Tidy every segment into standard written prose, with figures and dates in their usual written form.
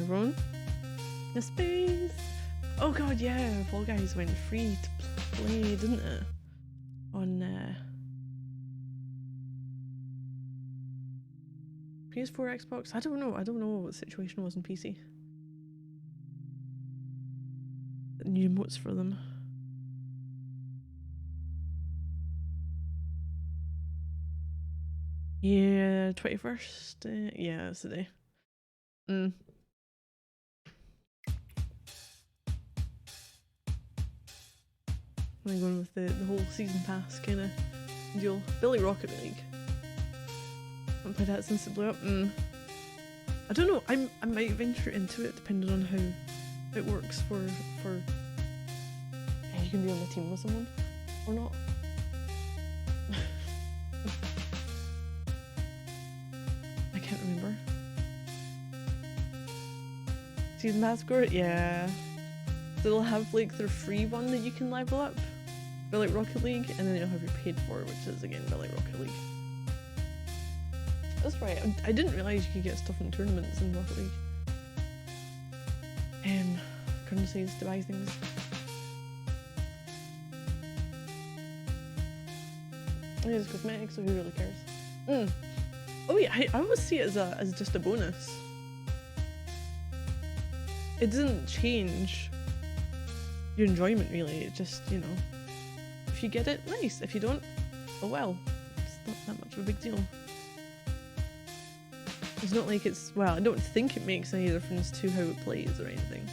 everyone. The space! Oh god, yeah, Fall Guys went free to play, didn't it? On PS4, Xbox? I don't know what the situation was in PC. New emotes for them. Yeah, 21st? Yeah, that's the day. I'm going with the whole season pass kind of deal. Billy Rocket League. Haven't played that since it blew up. I don't know, I might venture into it depending on how it works for you can be on the team with someone or not. I can't remember. Season pass score? Yeah. So they'll have like their free one that you can level up, Billy Rocket League, and then you'll have your paid for, which is again Billy Rocket League. That's right, I didn't realise you could get stuff in tournaments in Rocket League. Currencies to buy things. It is cosmetics, so who really cares? Oh yeah, I always see it as just a bonus. It doesn't change your enjoyment really, it just, you know, if you get it, nice. If you don't, oh well. It's not that much of a big deal. It's not like it's, well, I don't think it makes any difference to how it plays or anything.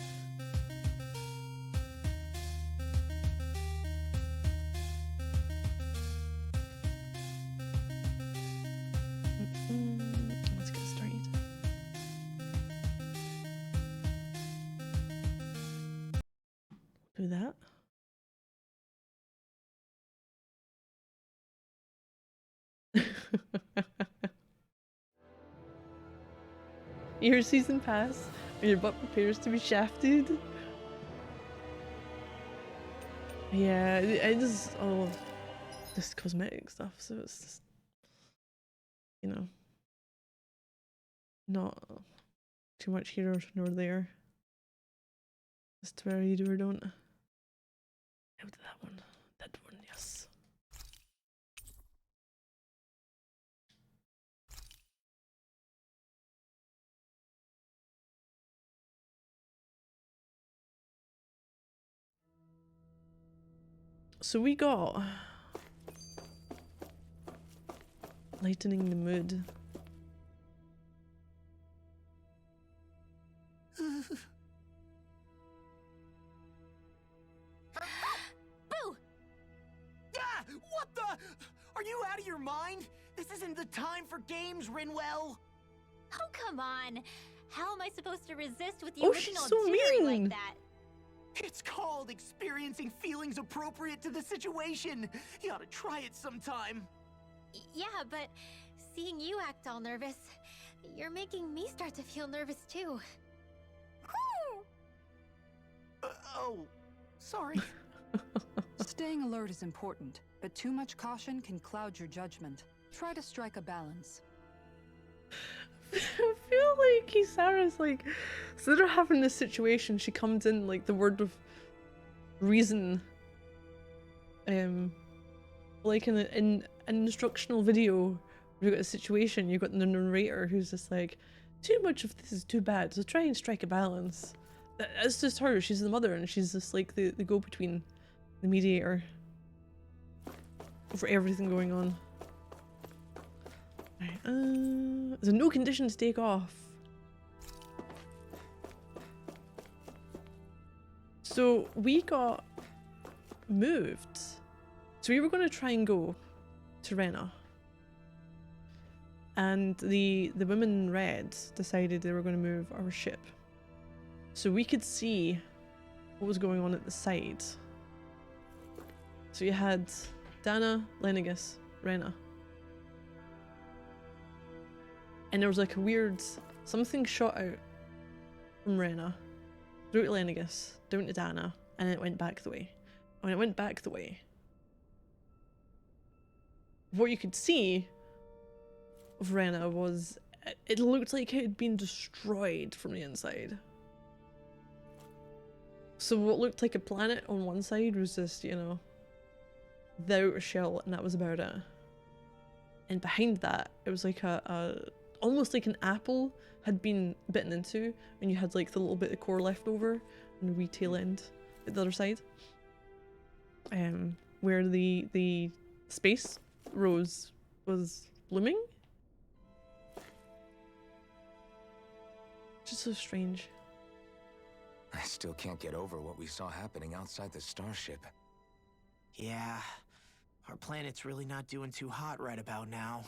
Let's get started. Do that. Your season pass, when your butt prepares to be shafted. Yeah, it is all just cosmetic stuff, so it's just, you know, not too much here nor there. Just where you do or don't. Out of that one, yes. So we got lightening the mood. Boo! Ah! What the? Are you out of your mind? This isn't the time for games, Rinwell. Oh, come on. How am I supposed to resist with the original she's so jittering mean. like that? It's called experiencing feelings appropriate to the situation. You ought to try it sometime. Yeah, but seeing you act all nervous, you're making me start to feel nervous too. Oh, sorry. Staying alert is important, but too much caution can cloud your judgment. Try to strike a balance. I feel like Kisara's like, instead of having this situation, she comes in like the word of reason. Like in an instructional video, you've got a situation, you've got the narrator who's just like, too much of this is too bad, so try and strike a balance. That's just her, she's the mother, and she's just like the go-between, the mediator for everything going on. Right, there's no condition to take off. So we got moved. So we were going to try and go to Rena. And the women in red decided they were going to move our ship. So we could see what was going on at the side. So you had Dana, Lenegus, Rena. And there was like a weird, something shot out from Rena, through to Lenegus, down to Dana, and then it went back the way. And when it went back the way, what you could see of Rena was it looked like it had been destroyed from the inside. So what looked like a planet on one side was just, you know, the outer shell, and that was about it. And behind that, it was like almost like an apple had been bitten into, and you had like the little bit of core left over, and the wee tail end at the other side. Where the space rose was blooming. Just so strange. I still can't get over what we saw happening outside the starship. Yeah, our planet's really not doing too hot right about now.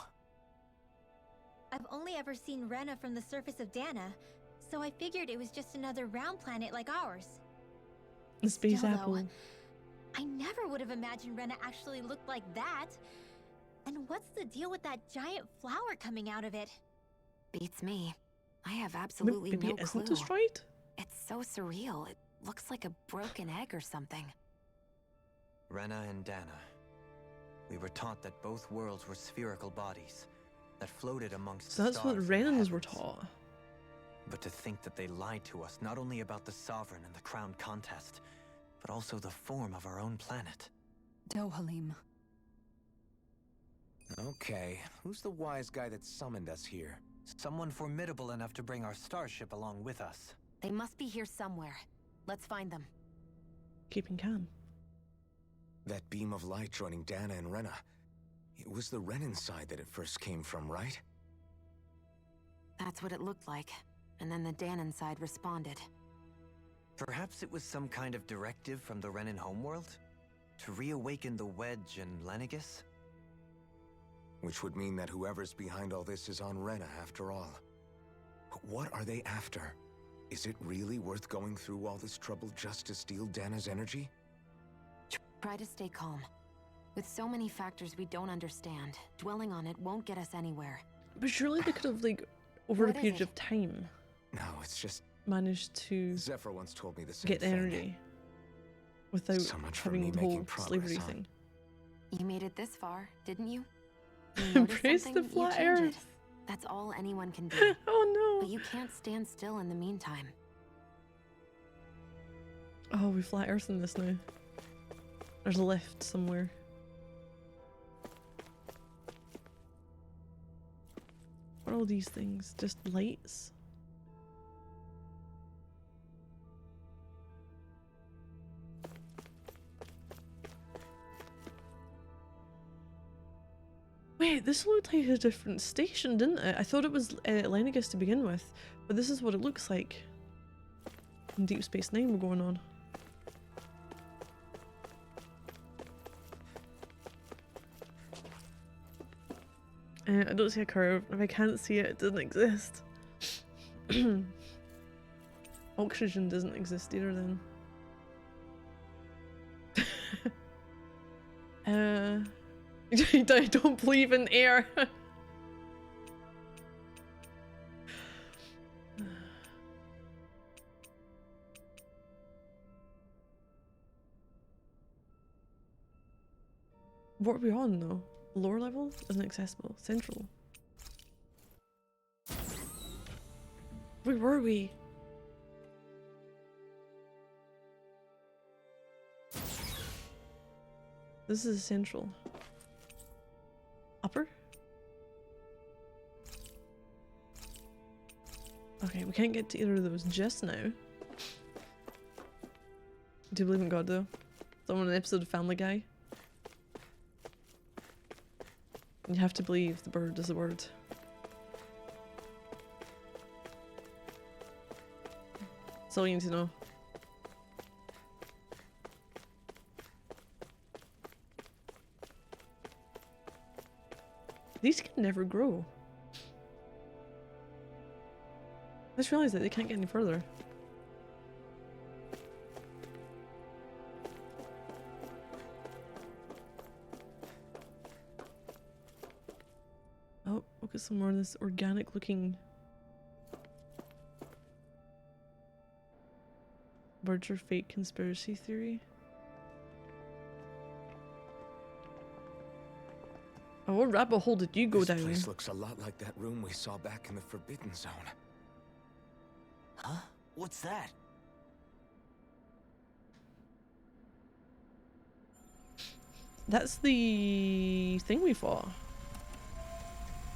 I've only ever seen Rena from the surface of Dana, so I figured it was just another round planet like ours. The space Still, apple. though, I never would have imagined Rena actually looked like that. And what's the deal with that giant flower coming out of it? Beats me. I have absolutely Maybe no it isn't clue. destroyed? It's so surreal. It looks like a broken egg or something. Rena and Dana. We were taught that both worlds were spherical bodies that floated amongst So the that's what stars in the Renans were heavens. taught. But to think that they lied to us not only about the Sovereign and the Crown contest, but also the form of our own planet. Dohalim. Okay, who's the wise guy that summoned us here? Someone formidable enough to bring our starship along with us. They must be here somewhere. Let's find them. Keeping calm. That beam of light joining Dana and Rena. It was the Renan side that it first came from, right? That's what it looked like. And then the Danon side responded. Perhaps it was some kind of directive from the Renan homeworld? To reawaken the Wedge and Lenegis? Which would mean that whoever's behind all this is on Rena after all. But what are they after? Is it really worth going through all this trouble just to steal Dana's energy? Try to stay calm. With so many factors we don't understand, dwelling on it won't get us anywhere. But surely they could have, like, over a What is period it? of time, No, it's just... managed to Zephyr once told me the same get the thing. energy without So much for having me the making whole progress, slavery huh? thing. You made it this far, didn't you? You notice Embrace the something, you flat change it. earth. That's all anyone can do. Oh But no. you can't stand still in the meantime. Oh, we flat earth in this now. There's a lift somewhere. What are all these things? Just lights? Wait, this looked like a different station, didn't it? I thought it was Lenegis to begin with, but this is what it looks like. In Deep Space Nine we're going on. I don't see a curve. If I can't see it, it doesn't exist. Oxygen doesn't exist either then. I don't believe in air. What are we on though? Lower level? Isn't accessible. Central. Where were we? This is central. Upper? Okay, we can't get to either of those just now. Do you believe in God though? Someone in an episode of Family Guy? You have to believe the bird is the word. That's all you need to know. These can never grow. I just realized that they can't get any further. Oh, look at some more of this organic looking birds are fake conspiracy theory. Oh, what rabbit hole did you go This down? place looks a lot like that room we saw back in the Forbidden Zone. Huh? What's that? That's the thing we fought.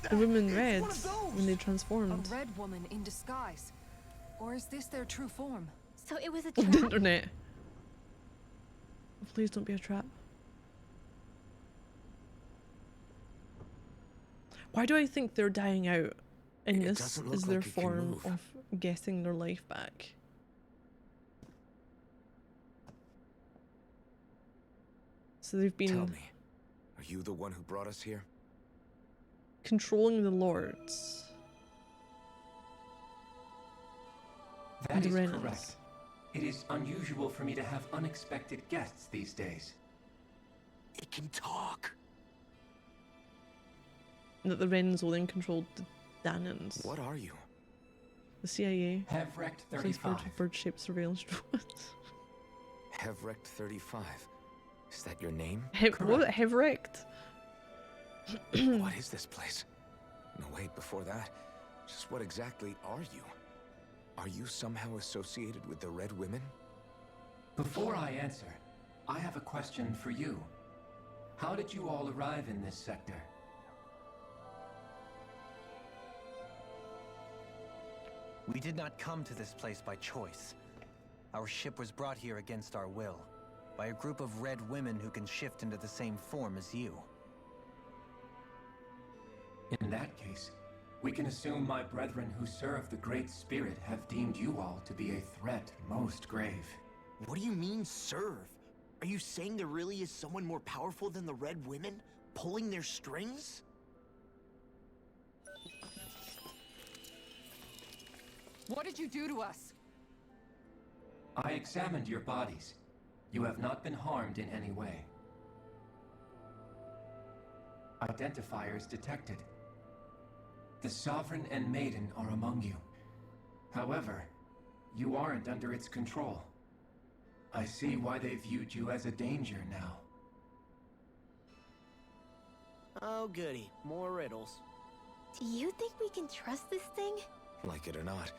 The women It's red one of those! when they A transformed. red woman in disguise. Or is this their true form? So it was a The trap? internet. Please don't be a trap. Why do I think they're dying out? And It this doesn't look is their like it can form move. of getting their life back. So they've Tell been me, are you the one who brought us here? controlling the lords. That and is the Renas. correct. It is unusual for me to have unexpected guests these days. It can talk. And that the Wrens will then control the Danans. What are you? The CIA. Hevrecht Says 35. bird-shaped surveillance drones. Hevrecht 35. Is that your name? What? Hevrecht? What is this place? No, wait, before that, just what exactly are you? Are you somehow associated with the Red Women? Before I answer, I have a question for you. How did you all arrive in this sector? We did not come to this place by choice. Our ship was brought here against our will, by a group of red women who can shift into the same form as you. In that case, we can assume my brethren who serve the Great Spirit have deemed you all to be a threat most grave. What do you mean, serve? Are you saying there really is someone more powerful than the Red Women, pulling their strings? What did you do to us? I examined your bodies. You have not been harmed in any way. Identifiers detected. The Sovereign and Maiden are among you. However, you aren't under its control. I see why they viewed you as a danger now. Oh, goody. More riddles. Do you think we can trust this thing? Like it or not,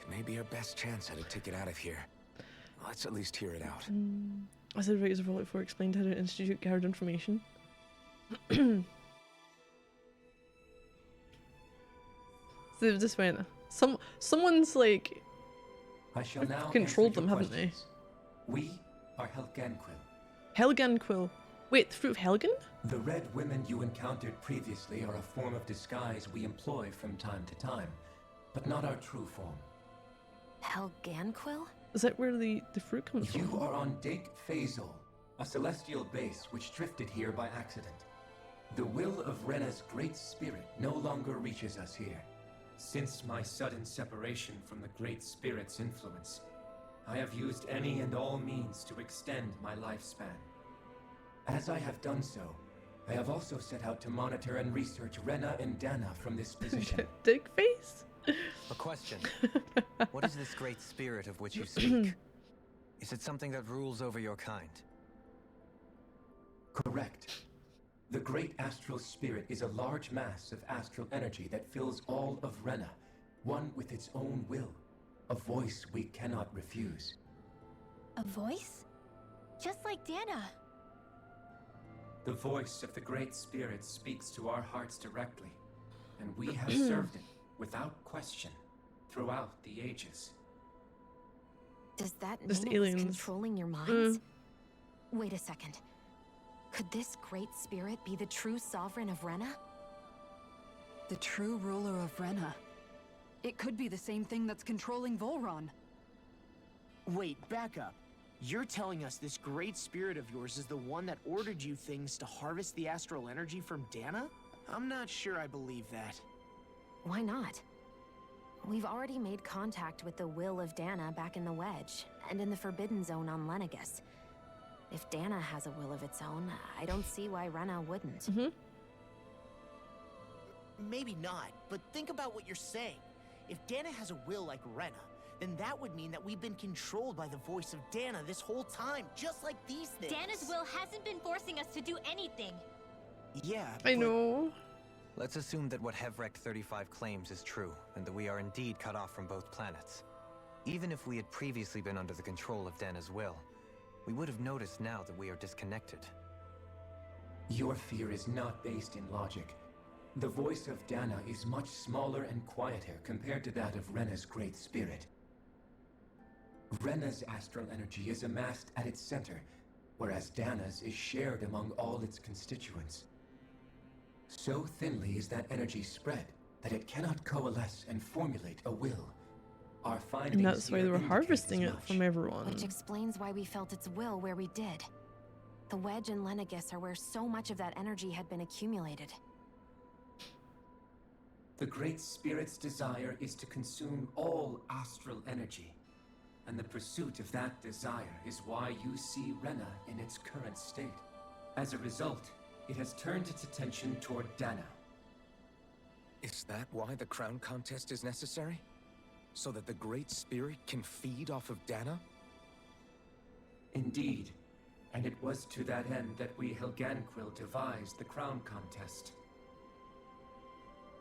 it may be our best chance at a ticket out of here. Let's at least hear it out. I said Writers of Rollout 4 explained how to institute gathered information. So they've just went, someone's like, I shall now controlled answer them, your haven't they? questions. We are Helganquil. Helgen Quill. Wait, the fruit of Helgen? The red women you encountered previously are a form of disguise we employ from time to time, but not our true form. Helganquil? Is that where the fruit comes You from? are on Dake Phasol, a celestial base which drifted here by accident. The will of Rena's great spirit no longer reaches us here. Since my sudden separation from the Great Spirit's influence, I have used any and all means to extend my lifespan. As I have done so, I have also set out to monitor and research Rena and Dana from this position. Dick face? A question. What is this great spirit of which you speak? Is it something that rules over your kind? Correct. The Great Astral Spirit is a large mass of astral energy that fills all of Rena, one with its own will, a voice we cannot refuse. A voice? Just like Dana. The voice of the Great Spirit speaks to our hearts directly, and we have served it without question throughout the ages. Does that Just mean aliens. it's controlling your minds? Wait a second. Could this great spirit be the true sovereign of Rena? The true ruler of Rena. It could be the same thing that's controlling Volron. Wait, back up. You're telling us this great spirit of yours is the one that ordered you things to harvest the astral energy from Dana? I'm not sure I believe that. Why not? We've already made contact with the will of Dana back in the Wedge, and in the Forbidden Zone on Lenegus. If Dana has a will of its own, I don't see why Rena wouldn't. Maybe not, but think about what you're saying. If Dana has a will like Rena, then that would mean that we've been controlled by the voice of Dana this whole time, just like these things. Dana's will hasn't been forcing us to do anything. Yeah, I but- know. Let's assume that what Hevrecht 35 claims is true, and that we are indeed cut off from both planets. Even if we had previously been under the control of Dana's will, we would have noticed now that we are disconnected. Your fear is not based in logic. The voice of Dana is much smaller and quieter compared to that of Rena's great spirit. Rena's astral energy is amassed at its center, whereas Dana's is shared among all its constituents. So thinly is that energy spread that it cannot coalesce and formulate a will. Our findings And that's why here they were indicate harvesting as it much. from everyone. Which explains why we felt its will where we did. The Wedge and Lenegis are where so much of that energy had been accumulated. The Great Spirit's desire is to consume all astral energy, and the pursuit of that desire is why you see Rena in its current state. As a result, it has turned its attention toward Dana. Is that why the crown contest is necessary? So that the Great Spirit can feed off of Dana? Indeed, and it was to that end that we Helganquil devised the crown contest.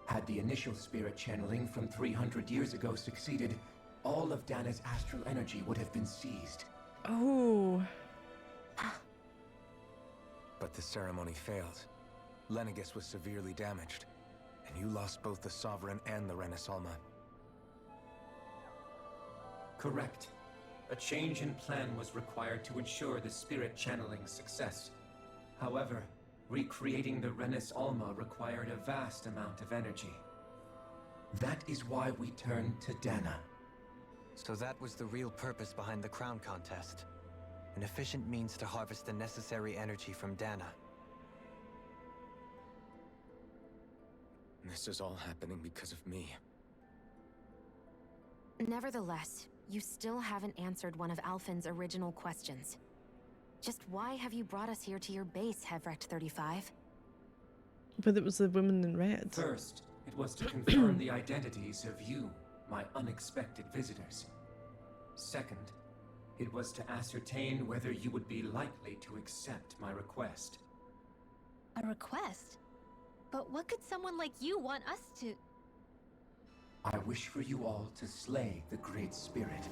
Had the initial spirit channeling from 300 years ago succeeded, all of Dana's astral energy would have been seized. Oh. But the ceremony failed. Lenegis was severely damaged, and you lost both the Sovereign and the Renasalma. Correct. A change in plan was required to ensure the spirit channeling's success. However, recreating the Renis Alma required a vast amount of energy. That is why we turned to Dana. So that was the real purpose behind the crown contest. An efficient means to harvest the necessary energy from Dana. This is all happening because of me. Nevertheless, you still haven't answered one of Alphen's original questions. Just why have you brought us here to your base, Hevrecht 35? But it was the women in red. First, it was to confirm the identities of you, my unexpected visitors. Second, it was to ascertain whether you would be likely to accept my request. A request? But what could someone like you want us to... I wish for you all to slay the Great Spirit.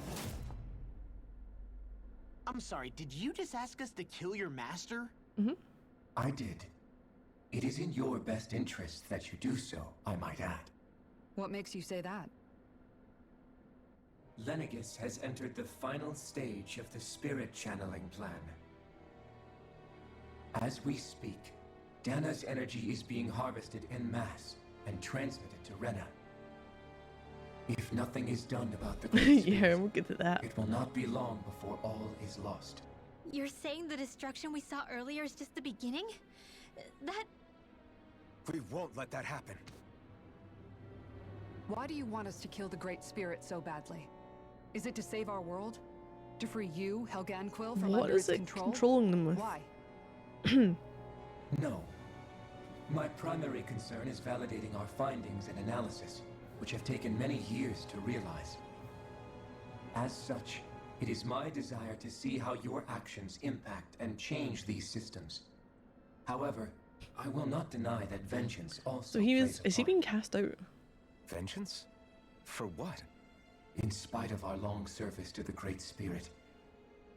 I'm sorry, did you just ask us to kill your master? I did. It is in your best interest that you do so, I might add. What makes you say that? Lenegis has entered the final stage of the spirit channeling plan. As we speak, Dana's energy is being harvested en masse and transmitted to Rena. If nothing is done about the Great Spirit, Yeah, we'll get to that. it will not be long before all is lost. You're saying the destruction we saw earlier is just the beginning? That... We won't let that happen. Why do you want us to kill the Great Spirit so badly? Is it to save our world? To free you, Helganquil, from What under is its it control? controlling them with? Why? No. My primary concern is validating our findings and analysis, which have taken many years to realize. As such, it is my desire to see how your actions impact and change these systems. However, I will not deny that vengeance also So he plays a is he part. being cast out? Vengeance? For what? In spite of our long service to the Great Spirit,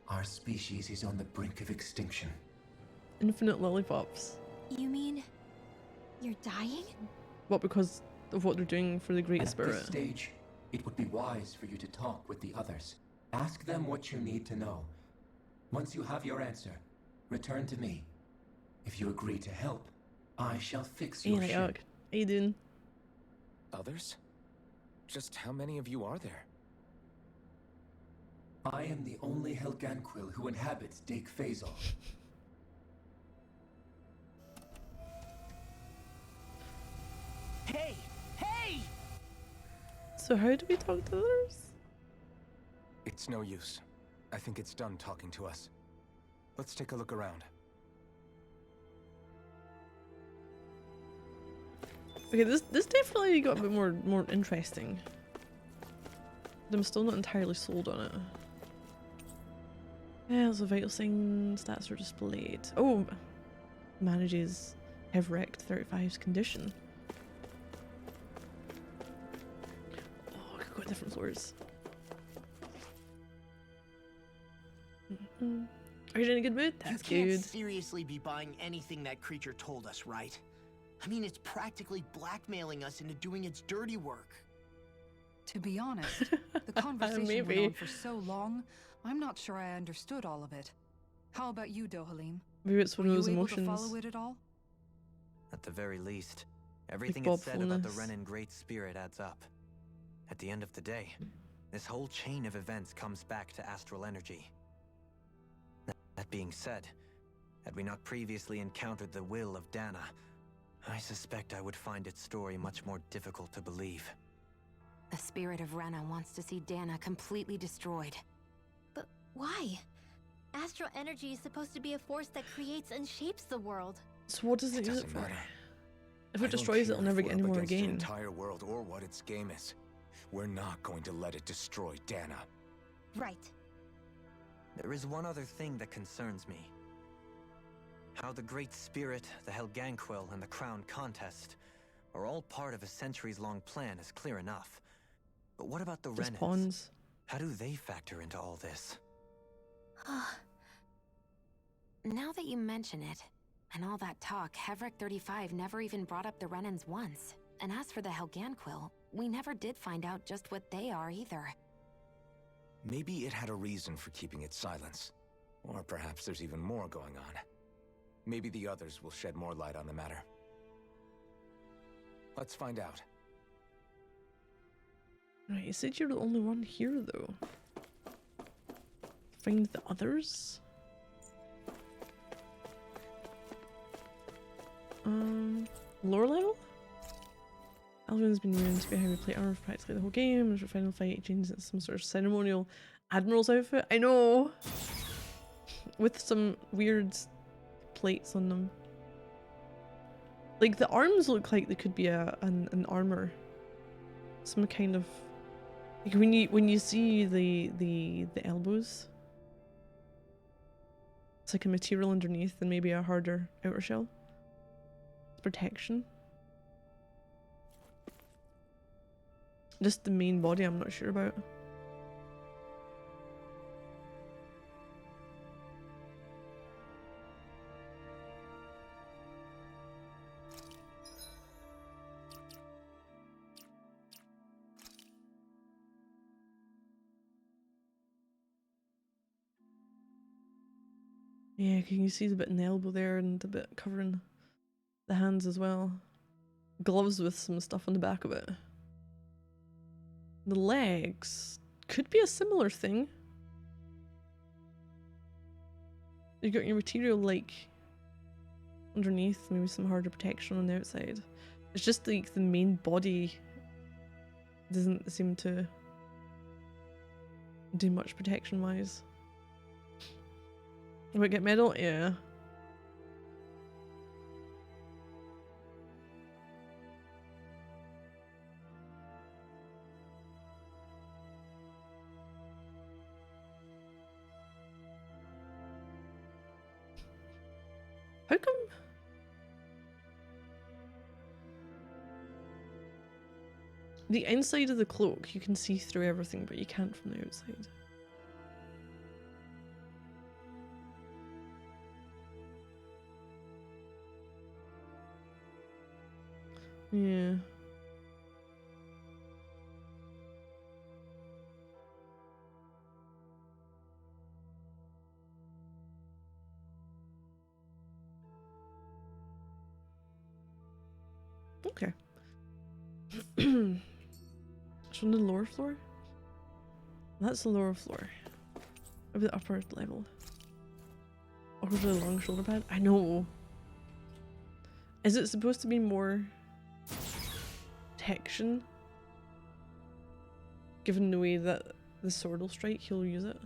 our species is on the brink of extinction. Infinite lollipops. You mean... you're dying? What, because of what they're doing for the Great At Spirit? this stage, it would be wise for you to talk with the others. Ask them what you need to know. Once you have your answer, return to me. If you agree to help, I shall fix Hey, your like, ship. how you doing? Others? Just how many of you are there? I am the only Helganquil who inhabits Dake Phasal. Hey! Hey! So how do we talk to others? It's no use. I think it's done talking to us. Let's take a look around. Okay, this definitely got a bit more interesting. But I'm still not entirely sold on it. Yeah, so vital sign stats are displayed. Oh, manages have wrecked 35's condition. Oh, I could go to different floors. Are you in a good mood? That's You can't good. seriously be buying anything that creature told us, right? I mean, it's practically blackmailing us into doing its dirty work. To be honest, the conversation went Maybe. on for so long, I'm not sure I understood all of it. How about you, Dohalim? Maybe it's Were one of you those able to emotions. follow it at all? At the very least, everything Bob it's said about the Fullness. Renan Great Spirit adds up. At the end of the day, this whole chain of events comes back to astral energy. That being said, had we not previously encountered the will of Dana, I suspect I would find its story much more difficult to believe. The spirit of Rena wants to see Dana completely destroyed. But why? Astral energy is supposed to be a force that creates and shapes the world. So what does it use it doesn't for? matter. If I it don't destroys it, care it'll never if get we're any up more against the again. entire world or what its game is. We're not going to let it destroy Dana. Right. There is one other thing that concerns me. How the Great Spirit, the Helganquil, and the Crown Contest are all part of a centuries-long plan is clear enough. But what about the Just Renans? pawns. How do they factor into all this? Now that you mention it, and all that talk, Hevric 35 never even brought up the Renans once. And as for the Helganquil, we never did find out just what they are either. Maybe it had a reason for keeping its silence. Or perhaps there's even more going on. Maybe the others will shed more light on the matter. Let's find out. Right, you said you're the only one here, though. Find the others? Lower level? Alvin's been ruined to be how we play armor for practically the whole game. After final fight, he changes into some sort of ceremonial admiral's outfit. I know! With some weird plates on them. Like, the arms look like they could be an armor. Some kind of... Like, when you see the elbows, it's like a material underneath and maybe a harder outer shell. It's protection. Just the main body I'm not sure about. Yeah, can you see the bit in the elbow there and the bit covering the hands as well? Gloves with some stuff on the back of it. The legs could be a similar thing. You got your material like underneath, maybe some harder protection on the outside. It's just like the main body doesn't seem to do much protection wise. Will it get medal? Yeah. How come? The inside of the cloak, you can see through everything, but you can't from the outside. Yeah. Okay. It's on the lower floor? That's the lower floor. Maybe the upper level. Or the long shoulder pad? I know. Is it supposed to be more protection? Given the way that the sword will strike, he'll use it.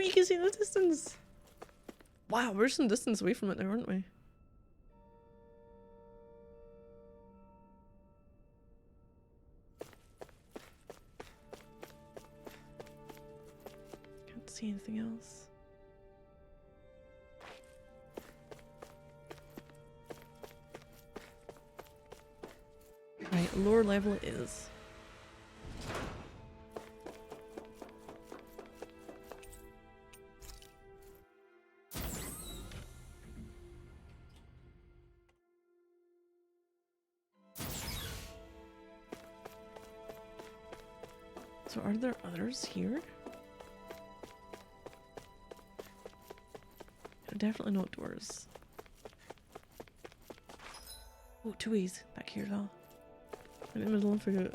you can see in the distance. Wow, we're some distance away from it now, aren't we? Can't see anything else. Right, lower level it is. So are there others here? They're definitely not doors. Oh, two ways back here as well. In the middle of a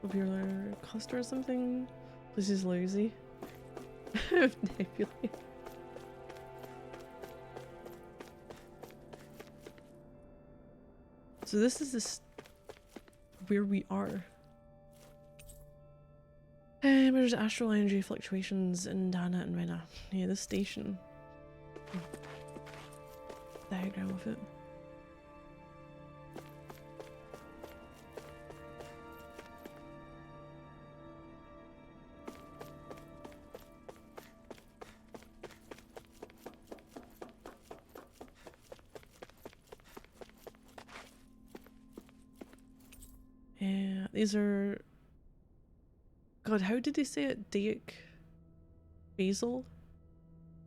globular cluster or something. This is lazy. Nebulae. So this is where we are. There's astral energy fluctuations in Dana and Rena. Yeah, this station. Diagram of it. Yeah, these are... God, how did they say it? Daic basal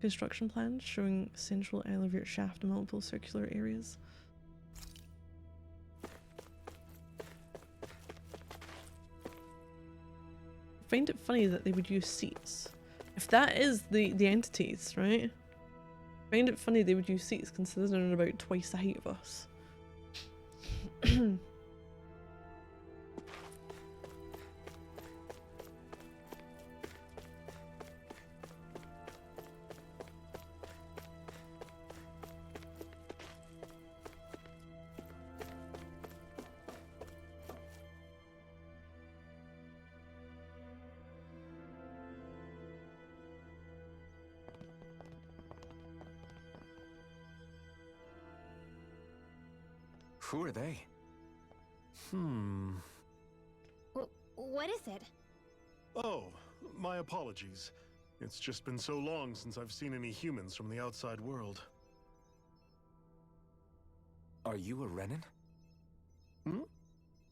construction plans showing central elevator shaft and multiple circular areas. I find it funny that they would use seats. If that is the entities, right? I find it funny they would use seats considering they're about twice the height of us. Who are they? What is it? Oh, my apologies. It's just been so long since I've seen any humans from the outside world. Are you a Renan? Hmm?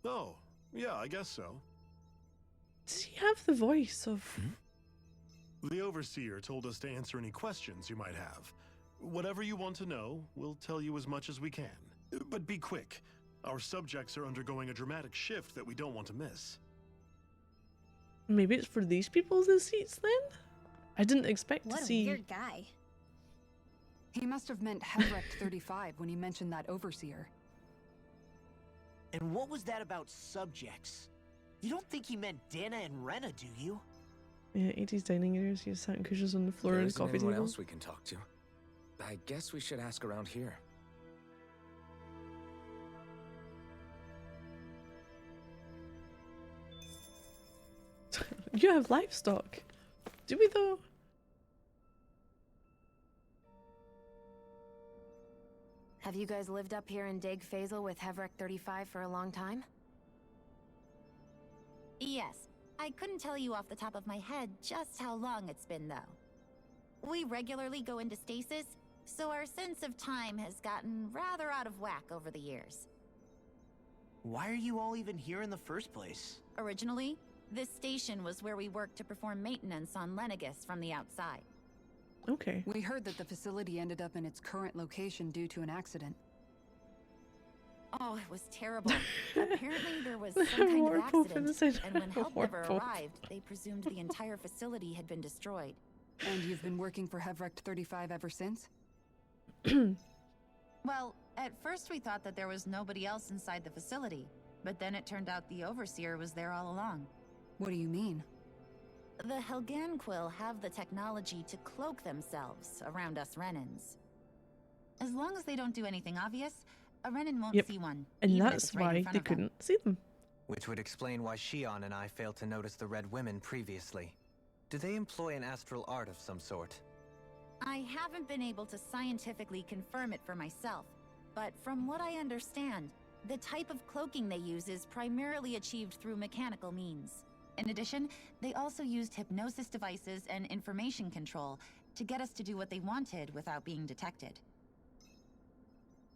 Oh, yeah, I guess so. Does he have the voice of... The Overseer told us to answer any questions you might have. Whatever you want to know, we'll tell you as much as we can. But be quick. Our subjects are undergoing a dramatic shift that we don't want to miss. Maybe it's for these people, the seats, then? I didn't expect What to a see... weird guy. He must have meant Hevrecht 35 when he mentioned that Overseer. And what was that about subjects? You don't think he meant Dana and Rena, do you? Yeah, 80s dining areas, he has sat in cushions on the floor There and isn't coffee anyone table. else we can talk to. I guess we should ask around here. You have livestock. Do we though? Have you guys lived up here in Daeg Faisal with Hevrecht 35 for a long time? Yes. I couldn't tell you off the top of my head just how long it's been, though. We regularly go into stasis, so our sense of time has gotten rather out of whack over the years. Why are you all even here in the first place? Originally, this station was where we worked to perform maintenance on Lenegis from the outside. Okay. We heard that the facility ended up in its current location due to an accident. Oh, it was terrible. Apparently there was some kind of accident, and when help never arrived, they presumed the entire facility had been destroyed. And you've been working for Hevrecht 35 ever since? Well, at first we thought that there was nobody else inside the facility, but then it turned out the Overseer was there all along. What do you mean? The Helganquil have the technology to cloak themselves around us Renans. As long as they don't do anything obvious, a Renan won't see one. And even if that's it's right in why front they of them. couldn't see them. Which would explain why Shion and I failed to notice the Red Women previously. Do they employ an astral art of some sort? I haven't been able to scientifically confirm it for myself, but from what I understand, the type of cloaking they use is primarily achieved through mechanical means. In addition, they also used hypnosis devices and information control to get us to do what they wanted without being detected.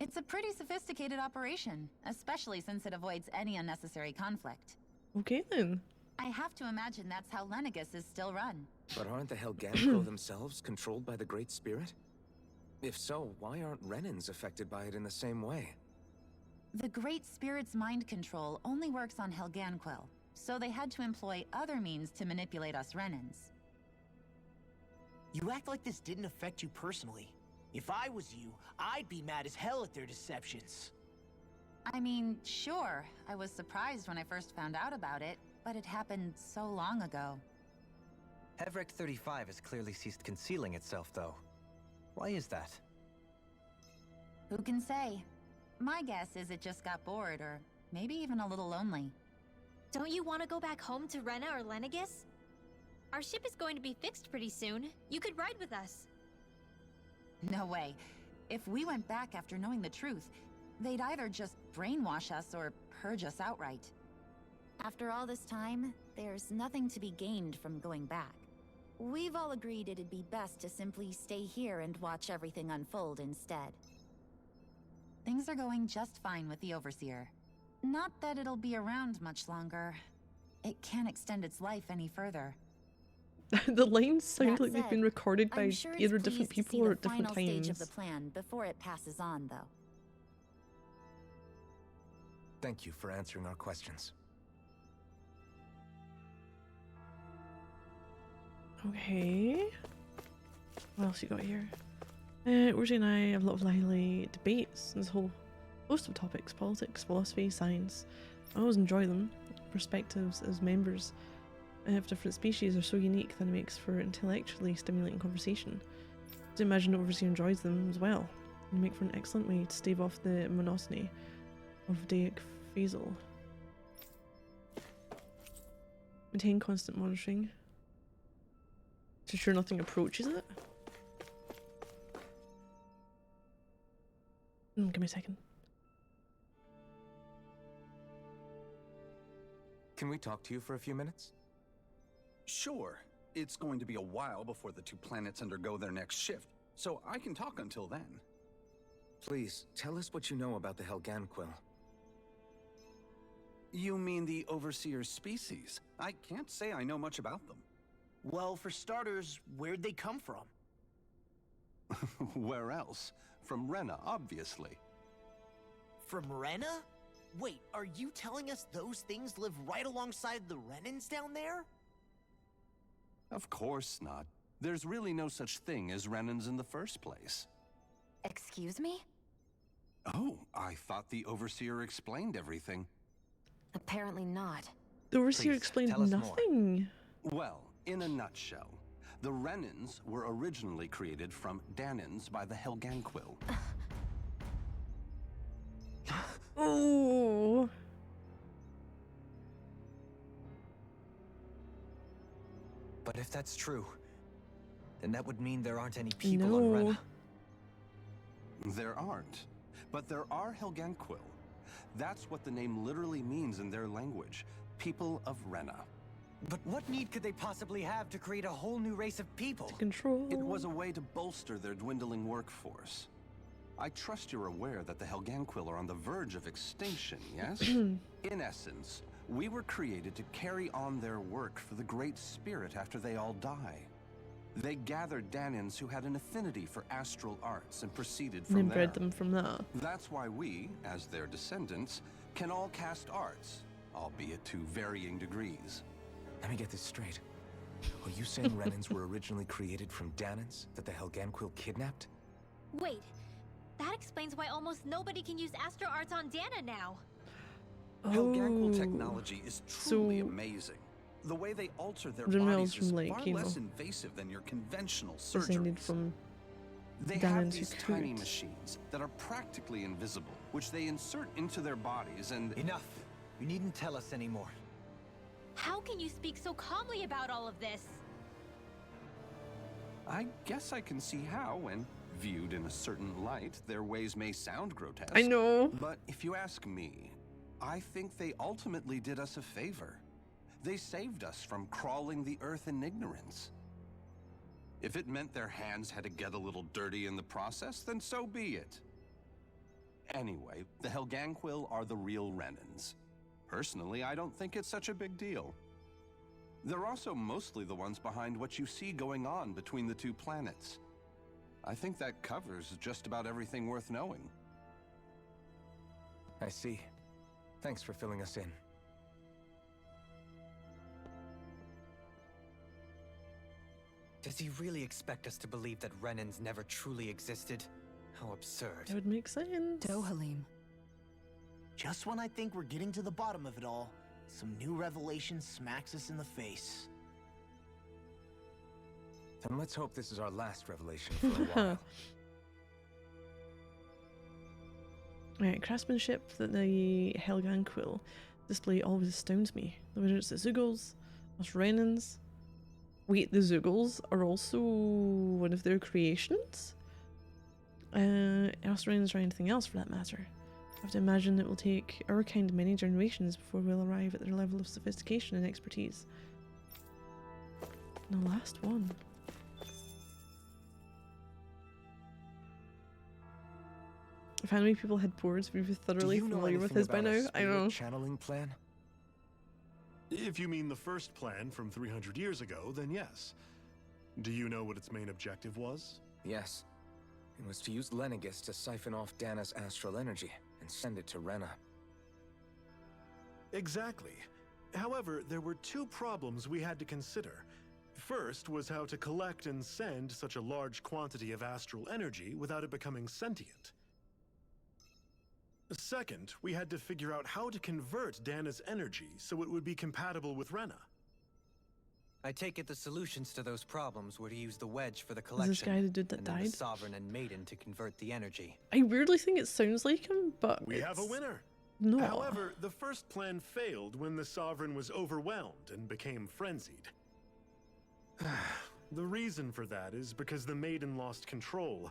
It's a pretty sophisticated operation, especially since it avoids any unnecessary conflict. Okay then. I have to imagine that's how Lenegus is still run. But aren't the Helganquil themselves controlled by the Great Spirit? If so, why aren't Renans affected by it in the same way? The Great Spirit's mind control only works on Helganquil, so they had to employ other means to manipulate us Renans. You act like this didn't affect you personally. If I was you, I'd be mad as hell at their deceptions. I mean, sure, I was surprised when I first found out about it, but it happened so long ago. Hevrek 35 has clearly ceased concealing itself, though. Why is that? Who can say? My guess is it just got bored, or maybe even a little lonely. Don't you want to go back home to Rena or Lenegus? Our ship is going to be fixed pretty soon. You could ride with us. No way. If we went back after knowing the truth, they'd either just brainwash us or purge us outright. After all this time, there's nothing to be gained from going back. We've all agreed it'd be best to simply stay here and watch everything unfold instead. Things are going just fine with the Overseer. Not that it'll be around much longer. It can't extend its life any further. The lines sound That like they've been said, recorded by I'm sure it's either different pleased to see people or the at different final stage of times. the plan before it passes on, though. Thank you for answering our questions. Okay. What else you got here? Rosie and I have a lot of lively debates. There's a whole host of topics: politics, philosophy, science. I always enjoy them. Perspectives as members of different species are so unique that it makes for intellectually stimulating conversation. I imagine Overseer enjoys them as well, and make for an excellent way to stave off the monotony of Daic Phasal. Maintain constant monitoring to ensure nothing approaches it. Give me a second. Can we talk to you for a few minutes? Sure. It's going to be a while before the two planets undergo their next shift, so I can talk until then. Please, tell us what you know about the Helganquil. You mean the Overseer species? I can't say I know much about them. Well, for starters, where'd they come from? Where else? From Rena, obviously. From Rena? Wait, are you telling us those things live right alongside the Renans down there? Of course not. There's really no such thing as Renans in the first place. Excuse me? Oh, I thought the Overseer explained everything. Apparently not. The Overseer Please, explained tell us more. nothing. Well, in a nutshell, the Renans were originally created from Danans by the Helganquil. Oh. But if that's true, then that would mean there aren't any people on No. Rena. There aren't, but there are Helganquil. That's what the name literally means in their language, people of Rena. But what need could they possibly have to create a whole new race of people? Control. It was a way to bolster their dwindling workforce. I trust you're aware that the Helganquil are on the verge of extinction, yes? In essence, we were created to carry on their work for the Great Spirit after they all die. They gathered Danans who had an affinity for astral arts and proceeded And then from there. bred them from that. That's why we, as their descendants, can all cast arts, albeit to varying degrees. Let me get this straight. Are you saying Renans were originally created from Danans that the Helganquil kidnapped? Wait, that explains why almost nobody can use Astro Arts on Dana now. Helganquil Oh. technology is truly So- amazing. The way they alter their Didn't bodies realize is from, like, far you less know, invasive than your conventional Descended surgeries. from They have Danans these who tiny could. machines that are practically invisible, which they insert into their bodies and... Enough. You needn't tell us anymore. How can you speak so calmly about all of this? I guess I can see how, when viewed in a certain light, their ways may sound grotesque. I know. But if you ask me, I think they ultimately did us a favor. They saved us from crawling the earth in ignorance. If it meant their hands had to get a little dirty in the process, then so be it. Anyway, the Helganquil are the real Renans. Personally, I don't think it's such a big deal. They're also mostly the ones behind what you see going on between the two planets. I think that covers just about everything worth knowing. I see. Thanks for filling us in. Does he really expect us to believe that Renans never truly existed? How absurd. That would make sense. Dohalim. Just when I think we're getting to the bottom of it all, some new revelation smacks us in the face. Then let's hope this is our last revelation for a while. Right, craftsmanship that the Helganquil display always astounds me. Whether it's the Zeugles, us Renans. Wait, the Zeugles are also one of their creations? Us Renans or anything else for that matter. I have to imagine it will take our kind many generations before we'll arrive at their level of sophistication and expertise. And the last one. If how many people had boards, we'd be thoroughly familiar with this by now. I know. Channeling plan? If you mean the first plan from 300 years ago, then yes. Do you know what its main objective was? Yes. It was to use Lenegis to siphon off Dana's astral energy and send it to Rena. Exactly. However, there were two problems we had to consider. First was how to collect and send such a large quantity of astral energy without it becoming sentient. Second, we had to figure out how to convert Dana's energy so it would be compatible with Rena. I take it the solutions to those problems were to use the wedge for the Is collection, this guy the dude that and then died? the Sovereign and Maiden to convert the energy. I weirdly think it sounds like him, but We have a winner. No. However, the first plan failed when the Sovereign was overwhelmed and became frenzied. The reason for that is because the Maiden lost control.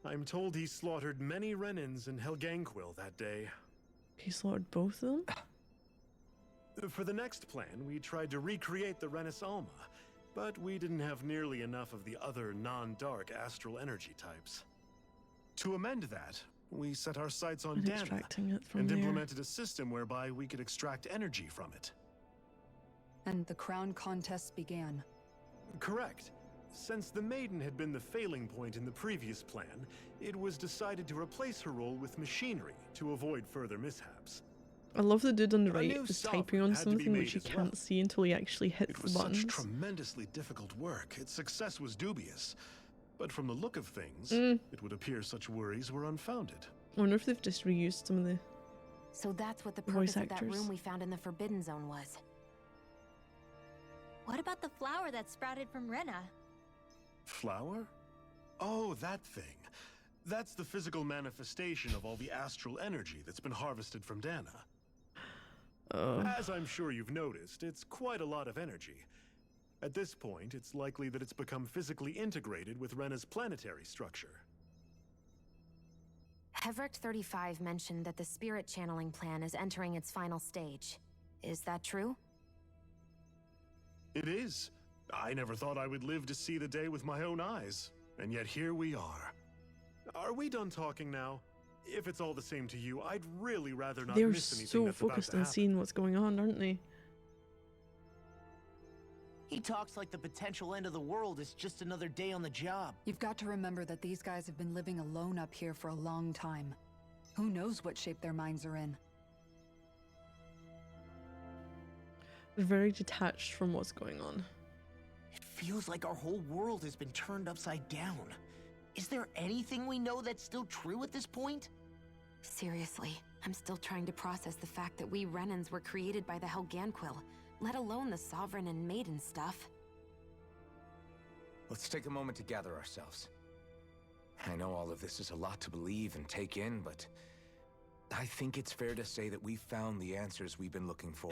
I'm told he slaughtered many Renans and Helganquil that day. He slaughtered both of them? For the next plan, we tried to recreate the Renis Alma, but we didn't have nearly enough of the other non-dark astral energy types. To amend that, we set our sights on And Dana extracting it from and there. implemented a system whereby we could extract energy from it. And the crown contests began. Correct. Since the Maiden had been the failing point in the previous plan, it was decided to replace her role with machinery to avoid further mishaps. I love the dude on the A right new is sovereign typing on had to be something made which he as well. can't see until he actually hits It the was buttons. such tremendously difficult work. Its success was dubious. But from the look of things, Mm. it would appear such worries were unfounded. I wonder if they've just reused some of the... So that's what the Voice purpose of that actors. room we found in the Forbidden Zone was. What about the flower that sprouted from Rena? Flower? Oh, that thing. That's the physical manifestation of all the astral energy that's been harvested from Dana. As I'm sure you've noticed, it's quite a lot of energy. At this point, it's likely that it's become physically integrated with Rena's planetary structure. Hevrecht 35 mentioned that the spirit channeling plan is entering its final stage. Is that true? It is. I never thought I would live to see the day with my own eyes. And yet here we are. Are we done talking now? If it's all the same to you, I'd really rather not They're miss anything so that's about focused to on happen. seeing what's going on, aren't they? He talks like the potential end of the world is just another day on the job. You've got to remember that these guys have been living alone up here for a long time. Who knows what shape their minds are in? They're very detached from what's going on. It feels like our whole world has been turned upside down. Is there anything we know that's still true at this point? Seriously, I'm still trying to process the fact that we Renans were created by the Helganquil, let alone the Sovereign and Maiden stuff. Let's take a moment to gather ourselves. I know all of this is a lot to believe and take in, but I think it's fair to say that we found the answers we've been looking for.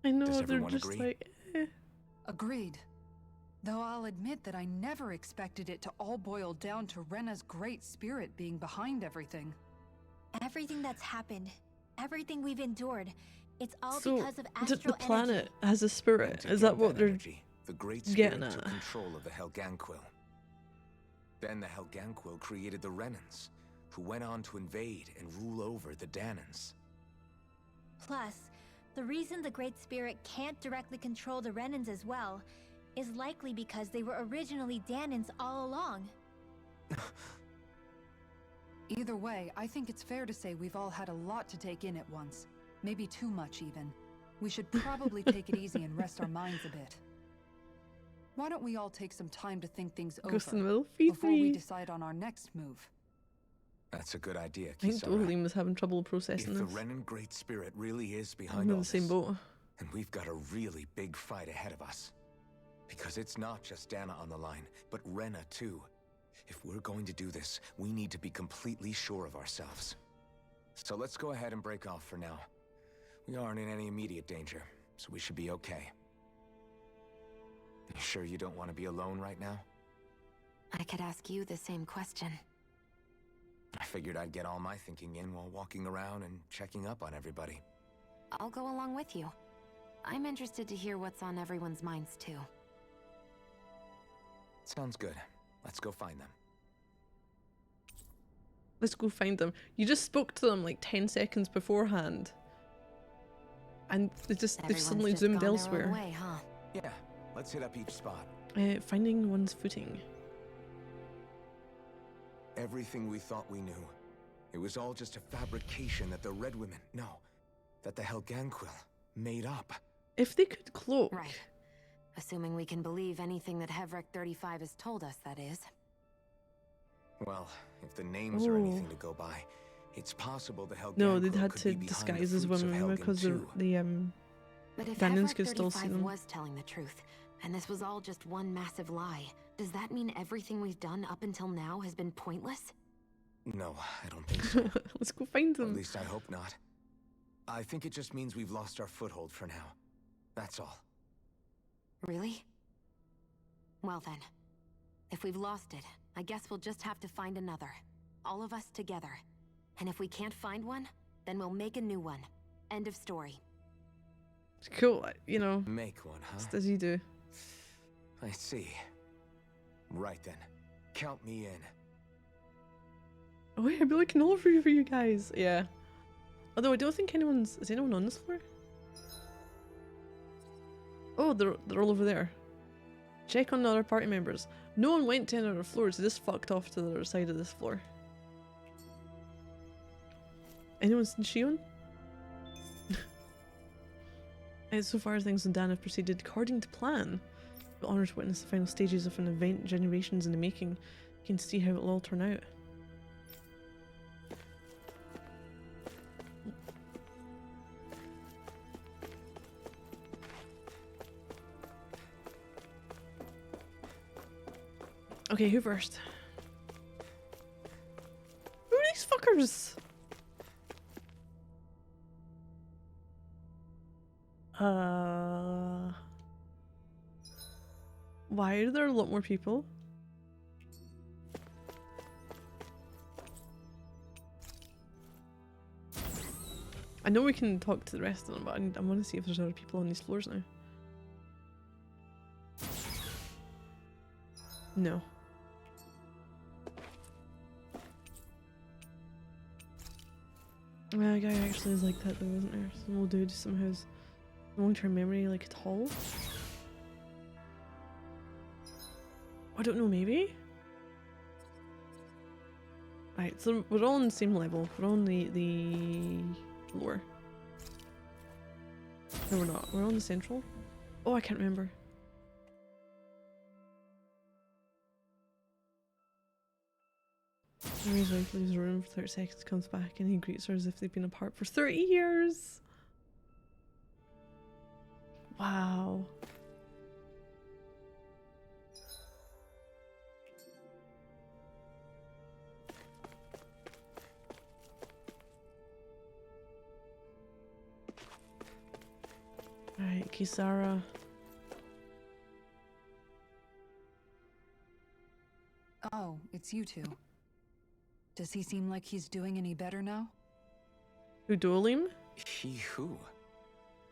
I know, Does they're everyone just agree? like... eh. Agreed. Though I'll admit that I never expected it to all boil down to Rena's great spirit being behind everything. Everything that's happened, everything we've endured, it's all So, because of the astral planet energy. has a spirit. And to Is get that what they're energy, the Great getting Spirit took at? control of the Helganquil. Then the Helganquil created the Renans, who went on to invade and rule over the Danans. Plus, the reason the Great Spirit can't directly control the Renans as well is likely because they were originally Danans all along. Either way, I think it's fair to say we've all had a lot to take in at once. Maybe too much, even. We should probably take it easy and rest our minds a bit. Why don't we all take some time to think things Ghost in the over Middle, feed before we me. decide on our next move? That's a good idea, I think Kisara. Dohalim was having trouble If processing the this. Renan Great Spirit really is I'm behind in all the same this, boat. and we've got a really big fight ahead of us. Because it's not just Dana on the line, but Rena too. If we're going to do this, we need to be completely sure of ourselves. So let's go ahead and break off for now. We aren't in any immediate danger, so we should be okay. You sure you don't want to be alone right now? I could ask you the same question. I figured I'd get all my thinking in while walking around and checking up on everybody. I'll go along with you. I'm interested to hear what's on everyone's minds too. Sounds good. Let's go find them. Let's go find them. You just spoke to them like 10 seconds beforehand. And they've Everyone's suddenly just zoomed gone their own elsewhere. way, huh? Yeah, let's hit up each spot. Finding one's footing. Everything we thought we knew. It was all just a fabrication that the Red Women, no, that the Helganquil made up. If they could cloak. Right. Assuming we can believe anything that Hevrek 35 has told us, that is. Well, if the names are anything Oh. to go by, it's possible the Helganquil No, they'd had could to be behind the disguise as fruits of women Helgen because too. But if Danans Hevrek could still see 35 them. was telling the truth, and this was all just one massive lie, does that mean everything we've done up until now has been pointless? No, I don't think so. Let's go find Or them. at least I hope not. I think it just means we've lost our foothold for now. That's all. Really? Well then, if we've lost it, I guess we'll just have to find another. All of us together. And if we can't find one, then we'll make a new one. End of story. Cool, you know. Make one, huh? Just as you do. I see. Right then. Count me in. Oh yeah, I'd be looking all over you for you guys. Yeah. Although I don't think anyone's... Is anyone on this floor? Oh, they're all over there. Check on the other party members. No one went to any other floors. They just fucked off to the other side of this floor. Anyone seen Shion? So far, things in Dan have proceeded according to plan. We're honoured to witness the final stages of an event generations in the making. You can see how it'll all turn out. Okay, who first? Who are these fuckers? Why are there a lot more people? I know we can talk to the rest of them, but I want to see if there's other people on these floors now. No. Well, a guy actually is like that though, isn't there? Some old dude somehow has long-term memory like tall. I don't know, maybe? Right, so we're all on the same level. We're on the floor. No, we're not. We're on the central. Oh, I can't remember. His wife leaves the room for 30 seconds, comes back, and he greets her as if they've been apart for 30 years. Wow. Alright, Kisara. Oh, it's you two. Does he seem like he's doing any better now? Who, Dolim? He who?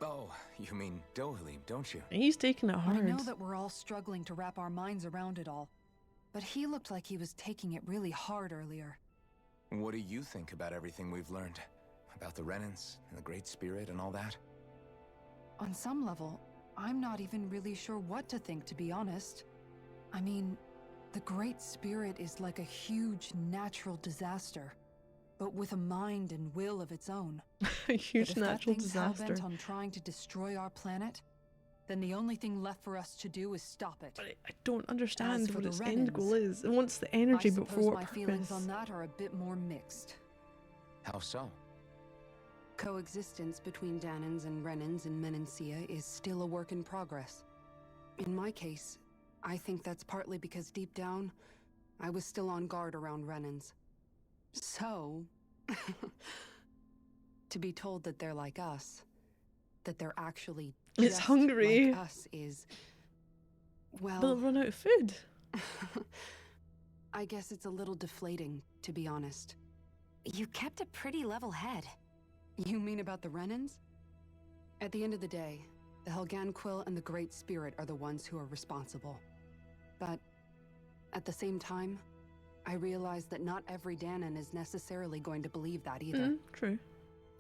Oh, you mean Dohalim, don't you? He's taking it hard. I know that we're all struggling to wrap our minds around it all, but he looked like he was taking it really hard earlier. What do you think about everything we've learned? About the Renans and the Great Spirit and all that? On some level, I'm not even really sure what to think, to be honest. I mean, the Great Spirit is like a huge natural disaster, but with a mind and will of its own. A huge natural disaster. disaster. If that thing's hell-bent on trying to destroy our planet, then the only thing left for us to do is stop it. But I don't understand for what the its end Renans, goal is. It wants the energy, I but for suppose what my feelings purpose? on that are a bit more mixed. How so? Coexistence between Danans and Renans in Menancia is still a work in progress. In my case, I think that's partly because deep down, I was still on guard around Renans. So, to be told that they're like us, that they're actually It's just hungry. like us is, well, But they'll run out of food. I guess it's a little deflating, to be honest. You kept a pretty level head. You mean about the Renans? At the end of the day, the Helganquil and the Great Spirit are the ones who are responsible. But at the same time, I realize that not every Danan is necessarily going to believe that either. True.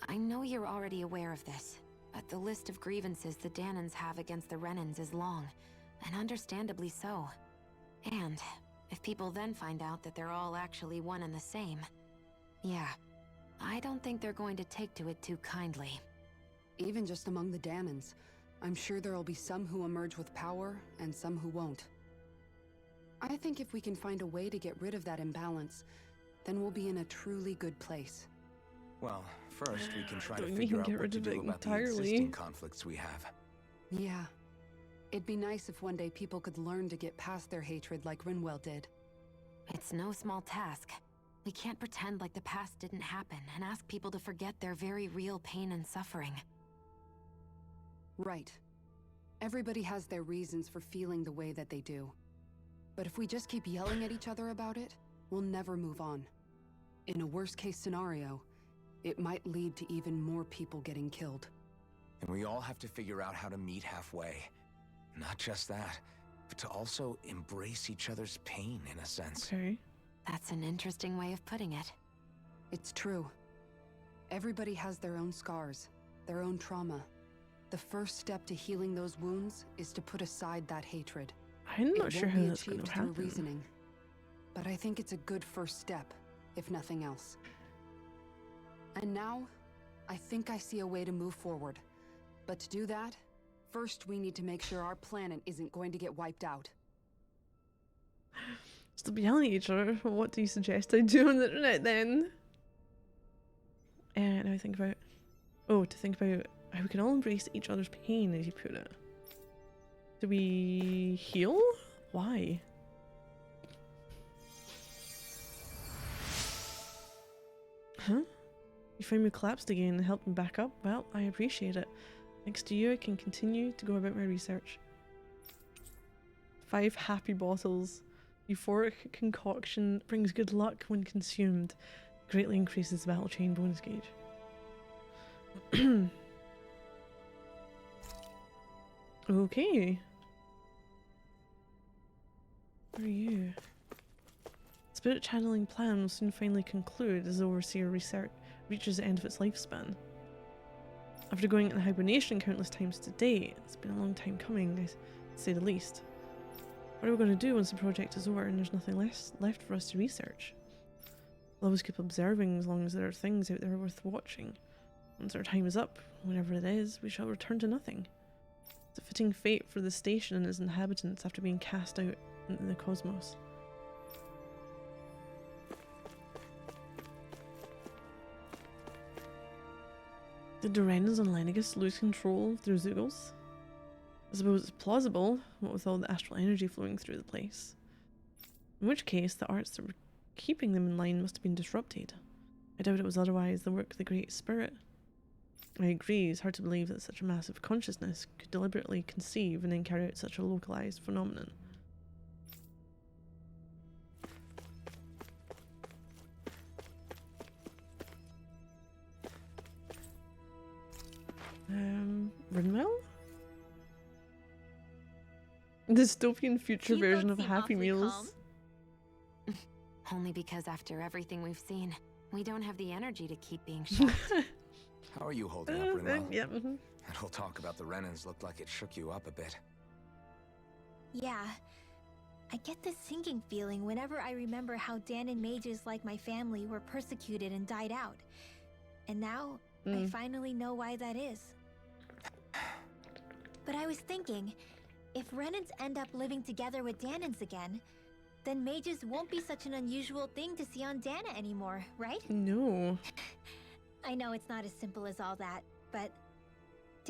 I know you're already aware of this, but the list of grievances the Danans have against the Renans is long, and understandably so. And if people then find out that they're all actually one and the same, yeah, I don't think they're going to take to it too kindly. Even just among the Danans, I'm sure there'll be some who emerge with power and some who won't. I think if we can find a way to get rid of that imbalance, then we'll be in a truly good place. Well, first we can try to Don't figure even out get what rid to of do it about the entirely. existing conflicts we have. Yeah. It'd be nice if one day people could learn to get past their hatred like Rinwell did. It's no small task. We can't pretend like the past didn't happen and ask people to forget their very real pain and suffering. Right. Everybody has their reasons for feeling the way that they do. But if we just keep yelling at each other about it, we'll never move on. In a worst-case scenario, it might lead to even more people getting killed. And we all have to figure out how to meet halfway. Not just that, but to also embrace each other's pain in a sense. Okay. That's an interesting way of putting it. It's true. Everybody has their own scars, their own trauma. The first step to healing those wounds is to put aside that hatred. I'm not sure how that's going going to to through happen. reasoning, but I think it's a good first step, if nothing else. And now, I think I see a way to move forward. But to do that, first we need to make sure our planet isn't going to get wiped out. Stop yelling at each other. What do you suggest I do on the internet then? And now I think about... Oh, to think about how we can all embrace each other's pain, as you put it. Do we heal? Why? Huh? You found me collapsed again and helped me back up? Well, I appreciate it. Thanks to you, I can continue to go about my research. 5 happy bottles. Euphoric concoction brings good luck when consumed. Greatly increases battle chain bonus gauge. Okay. Where are you? Spirit channeling plan will soon finally conclude as the Overseer research reaches the end of its lifespan. After going into hibernation countless times to date, it's been a long time coming, to say the least. What are we going to do once the project is over and there's nothing left for us to research? We'll always keep observing as long as there are things out there worth watching. Once our time is up, whenever it is, we shall return to nothing. It's a fitting fate for the station and its inhabitants after being cast out into the cosmos. Did the Renans on Lenegis lose control of their Zeugles? I suppose it's plausible, what with all the astral energy flowing through the place. In which case, the arts that were keeping them in line must have been disrupted. I doubt it was otherwise the work of the Great Spirit. I agree, it's hard to believe that such a massive consciousness could deliberately conceive and then carry out such a localized phenomenon. Rinwell? Dystopian future You version both of seem Happy awfully Meals. calm. Only because after everything we've seen, we don't have the energy to keep being shocked. How are you holding up, Rinwell? Yeah. That whole talk about the Renans looked like it shook you up a bit. Yeah. I get this sinking feeling whenever I remember how Danon mages like my family were persecuted and died out. And now, I finally know why that is. But I was thinking, if Renans end up living together with Danons again, then mages won't be such an unusual thing to see on Dana anymore, right? No. I know it's not as simple as all that, but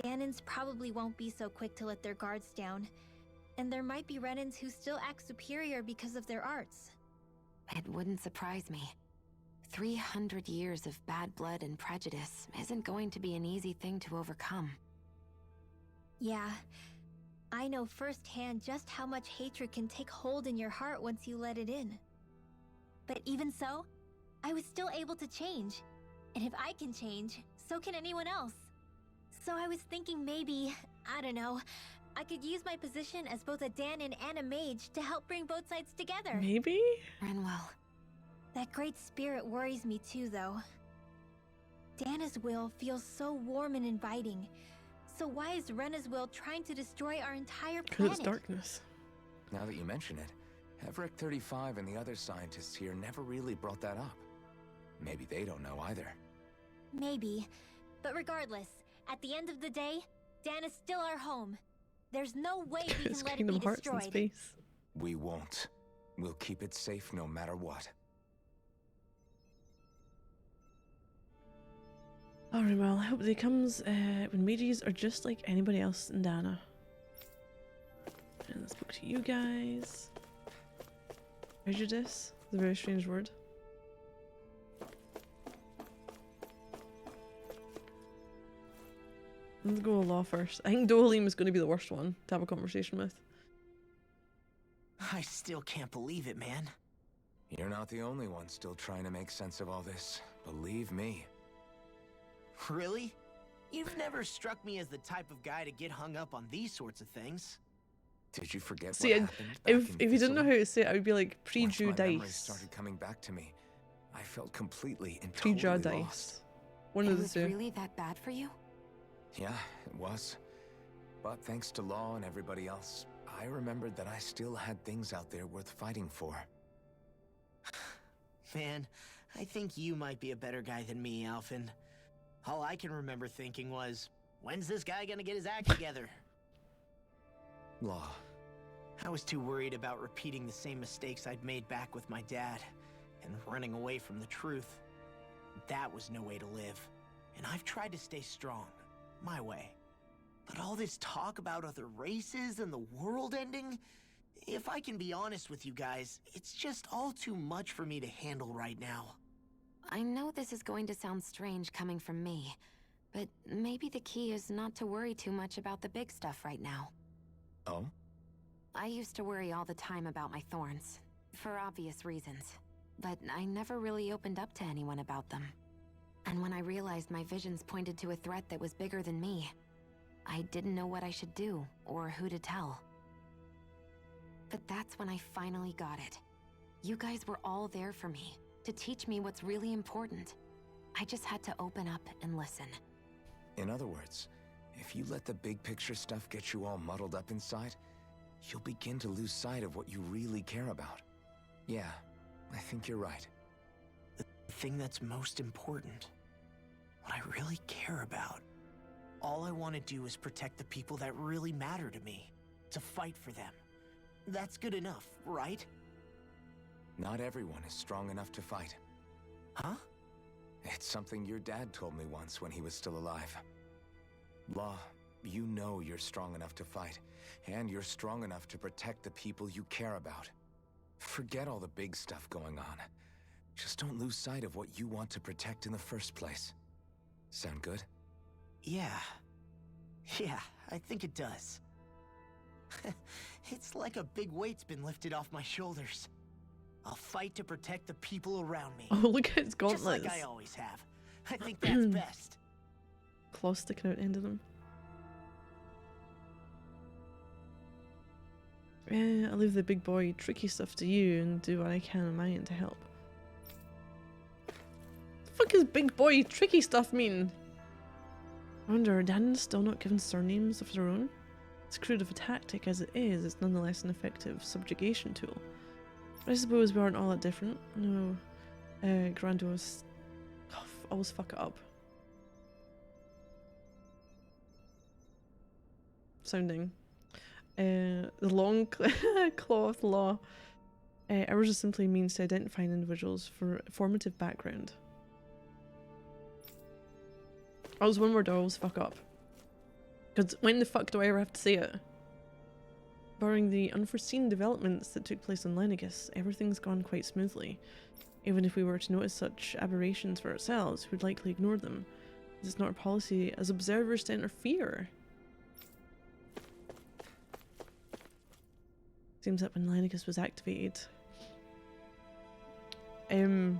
Danons probably won't be so quick to let their guards down. And there might be Renans who still act superior because of their arts. It wouldn't surprise me. 300 years of bad blood and prejudice isn't going to be an easy thing to overcome. Yeah, I know firsthand just how much hatred can take hold in your heart once you let it in. But even so, I was still able to change. And if I can change, so can anyone else. So I was thinking maybe, I don't know, I could use my position as both a Danon and a mage to help bring both sides together. Maybe? Rinwell. That great spirit worries me too, though. Dana's will feels so warm and inviting. So why is Rena's will trying to destroy our entire Because planet? it's darkness. Now that you mention it, Heverick 35 and the other scientists here never really brought that up. Maybe they don't know either. Maybe. But regardless, at the end of the day, Dana's still our home. There's no way we It's can let it be Kingdom Hearts in destroyed. space. We won't. We'll keep it safe no matter what. Alright, well, I hope they comes when mages are just like anybody else in Dana. And let's go to you guys. Prejudice? It's a very strange word. Let's go with Law first. I think Dohalim is going to be the worst one to have a conversation with. I still can't believe it, man. You're not the only one still trying to make sense of all this. Believe me. Really? You've never struck me as the type of guy to get hung up on these sorts of things. Did you forget See, what happened back in if you didn't know Thistlewood? how to say it, I would be like Once my memories prejudice. started coming back to me, I felt completely and totally lost. Prejudice. One It of the was two. really that bad for you? Yeah, it was. But thanks to Law and everybody else, I remembered that I still had things out there worth fighting for. Man, I think you might be a better guy than me, Alphen. All I can remember thinking was, when's this guy gonna get his act together? Law. I was too worried about repeating the same mistakes I'd made back with my dad, and running away from the truth. That was no way to live, and I've tried to stay strong, my way. But all this talk about other races and the world ending, if I can be honest with you guys, it's just all too much for me to handle right now. I know this is going to sound strange coming from me, but maybe the key is not to worry too much about the big stuff right now. Oh? I used to worry all the time about my thorns, for obvious reasons, but I never really opened up to anyone about them. And when I realized my visions pointed to a threat that was bigger than me, I didn't know what I should do or who to tell. But that's when I finally got it. You guys were all there for me, to teach me what's really important. I just had to open up and listen. In other words, if you let the big picture stuff get you all muddled up inside, you'll begin to lose sight of what you really care about. Yeah, I think you're right. The thing that's most important, what I really care about. All I want to do is protect the people that really matter to me, to fight for them. That's good enough, right? Not everyone is strong enough to fight. Huh? It's something your dad told me once when he was still alive. Law, you know you're strong enough to fight, and you're strong enough to protect the people you care about. Forget all the big stuff going on. Just don't lose sight of what you want to protect in the first place. Sound good? Yeah, I think it does. It's like a big weight's been lifted off my shoulders. I'll fight to protect the people around me. Oh, look at his gauntlets. Just like I always have. I think that's best. Claws sticking out the end of them. I'll leave the big boy tricky stuff to you and do what I can on my end to help. The fuck is big boy tricky stuff mean? I wonder, are Danans still not given surnames of their own? As crude of a tactic as it is, it's nonetheless an effective subjugation tool. But I suppose we aren't all that different. No, Grandos... Oh, I always fuck it up. Sounding. The long claw of the law. Ours is simply means to identifying individuals for formative background. I was one word I always fuck up. Because when the fuck do I ever have to say it? Barring the unforeseen developments that took place on Lenegis, everything's gone quite smoothly. Even if we were to notice such aberrations for ourselves, we'd likely ignore them. It's not our policy as observers to interfere. Seems that when Lenegis was activated, you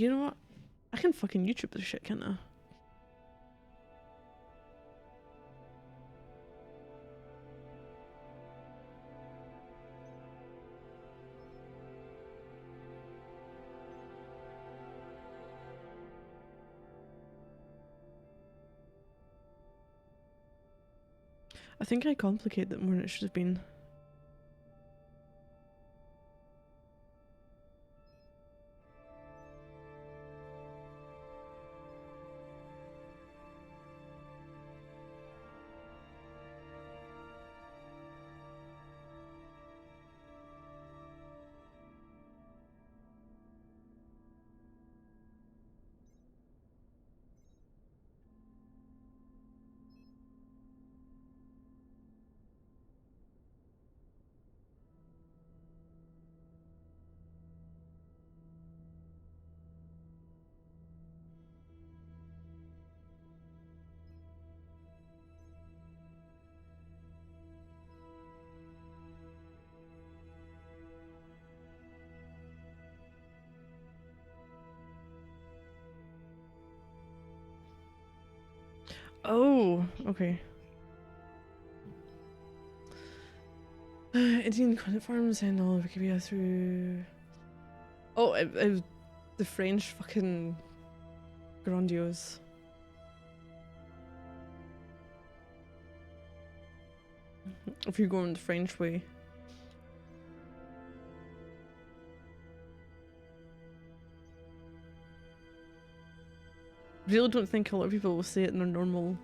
know what? I can fucking YouTube this shit, can't I? I think I complicate that more than it should have been. Oh, okay. Indian Connet Farms and all of Wikipia through... Oh, the French fucking grandiose. If you're going the French way. Really don't think a lot of people will say it in their normal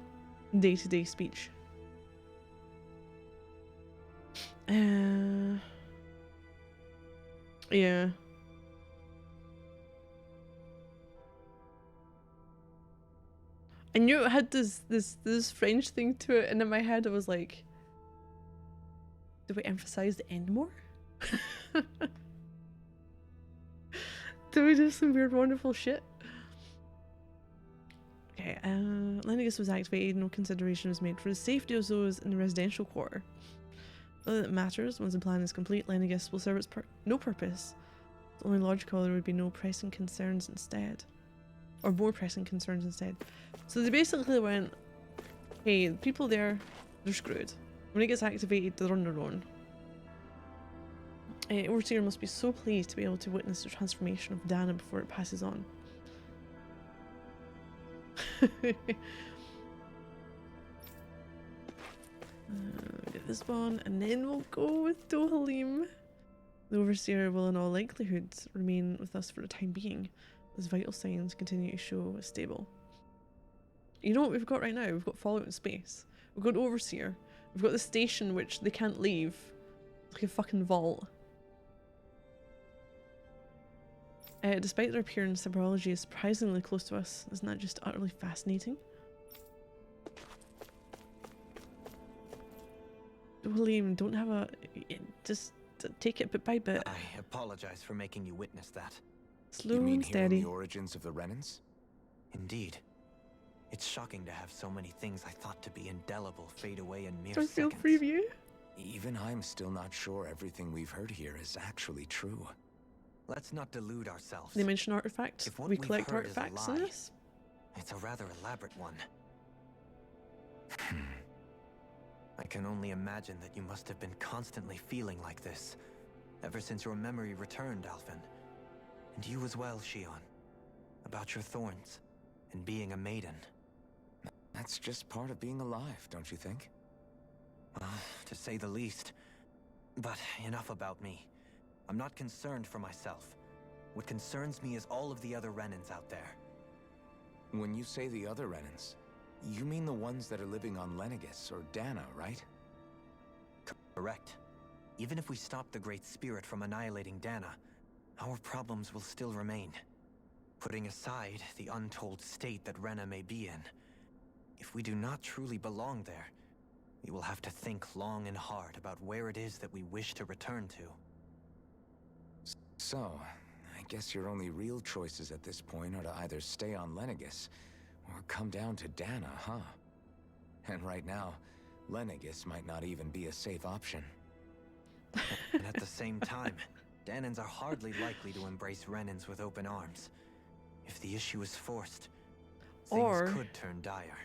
day-to-day speech. Yeah. I knew it had this French thing to it, and in my head I was like, do we emphasize the end more? Do we do some weird wonderful shit? Okay, Lenegis was activated, no consideration was made for the safety of those in the residential quarter. Whether it matters, once the plan is complete, Lenegis will serve its no purpose. It's only logical there would be no pressing concerns instead. Or more pressing concerns instead. So they basically went, hey, the people there, they're screwed. When it gets activated, they're on their own. Overseer must be so pleased to be able to witness the transformation of Dana before it passes on. Get this one, and then we'll go with Dohalim. The Overseer will in all likelihood remain with us for the time being, as vital signs continue to show stable. You know what we've got right now? We've got Fallout in space. We've got Overseer. We've got the station which they can't leave. It's like a fucking vault. Despite their appearance, their biology is surprisingly close to us. Isn't that just utterly fascinating? William, don't have a... Just take it bit by bit. I apologize for making you witness that. Slow you mean and steady. The origins of the Renans? Indeed. It's shocking to have so many things I thought to be indelible fade away in mere Don't feel seconds. preview. Even I'm still not sure everything we've heard here is actually true. Let's not delude ourselves. They mention artifacts. If what We we've collect heard is a artifacts in lie, this. It's a rather elaborate one. I can only imagine that you must have been constantly feeling like this, ever since your memory returned, Alphen. And you as well, Shion. About your thorns, and being a maiden. That's just part of being alive, don't you think? Well, to say the least. But enough about me. I'm not concerned for myself. What concerns me is all of the other Renans out there. When you say the other Renans, you mean the ones that are living on Lenegis or Dana, right? Correct. Even if we stop the Great Spirit from annihilating Dana, our problems will still remain. Putting aside the untold state that Rena may be in, if we do not truly belong there, we will have to think long and hard about where it is that we wish to return to. So, I guess your only real choices at this point are to either stay on Lenegis, or come down to Dana, huh? And right now, Lenegis might not even be a safe option. And at the same time, Danans are hardly likely to embrace Renans with open arms. If the issue is forced, things could turn dire.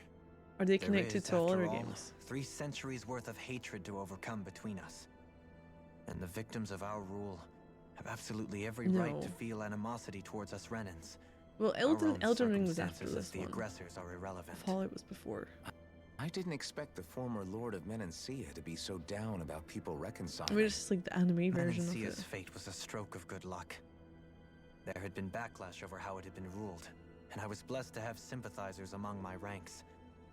Are they connected to all other games? 3 centuries worth of hatred to overcome between us. And the victims of our rule have absolutely every right to feel animosity towards us Renans. Well, Elden Ring was after this the one. aggressors are irrelevant. Fallout was before. I didn't expect the former Lord of Menancia to be so down about people reconciling. I mean, it's just like the anime version of it. Menancia's fate was a stroke of good luck. There had been backlash over how it had been ruled, and I was blessed to have sympathizers among my ranks.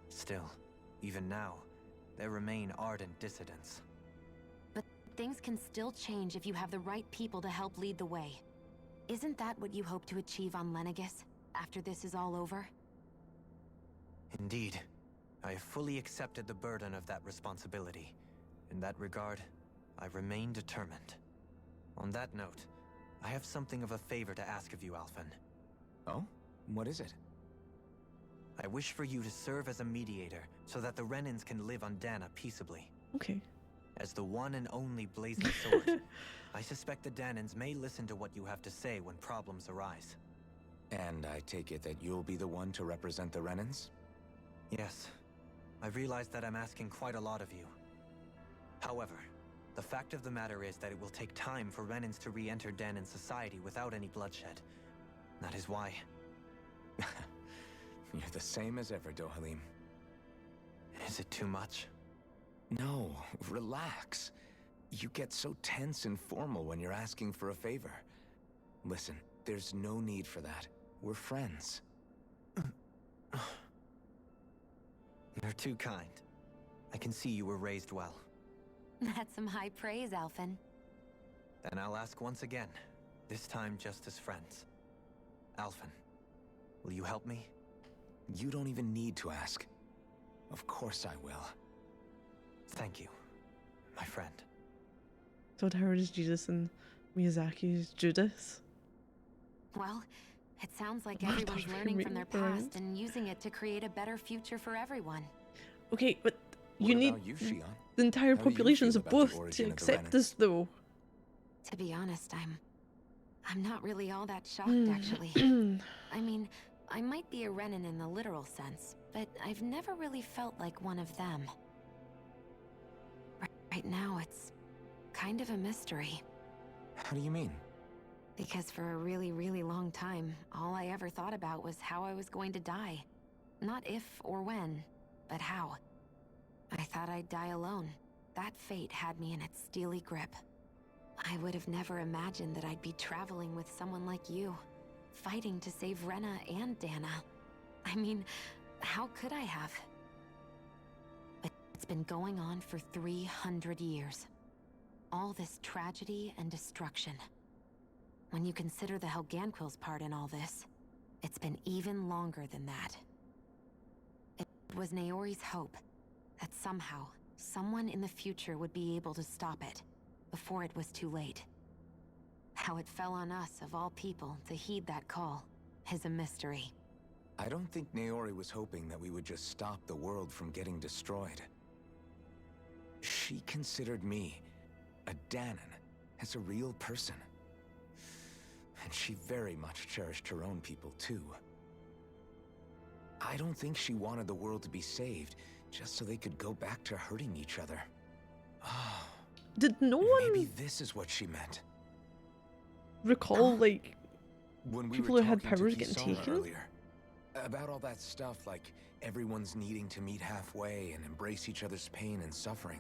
Still, even now, there remain ardent dissidents. But things can still change if you have the right people to help lead the way. Isn't that what you hope to achieve on Lenegis, after this is all over? Indeed. I have fully accepted the burden of that responsibility. In that regard, I remain determined. On that note, I have something of a favor to ask of you, Alphen. Oh? What is it? I wish for you to serve as a mediator so that the Renans can live on Dana peaceably. Okay. As the one and only Blazing Sword, I suspect the Danans may listen to what you have to say when problems arise. And I take it that you'll be the one to represent the Renans? Yes. I realize that I'm asking quite a lot of you. However, the fact of the matter is that it will take time for Renans to re-enter Danan society without any bloodshed. That is why... You're the same as ever, Dohalim. Is it too much? No, relax. You get so tense and formal when you're asking for a favor. Listen, there's no need for that. We're friends. You're too kind. I can see you were raised well. That's some high praise, Alphen. Then I'll ask once again, this time just as friends. Alphen, will you help me? You don't even need to ask. Of course I will. Thank you, my friend. Todd Howard is Jesus and Miyazaki is Judas. Well, it sounds like everyone's learning from their past and using it to create a better future for everyone. Okay, but What you need about you, Shion? the entire How do you populations feel of about the both to origin of the accept Renans? this, though. To be honest, I'm not really all that shocked, actually. I mean, I might be a Renan in the literal sense, but I've never really felt like one of them. Right now, it's kind of a mystery. How do you mean? Because for a really, really long time, all I ever thought about was how I was going to die. Not if or when, but how. I thought I'd die alone. That fate had me in its steely grip. I would have never imagined that I'd be traveling with someone like you, fighting to save Rena and Dana. I mean, how could I have? But it's been going on for 300 years. All this tragedy and destruction. When you consider the Helganquil's part in all this, it's been even longer than that. It was Naori's hope that somehow, someone in the future would be able to stop it, before it was too late. How it fell on us, of all people, to heed that call, is a mystery. I don't think Naori was hoping that we would just stop the world from getting destroyed. She considered me, a Danan, as a real person. And she very much cherished her own people, too. I I don't think she wanted the world to be saved, just so they could go back to hurting each other. Oh, Did no one maybe this is what she meant. recall, like, When we people were who had talking to powers getting Kisana taken? earlier, about all that stuff, like everyone's needing to meet halfway and embrace each other's pain and suffering.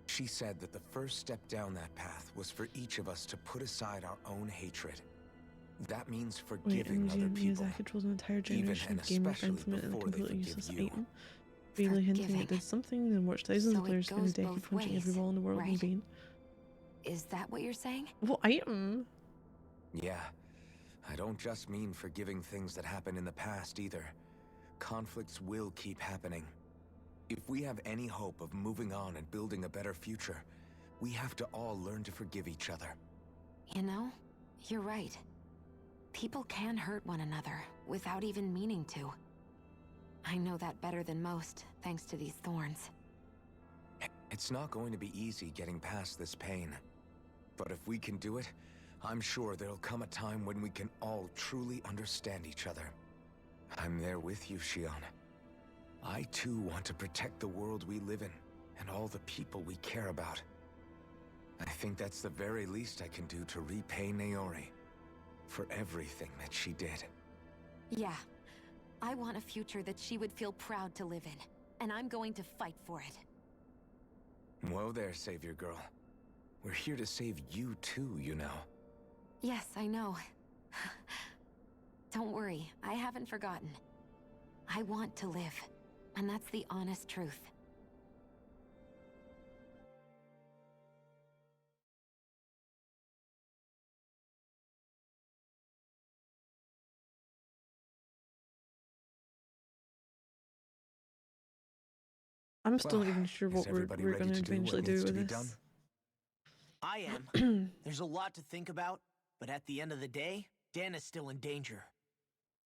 She said that the first step down that path was for each of us to put aside our own hatred. That means Wait, forgiving other people, Miyazaki controls an entire even generation and of gamer especially implement and a before they completely forgive useless you. item. Vaguely hinting it Forgiving. did something, then watched thousands So of it players spend a goes decade both punching every ways, wall in the world in right? vain. Is that what you're saying? What item? Yeah, I don't just mean forgiving things that happened in the past either. Conflicts will keep happening. If we have any hope of moving on and building a better future, we have to all learn to forgive each other. You know, you're right. People can hurt one another without even meaning to. I know that better than most, thanks to these thorns. It's not going to be easy getting past this pain. But if we can do it, I'm sure there'll come a time when we can all truly understand each other. I'm there with you, Shion. I too want to protect the world we live in, and all the people we care about. I think that's the very least I can do to repay Naori for everything that she did. Yeah. I want a future that she would feel proud to live in, and I'm going to fight for it. Whoa there, Savior Girl. We're here to save you too, you know. Yes, I know. Don't worry, I haven't forgotten. I want to live, and that's the honest truth. I'm still Well, not even sure is what we're everybody going ready to to do what eventually do needs to with be done? this. I am. There's a lot to think about, but at the end of the day, Dan is still in danger.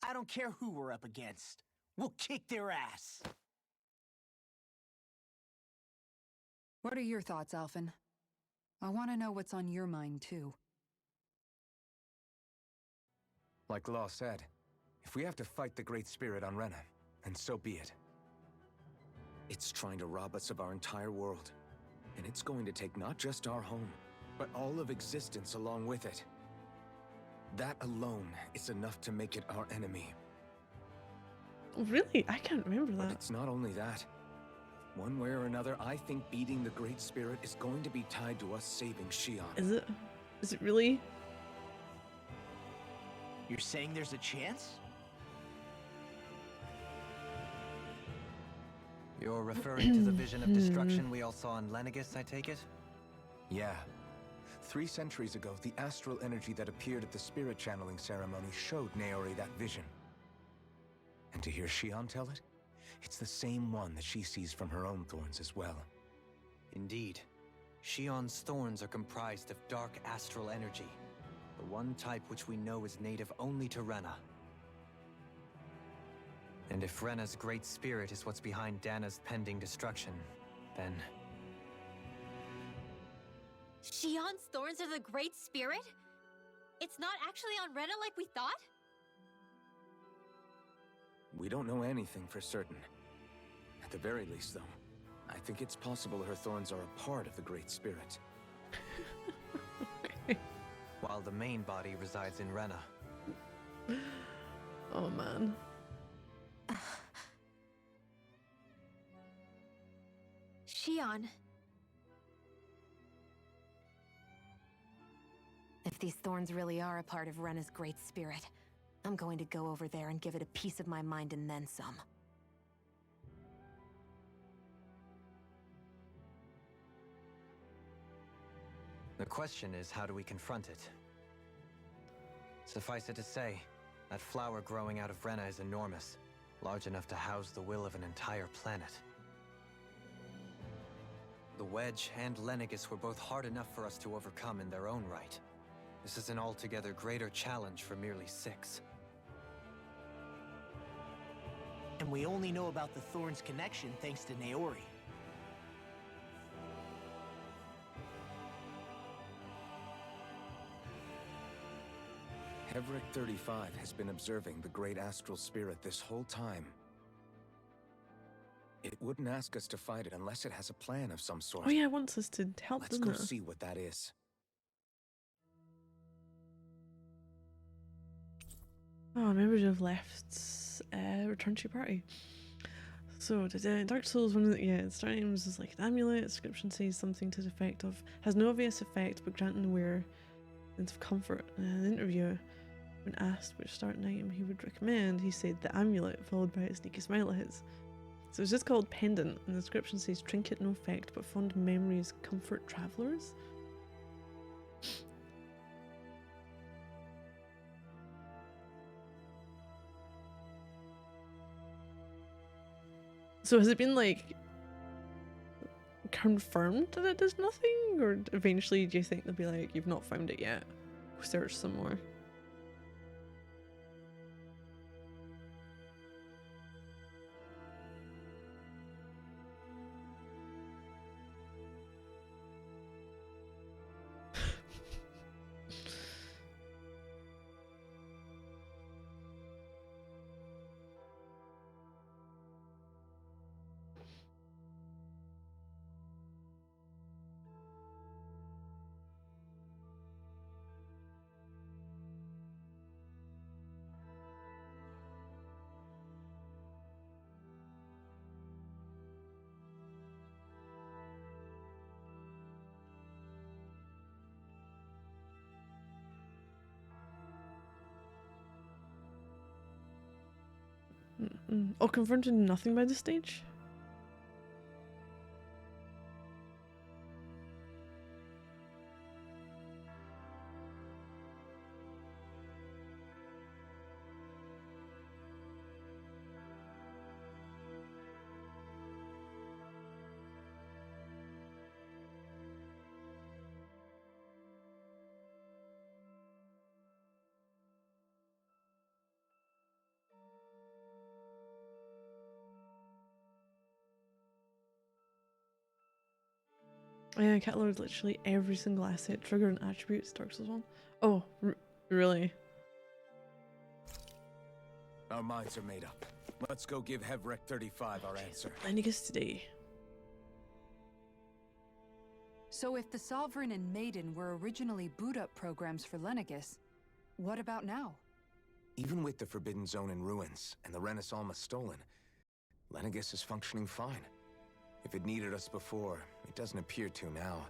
I don't care who we're up against. We'll kick their ass. What are your thoughts, Alphen? I want to know what's on your mind, too. Like Law said, if we have to fight the Great Spirit on Rena, then so be it. It's trying to rob us of our entire world. And it's going to take not just our home, but all of existence along with it. That alone is enough to make it our enemy. Really? I can't remember But that. it's not only that. One way or another, I think beating the Great Spirit is going to be tied to us saving Shion. Is it? Is it really? You're saying there's a chance? You're referring to the vision of destruction we all saw in Lenegis, I take it? Yeah. 3 centuries ago, the astral energy that appeared at the spirit channeling ceremony showed Naori that vision. And to hear Shion tell it, it's the same one that she sees from her own thorns as well. Indeed. Shion's thorns are comprised of dark astral energy, the one type which we know is native only to Rena. And if Rena's great spirit is what's behind Dana's pending destruction, then... Shion's thorns are the Great Spirit? It's not actually on Rena like we thought? We don't know anything for certain. At the very least, though, I think it's possible her thorns are a part of the Great Spirit. Okay. While the main body resides in Rena. Oh man. Shion. If these thorns really are a part of Rena's great spirit, I'm going to go over there and give it a piece of my mind and then some. The question is, how do we confront it? Suffice it to say, that flower growing out of Rena is enormous, large enough to house the will of an entire planet. The Wedge and Lenegis were both hard enough for us to overcome in their own right. This is an altogether greater challenge for merely 6. And we only know about the Thorns connection thanks to Naori. Hevric 35 has been observing the great astral spirit this whole time. It wouldn't ask us to fight it unless it has a plan of some sort. Oh yeah, it wants us to help, Let's doesn't go it? see what that is. Oh, members have left. Return to your party. So, Dark Souls, one of the, it's times is like an amulet. Description says something to the effect of has no obvious effect, but granting the wearer sense of comfort. In the interview, when asked which starting item he would recommend, he said the amulet, followed by a sneaky smile at his. So it's just called pendant, and the description says trinket no effect, but fond memories comfort travelers. So has it been like confirmed that it does nothing, or eventually do you think they'll be like, you've not found it yet, search some more? Oh, confronted nothing by this stage? Yeah, cataloged literally every single asset, trigger, and attributes Dark Souls 1. Oh, really? Our minds are made up. Let's go give Hevric 35 our answer. Lenegis today. So if the Sovereign and Maiden were originally boot-up programs for Lenegis, what about now? Even with the Forbidden Zone in ruins and the Renis Alma stolen, Lenegis is functioning fine. If it needed us before, it doesn't appear to now.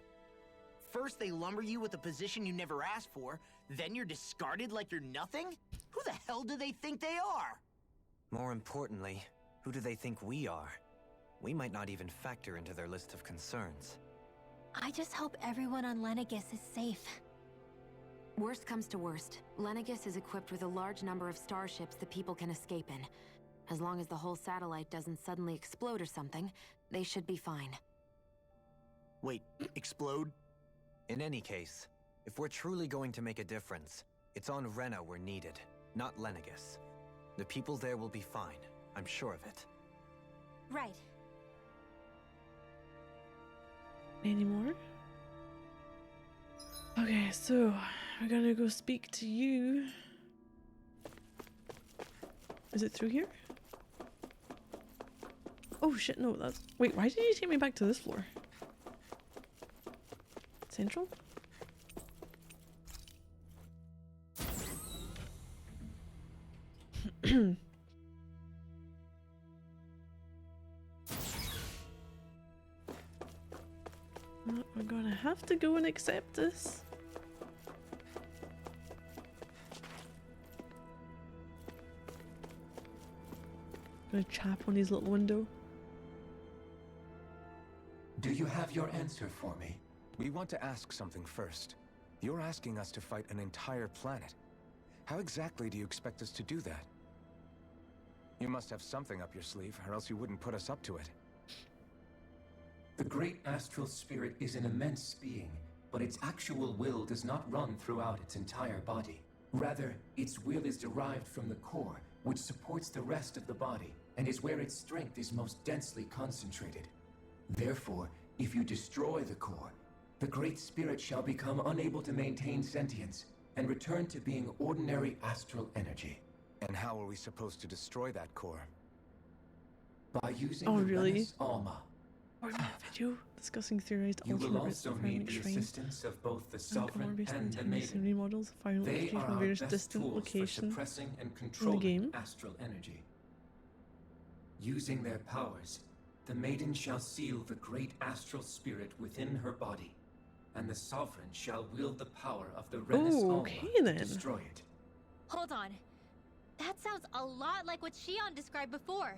First they lumber you with a position you never asked for, then you're discarded like you're nothing? Who the hell do they think they are? More importantly, who do they think we are? We might not even factor into their list of concerns. I just hope everyone on Lenegis is safe. Worst comes to worst, Lenegis is equipped with a large number of starships that people can escape in. As long as the whole satellite doesn't suddenly explode or something, they should be fine. Wait, explode? In any case, if we're truly going to make a difference, it's on Rena we're needed, not Lenegis. The people there will be fine, I'm sure of it. Right. Any more? Okay, so we're gonna go speak to you. Is it through here? Oh shit, no, that's... Wait, why did you take me back to this floor? Central? We're gonna have to go and accept this. Gonna chap on his little window. Do you have your answer for me? We want to ask something first. You're asking us to fight an entire planet. How exactly do you expect us to do that? You must have something up your sleeve, or else you wouldn't put us up to it. The great astral spirit is an immense being, but its actual will does not run throughout its entire body. Rather, its will is derived from the core, which supports the rest of the body, and is where its strength is most densely concentrated. Therefore, if you destroy the core, the Great Spirit shall become unable to maintain sentience, and return to being ordinary astral energy. And how are we supposed to destroy that core? By using Oh, the really? Renis Alma. Or that video discussing theorized You will alternate also routes need to the shrine. assistance of both the And Sovereign based on and the tiny Maiden. scenery models of final They energy are from our various best distant tools for locations. suppressing and controlling game. astral energy. Using their powers, the Maiden shall seal the great astral spirit within her body, and the Sovereign shall wield the power of the Renis Oh, Alma okay to then. destroy it. Hold on. That sounds a lot like what Shion described before.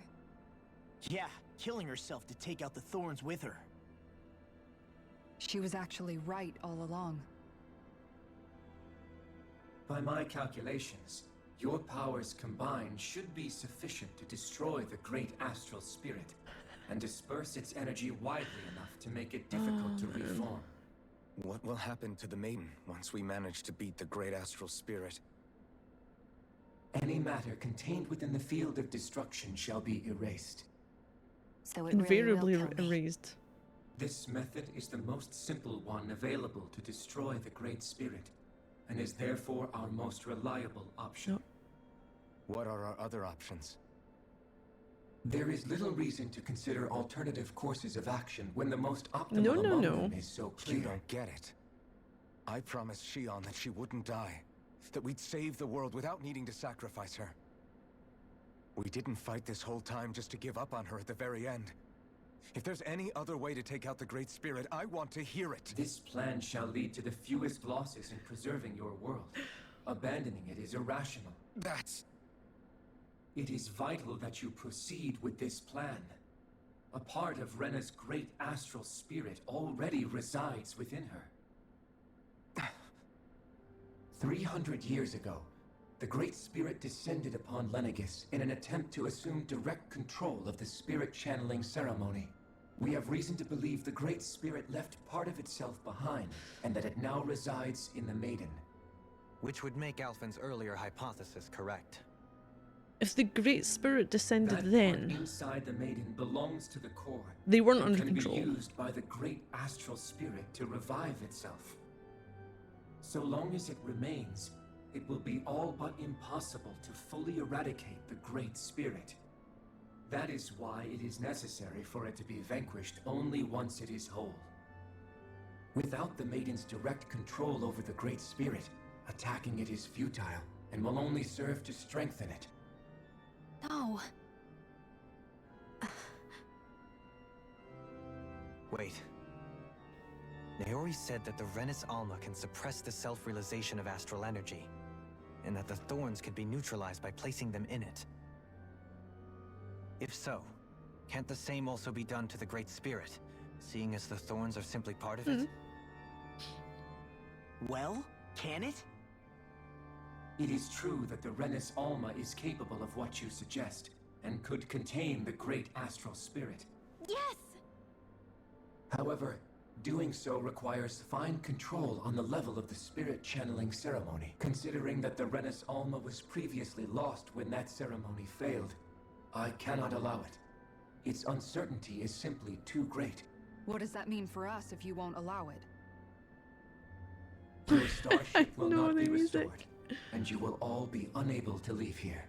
Yeah, killing herself to take out the thorns with her. She was actually right all along. By my calculations, your powers combined should be sufficient to destroy the great astral spirit and disperse its energy widely enough to make it difficult to reform. What will happen to the Maiden once we manage to beat the great astral spirit? Any matter contained within the field of destruction shall be erased. So it Invariably really will kill me. erased. This method is the most simple one available to destroy the Great Spirit, and is therefore our most reliable option. Yep. What are our other options? There is little reason to consider alternative courses of action when the most optimal No, among no. them is so You clear. don't get it. I promised Shion that she wouldn't die, that we'd save the world without needing to sacrifice her. We didn't fight this whole time just to give up on her at the very end. If there's any other way to take out the Great Spirit, I want to hear it. This plan shall lead to the fewest losses in preserving your world. Abandoning it is irrational. That's... It is vital that you proceed with this plan. A part of Rena's great astral spirit already resides within her. 300 years ago, the Great Spirit descended upon Lenegis in an attempt to assume direct control of the spirit channeling ceremony. We have reason to believe the Great Spirit left part of itself behind, and that it now resides in the Maiden. Which would make Alphen's earlier hypothesis correct. If the Great Spirit descended That part then, inside the Maiden belongs to the core. they weren't and under can control. be used by the great astral spirit to revive itself. So long as it remains, it will be all but impossible to fully eradicate the Great Spirit. That is why it is necessary for it to be vanquished only once it is whole. Without the Maiden's direct control over the Great Spirit, attacking it is futile and will only serve to strengthen it. No. Wait. Naori said that the Renis Alma can suppress the self-realization of astral energy, and that the thorns can be neutralized by placing them in it. If so, can't the same also be done to the Great Spirit, seeing as the thorns are simply part of it? Well, can it? It is true that the Renis Alma is capable of what you suggest, and could contain the great astral spirit. Yes! However, doing so requires fine control on the level of the spirit channeling ceremony. Considering that the Renis Alma was previously lost when that ceremony failed, I cannot allow it. Its uncertainty is simply too great. What does that mean for us if you won't allow it? Your starship will know not the be music. restored, and you will all be unable to leave here.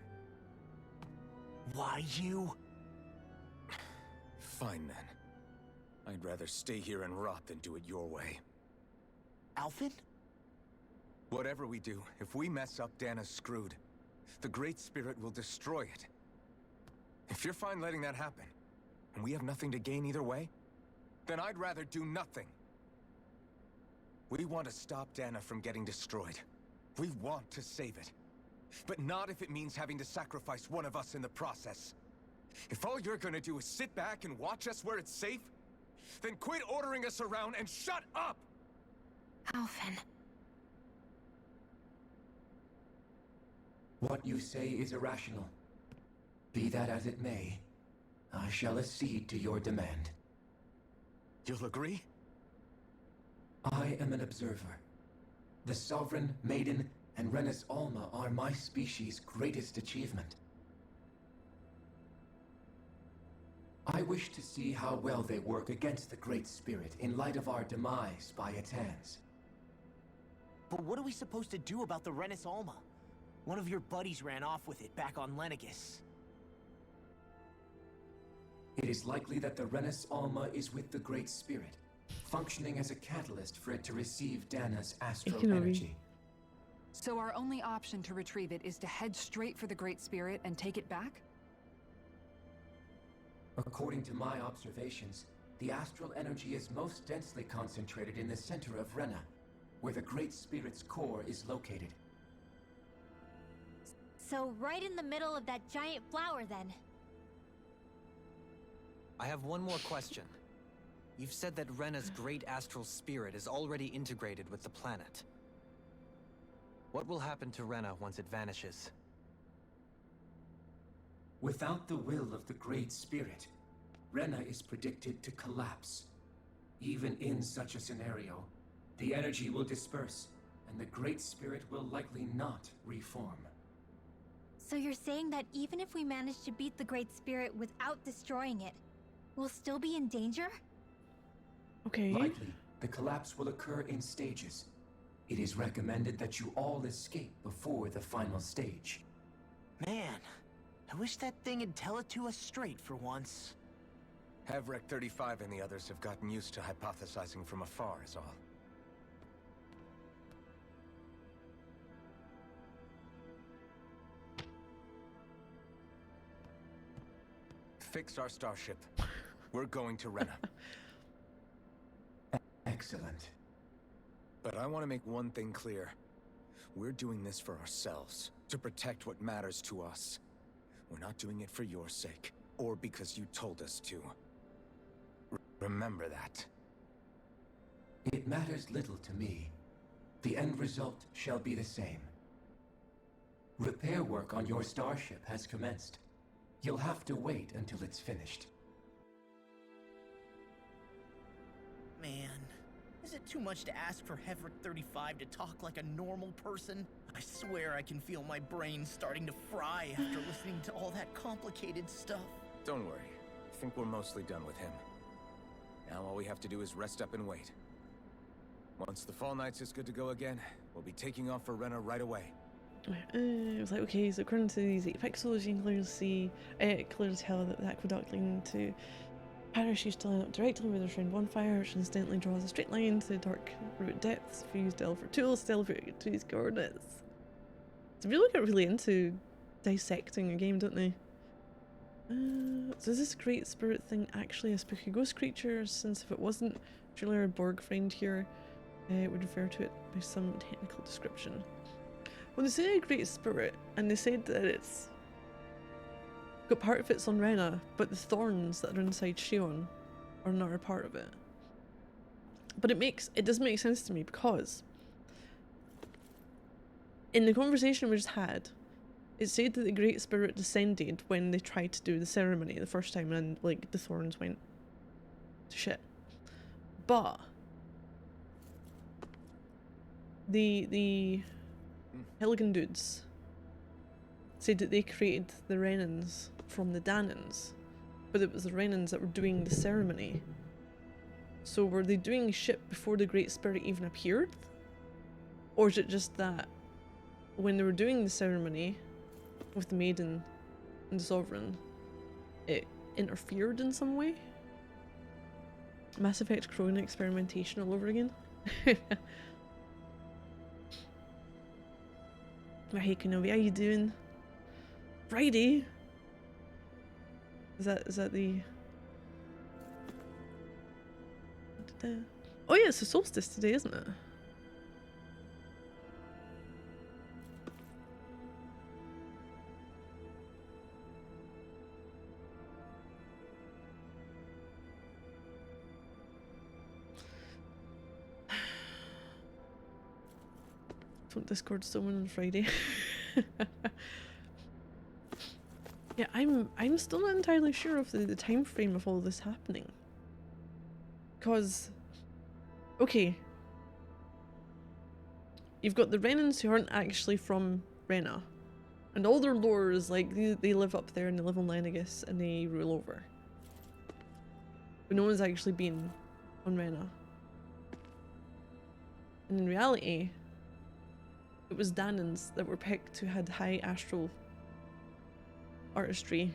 Why you? Fine then. I'd rather stay here and rot than do it your way. Alphen? Whatever we do, if we mess up, Dana's screwed. The Great Spirit will destroy it. If you're fine letting that happen, and we have nothing to gain either way, then I'd rather do nothing. We want to stop Dana from getting destroyed. We want to save it. But not if it means having to sacrifice one of us in the process. If all you're gonna do is sit back and watch us where it's safe, then quit ordering us around and shut up! Alphen. What you say is irrational. Be that as it may, I shall accede to your demand. You'll agree? I am an observer. The Sovereign, Maiden, and Renis Alma are my species' greatest achievement. I wish to see how well they work against the Great Spirit in light of our demise by its hands. But what are we supposed to do about the Renis Alma? One of your buddies ran off with it back on Lenegis. It is likely that the Renis Alma is with the Great Spirit, functioning as a catalyst for it to receive Dana's astral energy. So our only option to retrieve it is to head straight for the Great Spirit and take it back? According to my observations, the astral energy is most densely concentrated in the center of Rena, where the Great Spirit's core is located. So right in the middle of that giant flower, then. I have one more question. You've said that Rena's great astral spirit is already integrated with the planet. What will happen to Rena once it vanishes? Without the will of the Great Spirit, Rena is predicted to collapse. Even in such a scenario, the energy will disperse, and the Great Spirit will likely not reform. So you're saying that even if we manage to beat the Great Spirit without destroying it, we'll still be in danger? Okay. Likely, the collapse will occur in stages. It is recommended that you all escape before the final stage. Man, I wish that thing would tell it to us straight for once. Havrek 35 and the others have gotten used to hypothesizing from afar is all. Fix our starship. We're going to Rena. Excellent. But I want to make one thing clear. We're doing this for ourselves, to protect what matters to us. We're not doing it for your sake, or because you told us to. Remember that. It matters little to me. The end result shall be the same. Repair work on your starship has commenced. You'll have to wait until it's finished. Man, is it too much to ask for Havrek 35 to talk like a normal person? I swear I can feel my brain starting to fry after listening to all that complicated stuff. Don't worry. I think we're mostly done with him. Now all we have to do is rest up and wait. Once the Fall Knights is good to go again, we'll be taking off for Rena right away. It was like, okay, so according to these 8 pixels, you can clearly tell that the aqueduct leading to Parish used to line up directly with a shrine bonfire, which incidentally draws a straight line to the dark root depths. If you use Delver tools, Delver to these coordinates. So people get really into dissecting a game, don't they? So is this Great Spirit thing actually a spooky ghost creature? Since if it wasn't, surely our Borg friend here would refer to it by some technical description. When they say a Great Spirit, and they said that it's got part of it's on Rena, but the thorns that are inside Shion are not a part of it. But it does make sense to me, because in the conversation we just had, it said that the Great Spirit descended when they tried to do the ceremony the first time, and like the thorns went to shit. But the Helgen dudes said that they created the Renans from the Danans, but it was the Renans that were doing the ceremony. So were they doing shit before the Great Spirit even appeared? Or is it just that when they were doing the ceremony with the Maiden and the Sovereign, it interfered in some way? Mass Effect Crone experimentation all over again? Hey Kenobi, how you doing? Friday? Is that the... Oh yeah, it's the solstice today, isn't it? Don't Discord someone on Friday. Yeah, I'm still not entirely sure of the time frame of all this happening. Because, okay, you've got the Renans who aren't actually from Rena, and all their lore is like they live up there and they live on Lenegis and they rule over. But no one's actually been on Rena. And in reality, it was Danans that were picked who had high astral artistry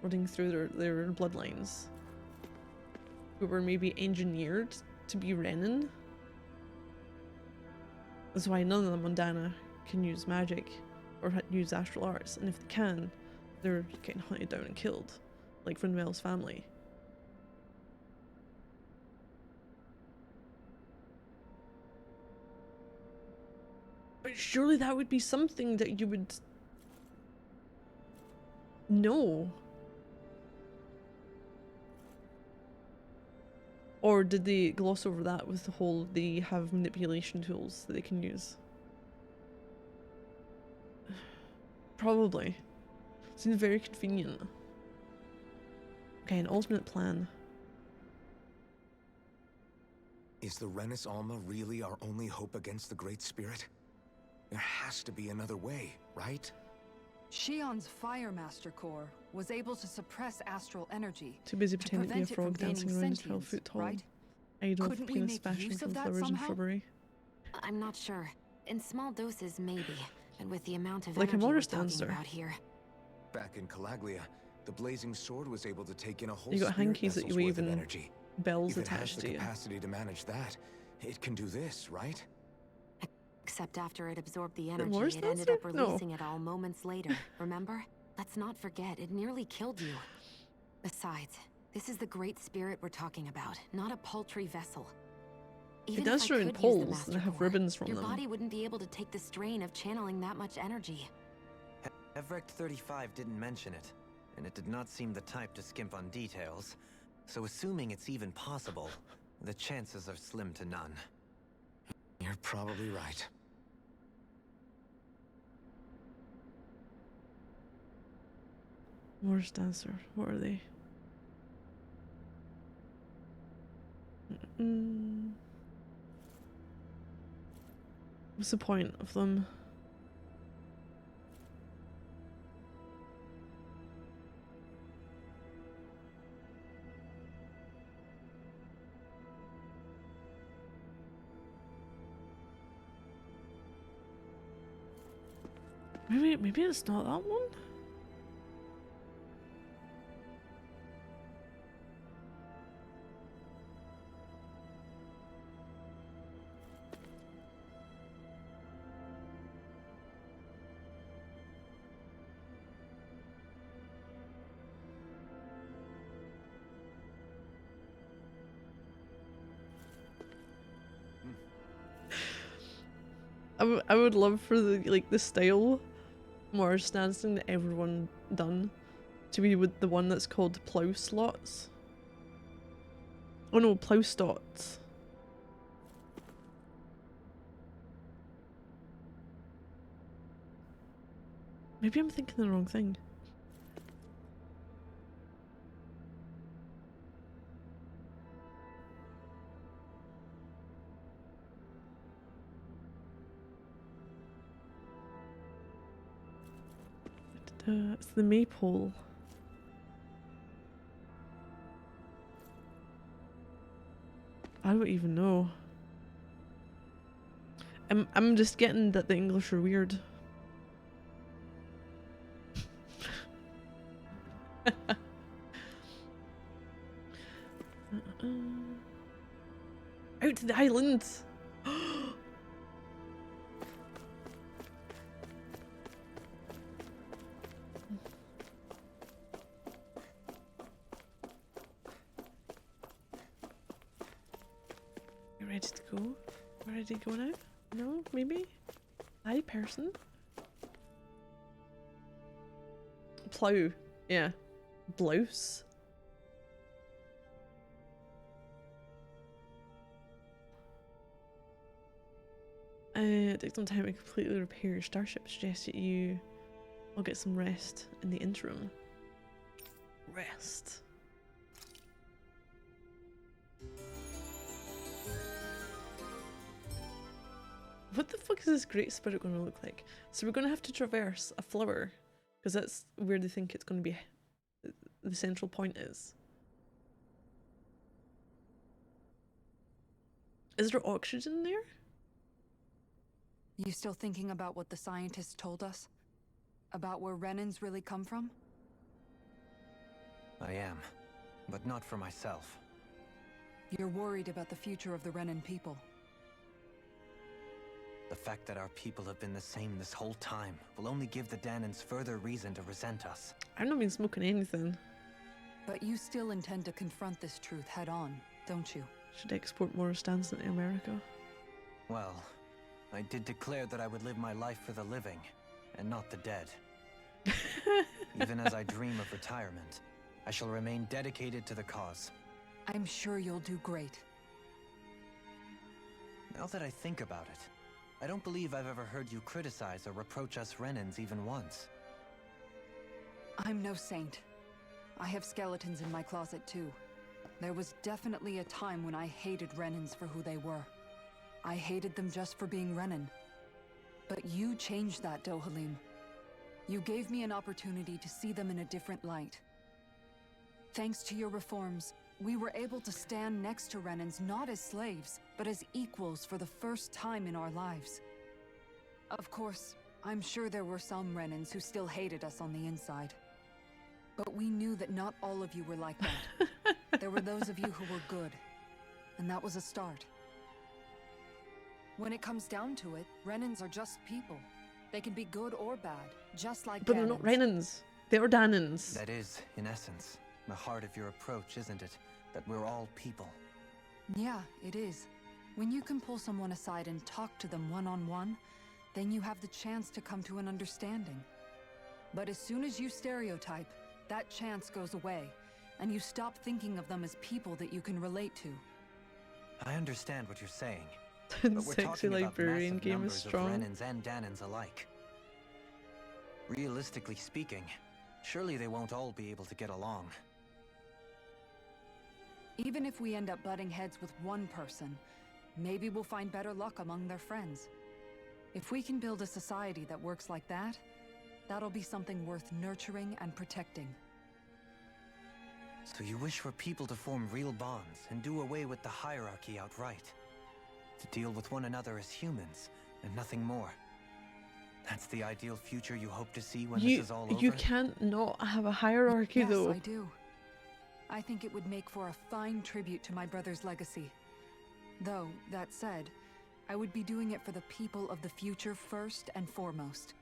running through their bloodlines, who were maybe engineered to be Renan. That's why none of them on Dana can use magic or use astral arts, and if they can, they're getting hunted down and killed, like Frinmel's family. But surely that would be something that you would know. Or did they gloss over that with the whole they have manipulation tools that they can use? Probably. Seems very convenient. Okay, an alternate plan. Is the Renis Alma really our only hope against the Great Spirit? There has to be another way, right? Shion's Fire Master Core was able to suppress astral energy. Too busy pretending to be a prevent it from frog dancing gaining around 12 sentience, foot tall. right? Idol Couldn't of we penis make fashion use from of that flowers and somehow? shrubbery. I'm not sure. In small doses, maybe. And with the amount of Like a energy we're Morris talking dancer. about here. Back in Calaglia, the Blazing Sword was able to take in a whole You got spirit hankies that vessel's you worth of wave and energy. bells If it has attached the to you. capacity to manage that, it can do this, right? Except after it absorbed the Morris energy, it ended dancer? up No. releasing it all moments later, remember? Let's not forget, it nearly killed you. Besides, this is the Great Spirit we're talking about, not a paltry vessel. Even does if show I in could use the poles Master that have Core, ribbons from your them. body wouldn't be able to take the strain of channeling that much energy. Evrect 35 didn't mention it, and it did not seem the type to skimp on details. So assuming it's even possible, the chances are slim to none. You're probably right. Morris dancer. What are they? What's the point of them? Maybe it's not that one. I would love for the style Morris dancing that everyone done to be with the one that's called plow slots. Oh no, plow stots. Maybe I'm thinking the wrong thing. It's the maypole. I don't even know. I'm just getting that the English are weird. Out to the islands. You ready to go? We're ready to go now? No? Maybe? Hi, person? Plow. Yeah. Blouse. Take some time to completely repair your starship. Suggest that you all get some rest in the interim. Rest. What the fuck is this great spirit going to look like? So we're going to have to traverse a flower, because that's where they think it's going to be, the central point is. Is there oxygen there? You still thinking about what the scientists told us? About where Renans really come from? I am, but not for myself. You're worried about the future of the Renan people. The fact that our people have been the same this whole time will only give the Danans further reason to resent us. I've not been smoking anything. But you still intend to confront this truth head on, don't you? Should export more stands into America. Well, I did declare that I would live my life for the living, and not the dead. Even as I dream of retirement, I shall remain dedicated to the cause. I'm sure you'll do great. Now that I think about it, I don't believe I've ever heard you criticize or reproach us Renans even once. I'm no saint. I have skeletons in my closet too. There was definitely a time when I hated Renans for who they were. I hated them just for being Renan. But you changed that, Dohalim. You gave me an opportunity to see them in a different light. Thanks to your reforms, we were able to stand next to Renans not as slaves, but as equals for the first time in our lives. Of course, I'm sure there were some Renans who still hated us on the inside. But we knew that not all of you were like that. There were those of you who were good, and that was a start. When it comes down to it, Renans are just people. They can be good or bad, just like But they're not Renans. They're Danans. That is, in essence, the heart of your approach, isn't it? That we're all people. Yeah, it is. When you can pull someone aside and talk to them one-on-one, then you have the chance to come to an understanding. But as soon as you stereotype, that chance goes away, and you stop thinking of them as people that you can relate to. I understand what you're saying. The But we're sexy talking about librarian massive game is numbers strong. of Renans and Danans alike. Realistically speaking, surely they won't all be able to get along. Even if we end up butting heads with one person, maybe we'll find better luck among their friends. If we can build a society that works like that, that'll be something worth nurturing and protecting. So you wish for people to form real bonds and do away with the hierarchy outright? To deal with one another as humans, and nothing more? That's the ideal future you hope to see when this is all over? You can't not have a hierarchy, Yes, though. I do. I think it would make for a fine tribute to my brother's legacy. Though, that said, I would be doing it for the people of the future first and foremost.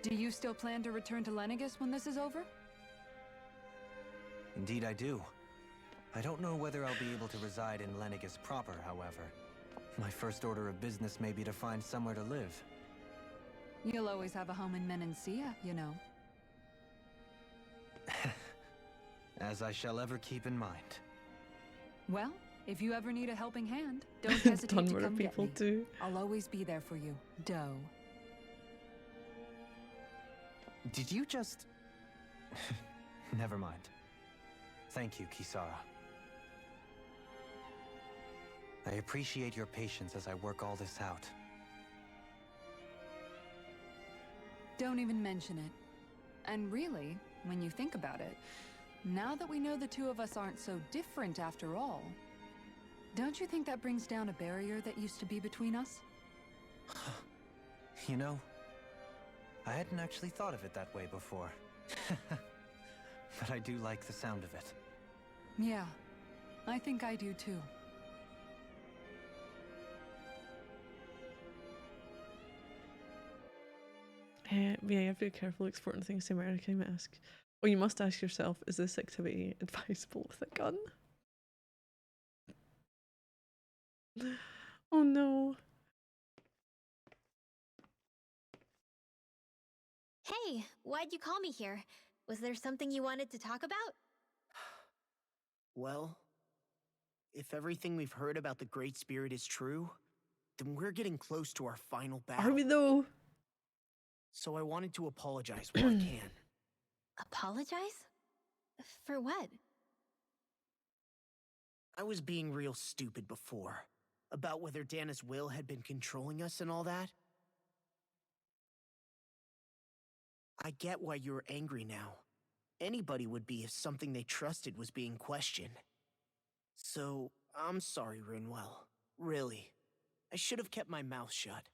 Do you still plan to return to Lenegis when this is over? Indeed I do. I don't know whether I'll be able to reside in Lenegis proper, however. My first order of business may be to find somewhere to live. You'll always have a home in Menancia, you know. As I shall ever keep in mind. Well, if you ever need a helping hand, don't hesitate Done to with come get people me. too. I'll always be there for you, Doe. Did you just... Never mind. Thank you, Kisara. I appreciate your patience as I work all this out. Don't even mention it. And really, when you think about it, now that we know the two of us aren't so different after all, don't you think that brings down a barrier that used to be between us? You know, I hadn't actually thought of it that way before. But I do like the sound of it. Yeah, I think I do too. Yeah, you have to be careful exporting things to America, you might ask. Or you must ask yourself, is this activity advisable with a gun? Oh no. Hey, why'd you call me here? Was there something you wanted to talk about? Well, if everything we've heard about the Great Spirit is true, then we're getting close to our final battle. Are we though? So I wanted to apologize where I can. Apologize? For what? I was being real stupid before. About whether Dana's will had been controlling us and all that. I get why you're angry now. Anybody would be if something they trusted was being questioned. So, I'm sorry, Rinwell. Really. I should have kept my mouth shut.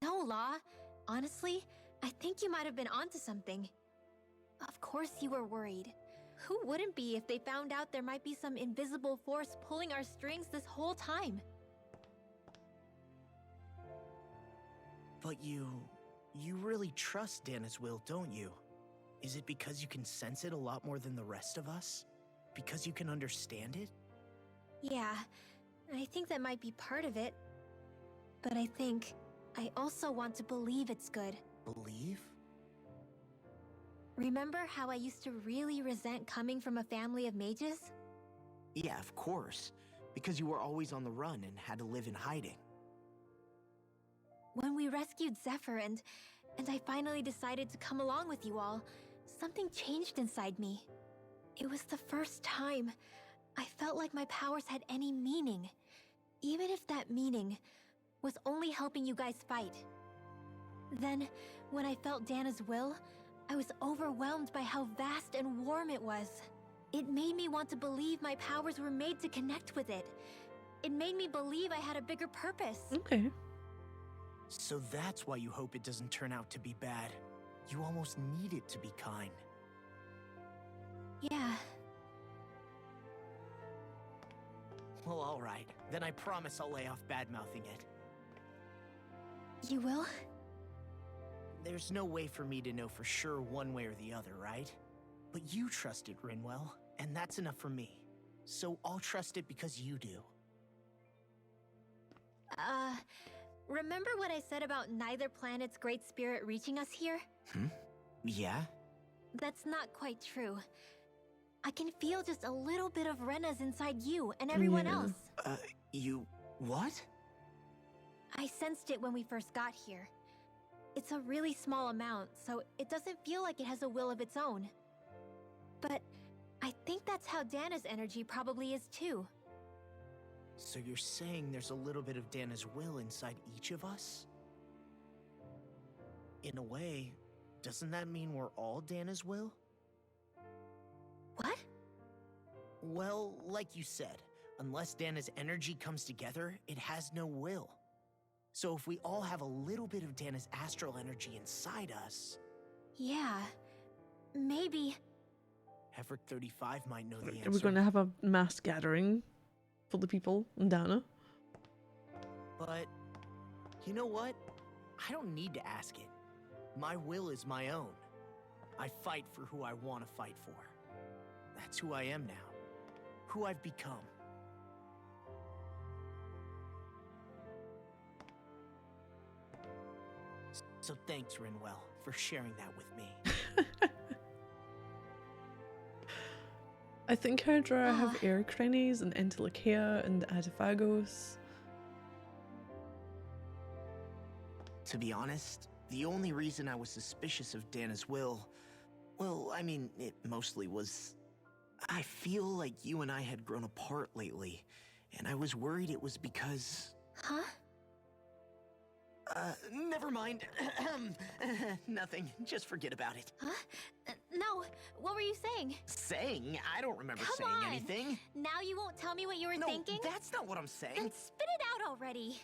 No, Law. Honestly, I think you might have been onto something. Of course you were worried. Who wouldn't be if they found out there might be some invisible force pulling our strings this whole time? But you really trust Dana's will, don't you? Is it because you can sense it a lot more than the rest of us? Because you can understand it? Yeah, I think that might be part of it. But I think I also want to believe it's good. Believe? Remember how I used to really resent coming from a family of mages? Yeah, of course. Because you were always on the run and had to live in hiding. When we rescued Zephyr and I finally decided to come along with you all, something changed inside me. It was the first time I felt like my powers had any meaning, even if that meaning was only helping you guys fight. Then, when I felt Dana's will, I was overwhelmed by how vast and warm it was. It made me want to believe my powers were made to connect with it. It made me believe I had a bigger purpose. Okay. So that's why you hope it doesn't turn out to be bad. You almost need it to be kind. Yeah. Well, alright. Then I promise I'll lay off bad-mouthing it. You will? There's no way for me to know for sure one way or the other, right? But you trust it, Rinwell, and that's enough for me. So I'll trust it because you do. Remember what I said about neither planet's great spirit reaching us here? Yeah? That's not quite true. I can feel just a little bit of Rena's inside you and everyone else. You... what? I sensed it when we first got here. It's a really small amount, so it doesn't feel like it has a will of its own. But I think that's how Dana's energy probably is too. So you're saying there's a little bit of Dana's will inside each of us? In a way, doesn't that mean we're all Dana's will? What? Well, like you said, unless Dana's energy comes together, it has no will. So if we all have a little bit of Dana's astral energy inside us... Yeah, maybe... Heverick 35 might know the answer. Are we going to have a mass gathering for the people in Dana? But, you know what? I don't need to ask it. My will is my own. I fight for who I want to fight for. That's who I am now. Who I've become. So thanks, Rinwell, for sharing that with me. I think Hydra have air crannies and Entelechea and Adaphagos. To be honest, the only reason I was suspicious of Dana's will, well, I mean, it mostly was... I feel like you and I had grown apart lately, and I was worried it was because... Huh? Never mind. Nothing. Just forget about it. Huh? No, what were you saying? Saying? I don't remember Come saying on. anything. Now you won't tell me what you were thinking? No, that's not what I'm saying. Then spit it out already.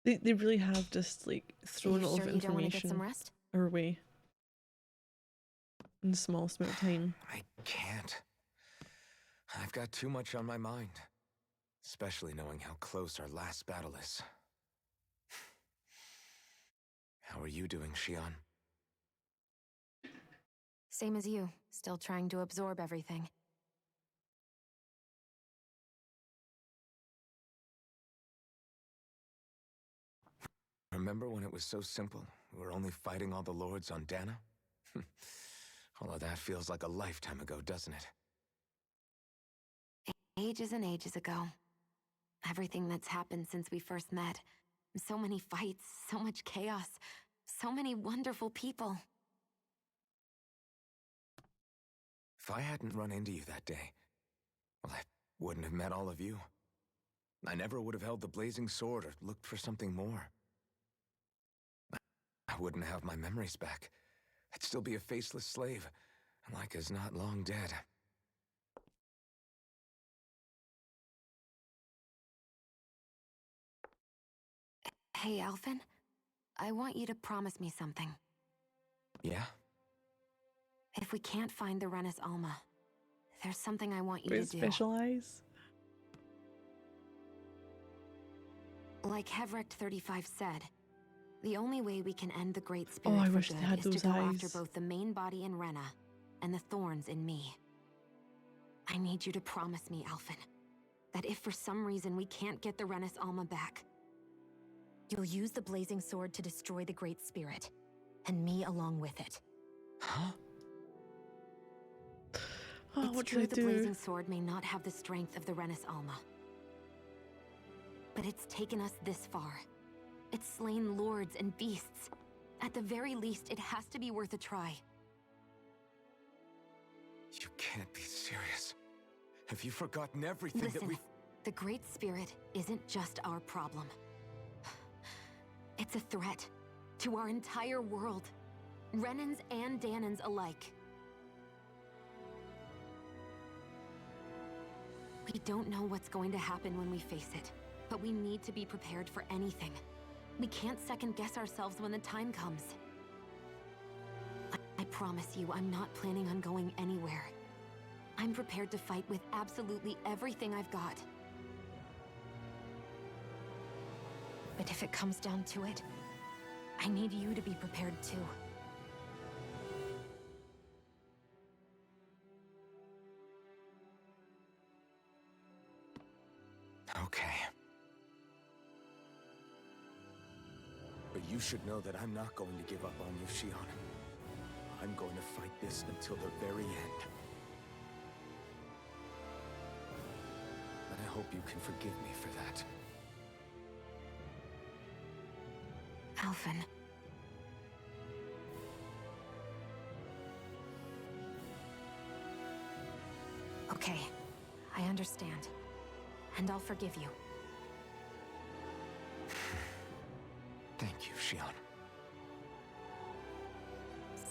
They really have just like thrown You all sure of you don't want to get information some rest? our way in a small amount of time. I can't. I've got too much on my mind. Especially knowing how close our last battle is. How are you doing, Shion? Same as you, still trying to absorb everything. Remember when it was so simple? We were only fighting all the lords on Dana? All of that feels like a lifetime ago, doesn't it? Ages and ages ago. Everything that's happened since we first met. So many fights, so much chaos. So many wonderful people. If I hadn't run into you that day, well, I wouldn't have met all of you. I never would have held the blazing sword or looked for something more. I wouldn't have my memories back. I'd still be a faceless slave, like as not long dead. Hey, Alphen. I want you to promise me something. Yeah? If we can't find the Renis Alma, there's something I want you Very to do. specialized. Like Hevrect 35 said, the only way we can end the Great Oh, Spirit I for wish they good had is to those go after eyes. both the main body in Rena and the thorns in me. I need you to promise me, Alphen, that if for some reason we can't get the Renis Alma back, you'll use the Blazing Sword to destroy the Great Spirit, and me along with it. Huh? Oh, It's what true did I the do? Blazing Sword may not have the strength of the Renis Alma. But it's taken us this far. It's slain lords and beasts. At the very least, it has to be worth a try. You can't be serious. Have you forgotten everything that Listen, we've... the Great Spirit isn't just our problem. It's a threat to our entire world. Renans and Dahnans alike. We don't know what's going to happen when we face it, but we need to be prepared for anything. We can't second-guess ourselves when the time comes. I promise you, I'm not planning on going anywhere. I'm prepared to fight with absolutely everything I've got. But if it comes down to it, I need you to be prepared too. Okay. But you should know that I'm not going to give up on you, Shionne. I'm going to fight this until the very end. And I hope you can forgive me for that. Alphen. Okay, I understand. And I'll forgive you. Thank you, Shionne.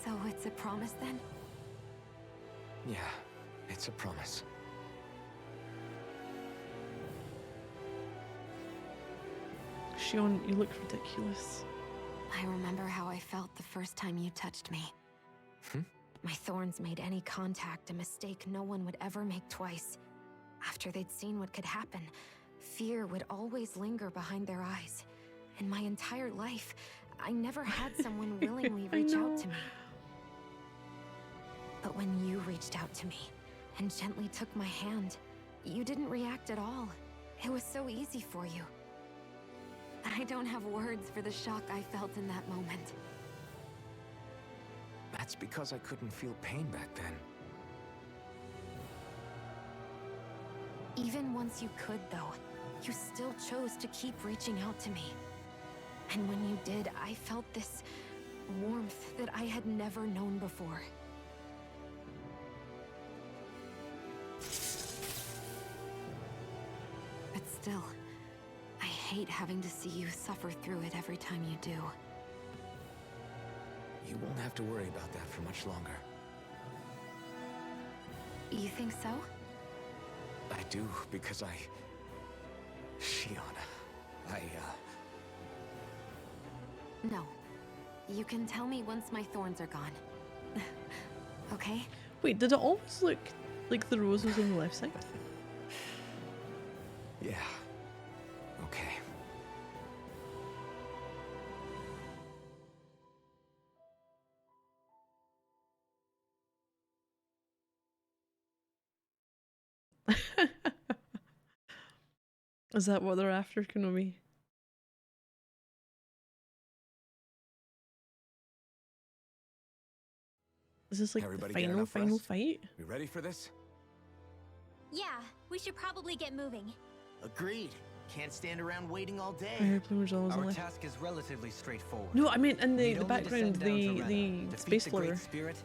So it's a promise then? Yeah, it's a promise. Shionne, you look ridiculous. I remember how I felt the first time you touched me. My thorns made any contact a mistake no one would ever make twice. After they'd seen what could happen, fear would always linger behind their eyes. In my entire life, I never had someone willingly reach out to me. But when you reached out to me and gently took my hand, you didn't react at all. It was so easy for you. I don't have words for the shock I felt in that moment. That's because I couldn't feel pain back then. Even once you could, though, you still chose to keep reaching out to me. And when you did, I felt this warmth that I had never known before. But still, I hate having to see you suffer through it every time you do. You won't have to worry about that for much longer. You think so? I do, because Shionne, No. You can tell me once my thorns are gone. Okay? Wait, did it always look like the rose was on the left side? Yeah. Okay. Is that what they're after, Kenobi? Is this like Everybody the get enough final rest? fight? We ready for this? Yeah, we should probably get moving. Agreed. can't stand around waiting all day. Fire plumage always Our alive. task is relatively straightforward. No, I mean in We'd the only background, descend down to Rena, the defeat space the Great flower. Spirit,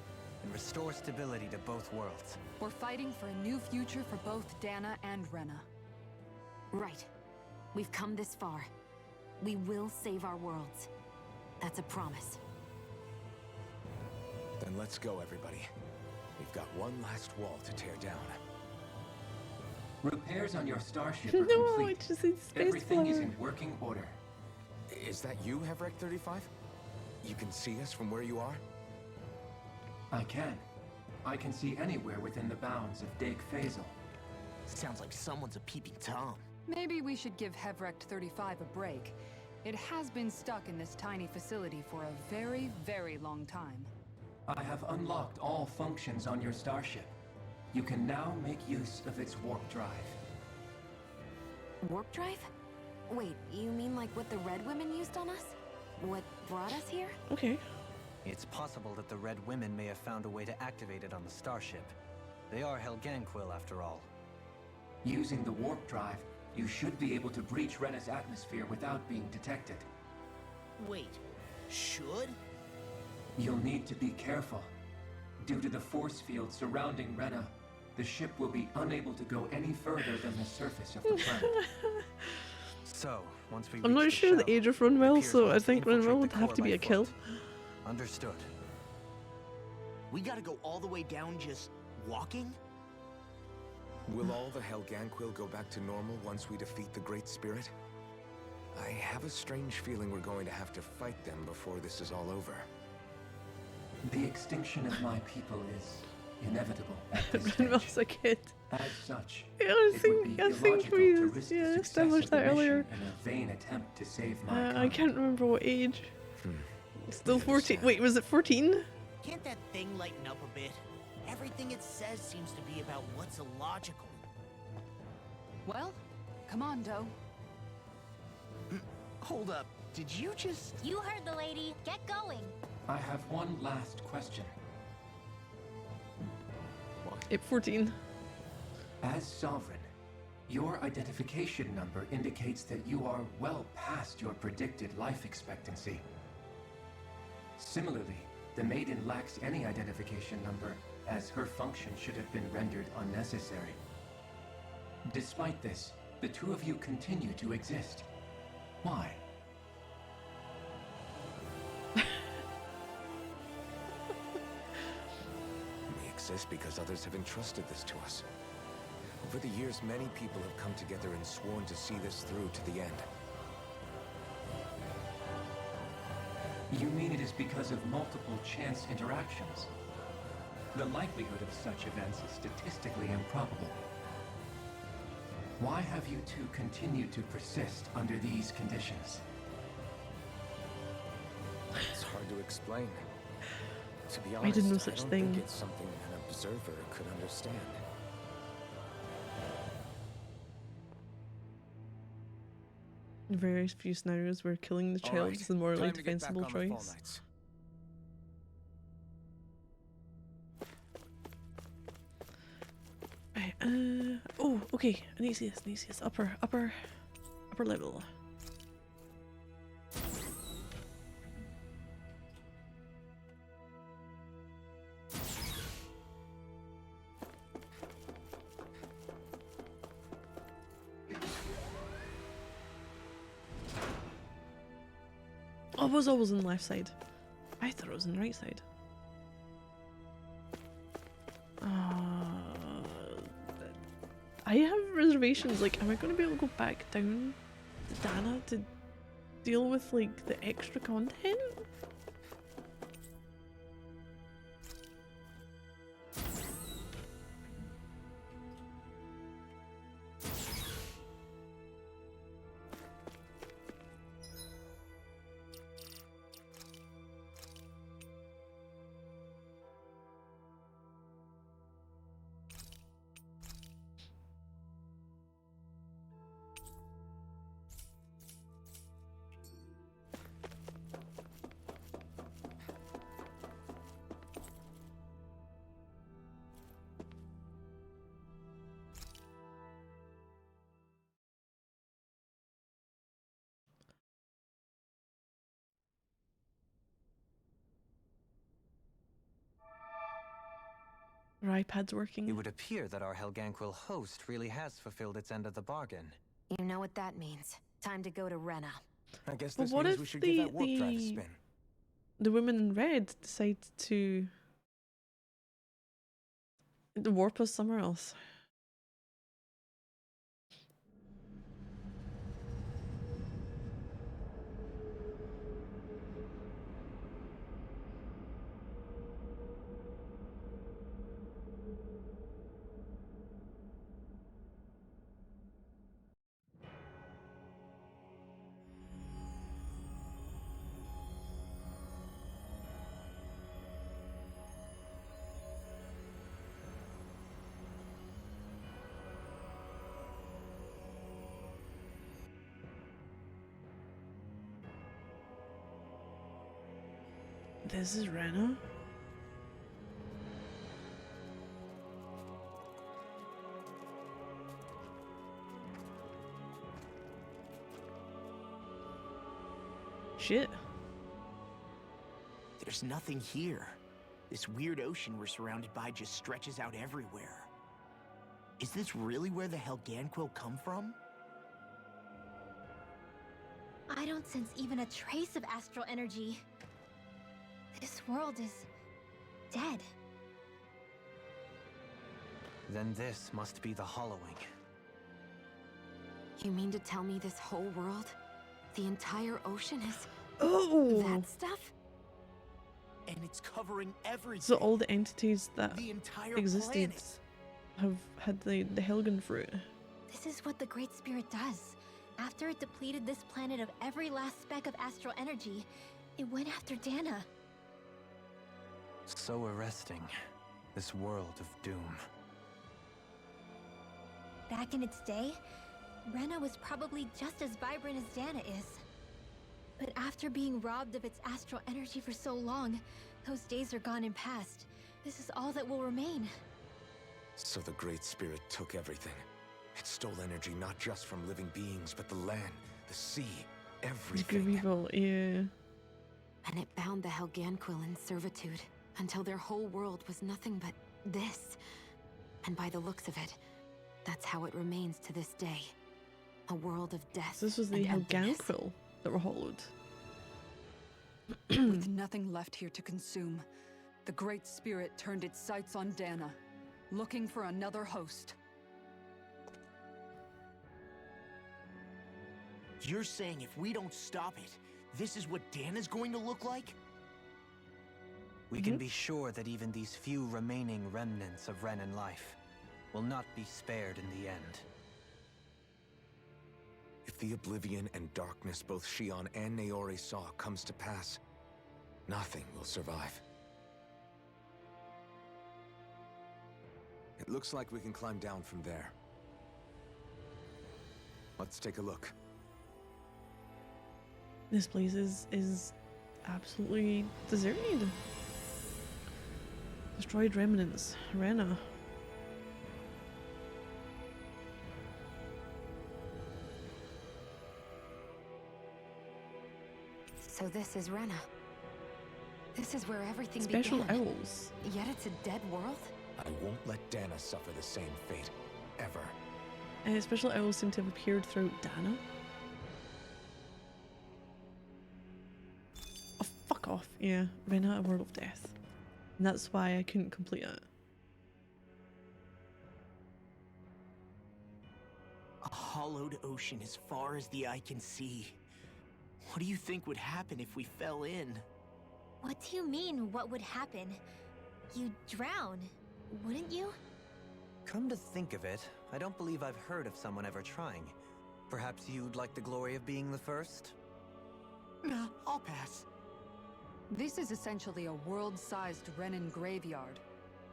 and restore stability to both worlds. We're fighting for a new future for both Dana and Rena. Right. We've come this far. We will save our worlds. That's a promise. Then let's go, everybody. We've got one last wall to tear down. Repairs on your starship are No, complete. it just says space Everything is flower. in working order. Is that you, Hevrek 35? You can see us from where you are? I can. I can see anywhere within the bounds of Dake Faisal. Sounds like someone's a peeping Tom. Maybe we should give Hevrect 35 a break. It has been stuck in this tiny facility for a very, very long time. I have unlocked all functions on your starship. You can now make use of its warp drive. Warp drive? Wait, you mean like what the Red Women used on us? What brought us here? Okay. It's possible that the Red Women may have found a way to activate it on the starship. They are Helganquil, after all. Using the warp drive, you should be able to breach Rena's atmosphere without being detected. Wait, should? You'll need to be careful. Due to the force field surrounding Rena, the ship will be unable to go any further than the surface of the planet. So, once we I'm not reach sure the shell, age of Runwell, it appears so we'll I think infiltrate Runwell the would have core to be by a kill. foot. Understood. We gotta go all the way down just walking? Will all the Helganquil go back to normal once we defeat the Great Spirit? I have a strange feeling we're going to have to fight them before this is all over. The extinction of my people is inevitable at this stage. Runwell's a kid. As such, Yeah, I it would think be we illogical to risk yeah, the success established of the that earlier. mission in a vain attempt to save my I kind. can't remember what age. Hmm. Still 14. Wait, was it 14? Can't that thing lighten up a bit? Everything it says seems to be about what's illogical. Well, come on, Doe. Hold up, did you just... You heard the lady. Get going. I have one last question. At 14. As Sovereign, your identification number indicates that you are well past your predicted life expectancy. Similarly, the Maiden lacks any identification number, as her function should have been rendered unnecessary. Despite this, the two of you continue to exist. Why? We exist because others have entrusted this to us. Over the years, many people have come together and sworn to see this through to the end. You mean it is because of multiple chance interactions? The likelihood of such events is statistically improbable. Why have you two continued to persist under these conditions? It's hard to explain. To be I honest, didn't know such don't thing. think it's something an observer could understand. In very few scenarios where killing the child is the morally defensible choice. Right, oh, okay. I need to see this. Upper level. Oh, it was always on the left side. I thought it was on the right side. I have reservations. Like, am I going to be able to go back down to Dana to deal with, like, the extra content? Our iPad's working. It would appear that our Helganquil host really has fulfilled its end of the bargain. You know what that means. Time to go to Rena. I guess But this what means if we should give that warp drive a spin. the women in red decide to warp us somewhere else? This is Rena? Shit. There's nothing here. This weird ocean we're surrounded by just stretches out everywhere. Is this really where the Helganquil come from? I don't sense even a trace of astral energy. This world is dead. Then this must be the Hollowing. You mean to tell me this whole world, the entire ocean is that stuff? And it's covering everything. So all the entities that The entire existed planet. have had the Helgen fruit. This is what the Great Spirit does. After it depleted this planet of every last speck of astral energy, it went after Dana. So arresting. This world of doom. Back in its day, Rena was probably just as vibrant as Dana is. But after being robbed of its astral energy for so long, those days are gone and past. This is all that will remain. So the Great Spirit took everything. It stole energy not just from living beings, but the land, the sea, everything. Evil, yeah. And it bound the Helganquil in servitude until their whole world was nothing but this. And by the looks of it, that's how it remains to this day. A world of death. So this was the and emptiness. Helganquil that were hollowed. With nothing left here to consume, the Great Spirit turned its sights on Dana, looking for another host. You're saying if we don't stop it, this is what Dana's going to look like? We can be sure that even these few remaining remnants of Renan life will not be spared in the end. If the oblivion and darkness both Shion and Naori saw comes to pass, nothing will survive. It looks like we can climb down from there. Let's take a look. This place is absolutely deserted. Destroyed remnants. Rena. So this is Rena. This is where everything Special began. owls. Yet it's a dead world? I won't let Dana suffer the same fate, ever. Special owls seem to have appeared throughout Dana. Oh, fuck off. Yeah, Rena, a world of death. And that's why I couldn't complete it. A hollowed ocean as far as the eye can see. What do you think would happen if we fell in? What do you mean, what would happen? You'd drown, wouldn't you? Come to think of it, I don't believe I've heard of someone ever trying. Perhaps you'd like the glory of being the first? Nah, I'll pass. This is essentially a world-sized Renan graveyard.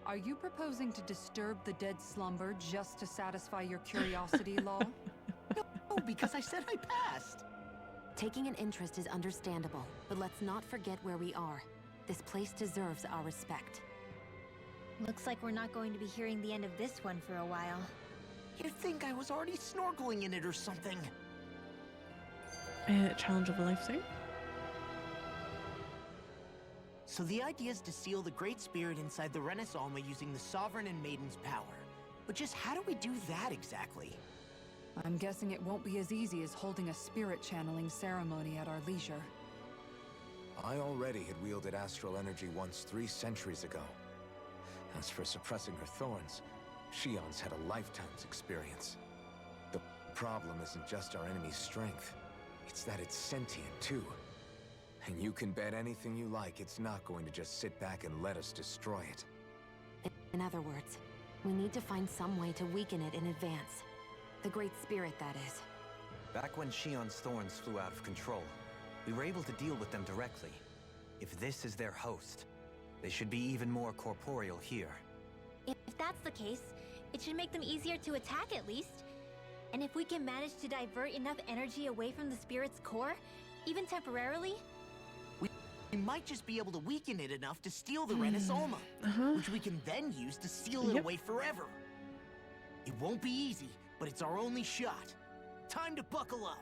Are you proposing to disturb the dead slumber just to satisfy your curiosity, Law? No, because I said I passed. Taking an interest is understandable, but let's not forget where we are. This place deserves our respect. Looks like we're not going to be hearing the end of this one for a while. You'd think I was already snorkeling in it or something. Challenge of a lifetime. So the idea is to seal the Great Spirit inside the Renis Alma using the Sovereign and Maiden's power. But just how do we do that exactly? I'm guessing it won't be as easy as holding a spirit channeling ceremony at our leisure. I already had wielded astral energy once 3 centuries ago. As for suppressing her thorns, Shion's had a lifetime's experience. The problem isn't just our enemy's strength, it's that it's sentient too. And you can bet anything you like it's not going to just sit back and let us destroy it. In other words, we need to find some way to weaken it in advance. The Great Spirit, that is. Back when Shion's thorns flew out of control, we were able to deal with them directly. If this is their host, they should be even more corporeal here. If that's the case, it should make them easier to attack at least. And if we can manage to divert enough energy away from the spirit's core, even temporarily, we might just be able to weaken it enough to steal the Renis Alma, which we can then use to seal it away forever. It won't be easy, but it's our only shot. Time to buckle up.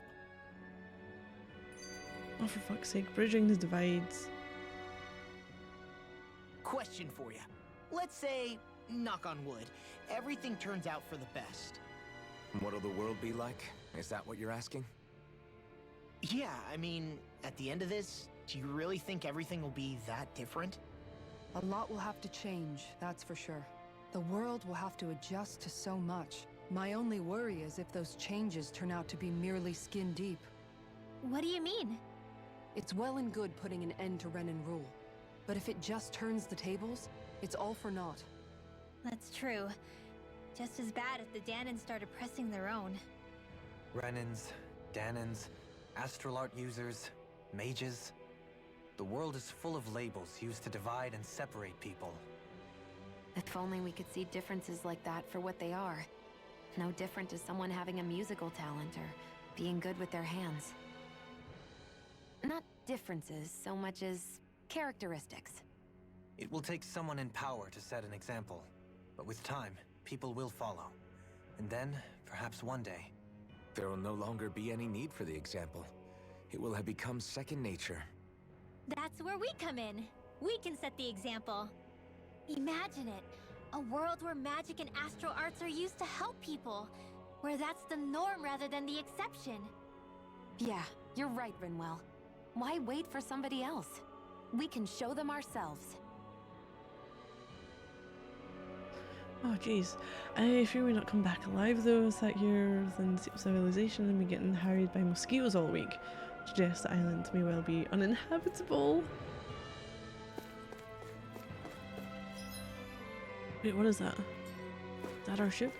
Oh, for fuck's sake, bridging the divides. Question for you. Let's say, knock on wood, everything turns out for the best. What'll the world be like? Is that what you're asking? Yeah, I mean, at the end of this, do you really think everything will be that different? A lot will have to change, that's for sure. The world will have to adjust to so much. My only worry is if those changes turn out to be merely skin deep. what do you mean? It's well and good putting an end to Renin rule. But if it just turns the tables, it's all for naught. That's true. Just as bad if the Dahnans started pressing their own. Renins, Dahnans, astral art users, mages. The world is full of labels used to divide and separate people. If only we could see differences like that for what they are. No different to someone having a musical talent or being good with their hands. Not differences so much as characteristics. It will take someone in power to set an example, but with time, people will follow. And then, perhaps one day, there will no longer be any need for the example. It will have become second nature. That's where we come in. We can set the example. Imagine it. A world where magic and astral arts are used to help people. Where that's the norm rather than the exception. Yeah, you're right, Rinwell. Why wait for somebody else? We can show them ourselves. Oh jeez. If you may not come back alive though, sat here within civilization and be getting harried by mosquitoes all week. Suggests the island may well be uninhabitable. Wait, what is that? Is that our ship?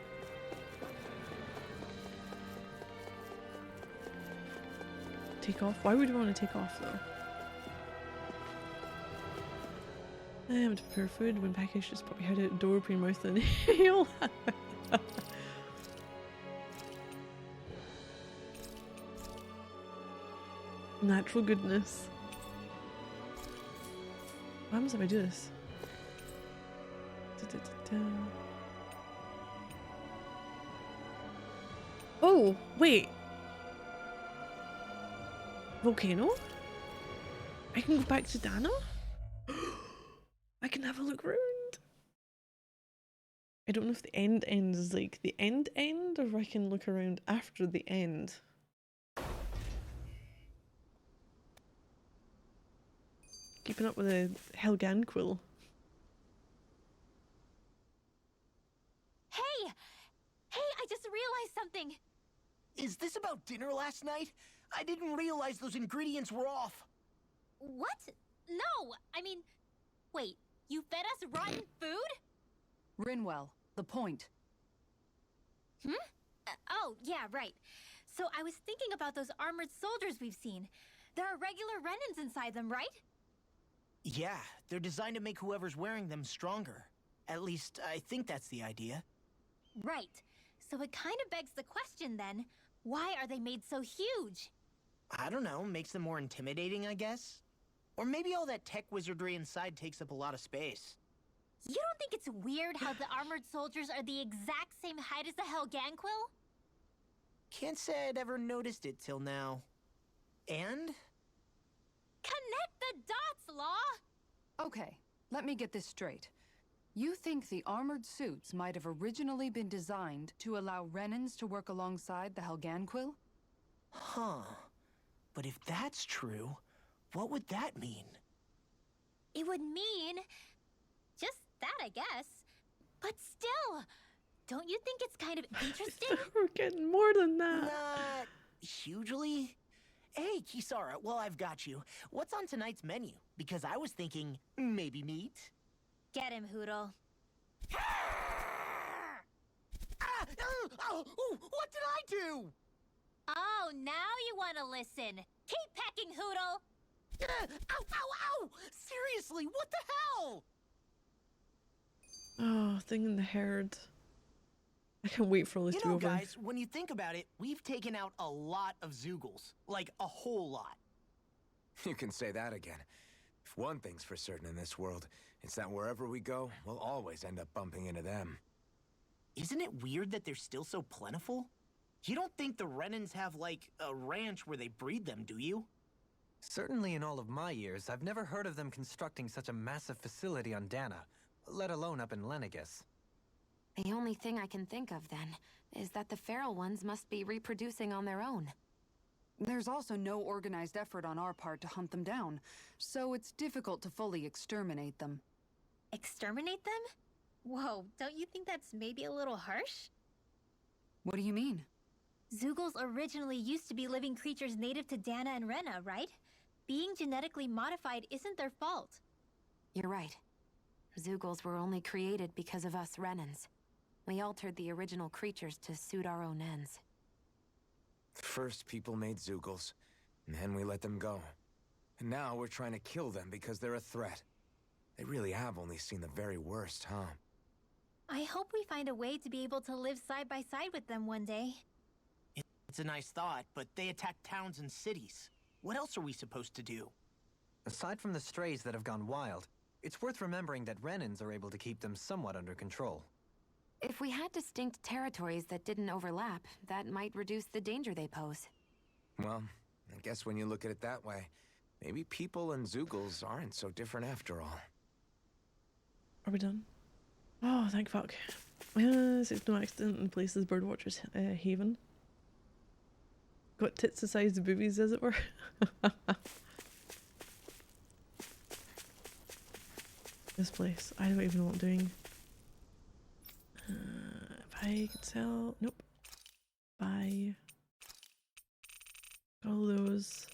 Take off? Why would you want to take off though? I am to prepare food. When packaged, just pop your head out the door, open your mouth and inhale. Natural goodness. What happens if I do this? Oh, wait. Volcano? I can go back to Dana? I can have a look round. I don't know if the end ends like the end or if I can look around after the end. Keeping up with the Helganquil. Hey! Hey, I just realized something! Is this about dinner last night? I didn't realize those ingredients were off. What? No! I mean, wait, you fed us rotten food? Rinwell, the point. Oh, yeah, right. So I was thinking about those armored soldiers we've seen. There are regular Renins inside them, right? Yeah, they're designed to make whoever's wearing them stronger. At least, I think that's the idea. Right. So it kind of begs the question then, why are they made so huge? I don't know, makes them more intimidating, I guess? Or maybe all that tech wizardry inside takes up a lot of space. You don't think it's weird how the armored soldiers are the exact same height as the Helganquil? Can't say I'd ever noticed it till now. And? Connect the dots, Law! Okay, let me get this straight. You think the armored suits might have originally been designed to allow Renans to work alongside the Helganquil? Huh. But if that's true, what would that mean? It would mean just that, I guess. But still, don't you think it's kind of interesting? We're getting more than that. Not hugely. Hey, Kisara, well, I've got you. What's on tonight's menu? Because I was thinking maybe meat. Get him, Hootle. What did I do? Oh, now you want to listen. Keep pecking, Hootle. Ow! Seriously, what the hell? Oh, thing in the herd. I can't wait for all this to be over. Guys, when you think about it, we've taken out a lot of Zeugles. Like, a whole lot. You can say that again. If one thing's for certain in this world, it's that wherever we go, we'll always end up bumping into them. Isn't it weird that they're still so plentiful? You don't think the Renans have, like, a ranch where they breed them, do you? Certainly in all of my years, I've never heard of them constructing such a massive facility on Dana, let alone up in Lenegis. The only thing I can think of, then, is that the feral ones must be reproducing on their own. There's also no organized effort on our part to hunt them down, so it's difficult to fully exterminate them. Exterminate them? Whoa, don't you think that's maybe a little harsh? What do you mean? Zeugles originally used to be living creatures native to Dana and Rena, right? Being genetically modified isn't their fault. You're right. Zeugles were only created because of us Renans. We altered the original creatures to suit our own ends. First, people made Zeugles, and then we let them go. And now we're trying to kill them because they're a threat. They really have only seen the very worst, huh? I hope we find a way to be able to live side by side with them one day. It's a nice thought, but they attack towns and cities. What else are we supposed to do? Aside from the strays that have gone wild, it's worth remembering that Renans are able to keep them somewhat under control. If we had distinct territories that didn't overlap, that might reduce the danger they pose. Well, I guess when you look at it that way, maybe people and Zeugles aren't so different after all. Are we done? Oh, thank fuck. It's no accident in places Birdwatcher's haven. Got tits the size of boobies, as it were. This place. I don't even know what I'm doing. If I could sell... Nope. Buy. All those.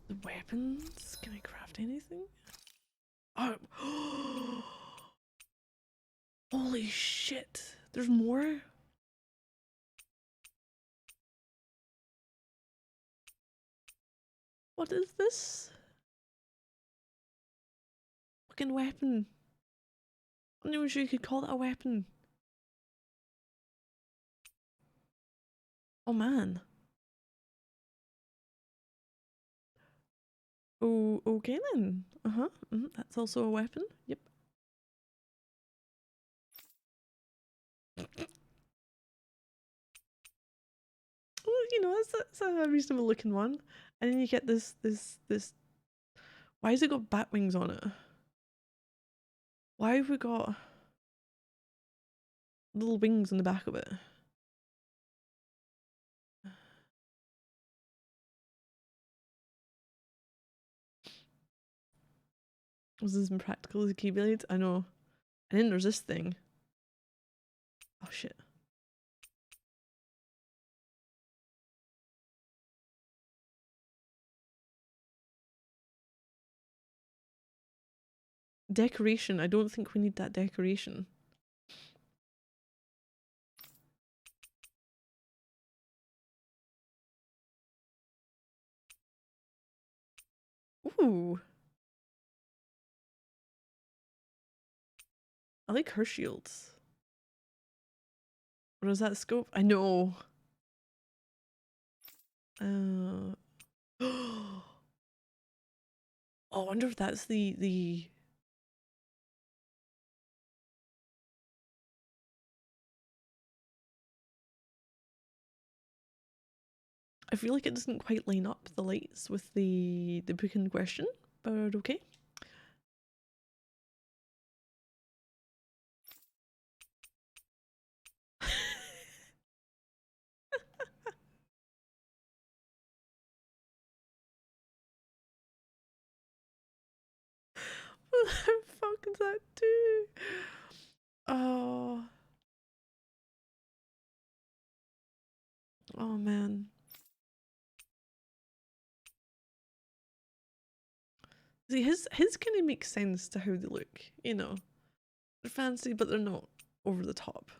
The weapons? Can I craft anything? Oh! Holy shit! There's more? What is this? Fucking weapon. I'm not even sure you could call that a weapon. Oh man. Oh, okay then. That's also a weapon. Yep. Well, you know, that's a reasonable looking one. And then you get this. Why has it got bat wings on it? Why have we got little wings on the back of it? Was this impractical as a Keyblade? I know. And then there's this thing. Oh shit. Decoration. I don't think we need that decoration. Ooh. I like her shields. What is that scope? I know. Oh, I wonder if that's the I feel like it doesn't quite line up the lights with the book in question. but okay. What the fuck is that do? Oh. Oh man. See, his kind of makes sense to how they look, you know. They're fancy, but they're not over the top.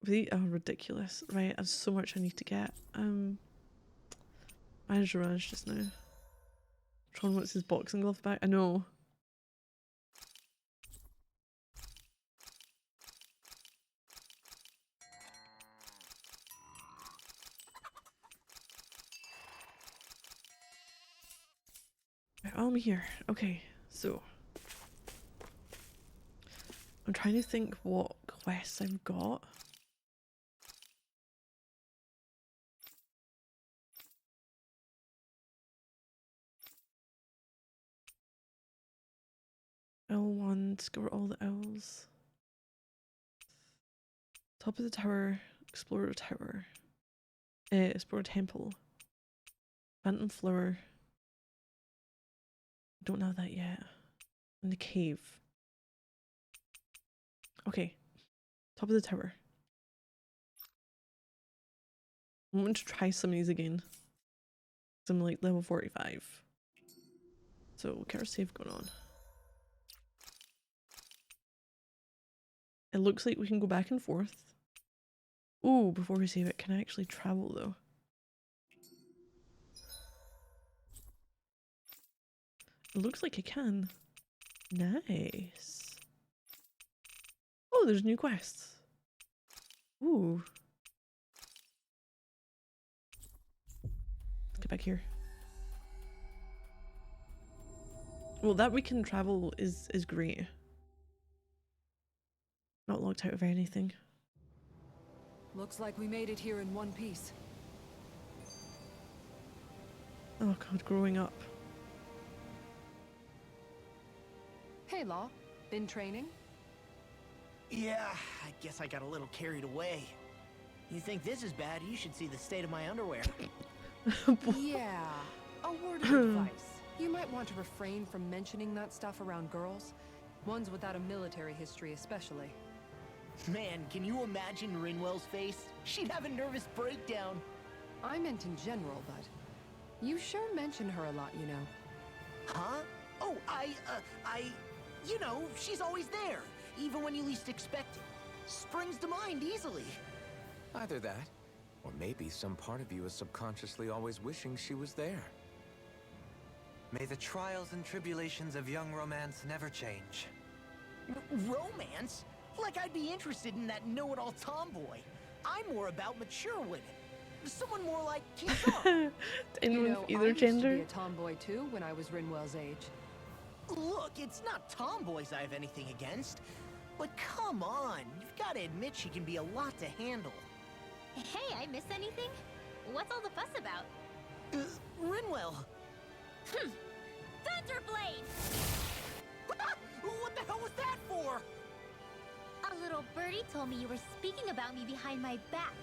They are ridiculous. Right, I have so much I need to get. Manager Ranch just now. Tron wants his boxing glove back. I know. Right, I'm here. Okay, so I'm trying to think what quests I've got. L1, discover all the L's. Top of the tower, explore tower. Explore temple. Phantom flower. Don't have that yet. In the cave. Okay. Top of the tower. I'm going to try some of these again. 'Cause I'm like level 45. So we'll get our save going on. It looks like we can go back and forth. Ooh, before we save it, can I actually travel though? It looks like I can. Nice. Oh, there's new quests. Ooh. Let's get back here. Well, that we can travel is great. Not locked out of anything. Looks like we made it here in one piece. Oh god, growing up. Hey, Law. Been training? Yeah, I guess I got a little carried away. You think this is bad, you should see the state of my underwear. Yeah. A word of advice. You might want to refrain from mentioning that stuff around girls. Ones without a military history especially. Man, can you imagine Rinwell's face? She'd have a nervous breakdown. I meant in general, but you sure mention her a lot, you know. Huh? Oh, you know, she's always there, even when you least expect it. Springs to mind easily. Either that, or maybe some part of you is subconsciously always wishing she was there. May the trials and tribulations of young romance never change. Romance? Like I'd be interested in that know-it-all tomboy. I'm more about mature women. Someone more like Kisara. Anyone I either used gender? to be a tomboy too when I was Rinwell's age. Look, it's not tomboys I have anything against. But come on, you've got to admit she can be a lot to handle. Hey, I miss anything? What's all the fuss about? Rinwell. Thunderblade! What the hell was that for? A little birdie told me you were speaking about me behind my back.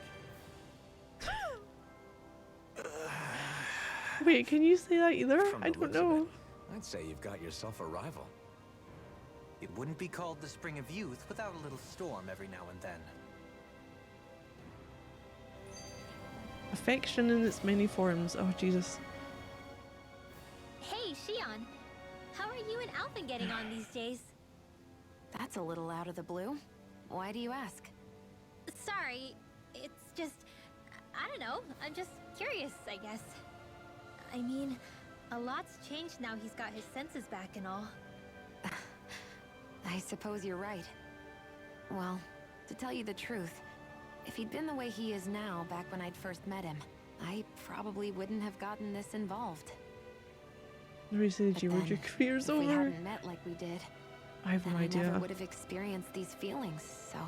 Wait, can you say that either? From I the don't looks of know. it, I'd say you've got yourself a rival. It wouldn't be called the Spring of Youth without a little storm every now and then. Affection in its many forms. Oh, Jesus. Hey, Shion. How are you and Alphen getting on these days? That's a little out of the blue. Why do you ask? Sorry, it's just... I don't know, I'm just curious, I guess. I mean, a lot's changed now he's got his senses back and all. I suppose you're right. Well, to tell you the truth, if he'd been the way he is now back when I'd first met him, I probably wouldn't have gotten this involved. Nobody said But you were then, your career's if we over. hadn't met like we did, I have then no I never idea. would have experienced these feelings, so...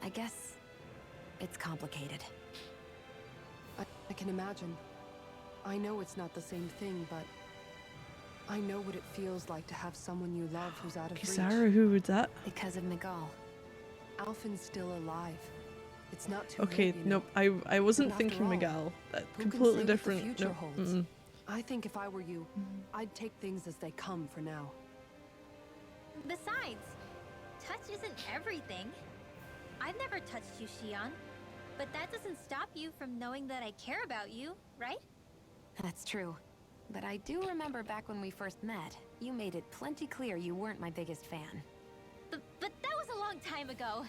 I guess it's complicated. I can imagine. I know it's not the same thing, but I know what it feels like to have someone you love who's out of reach. Kisara, who would that? Because of Nagal. Alphen's still alive. It's not too Okay, late, you know. nope, I wasn't But after thinking all, Miguel. That's who can completely say what different. the future Nope. holds? Mm-mm. I think if I were you, I'd take things as they come for now. Besides, touch isn't everything. I've never touched you, Shion. But that doesn't stop you from knowing that I care about you, right? That's true. But I do remember back when we first met, you made it plenty clear you weren't my biggest fan. But that was a long time ago.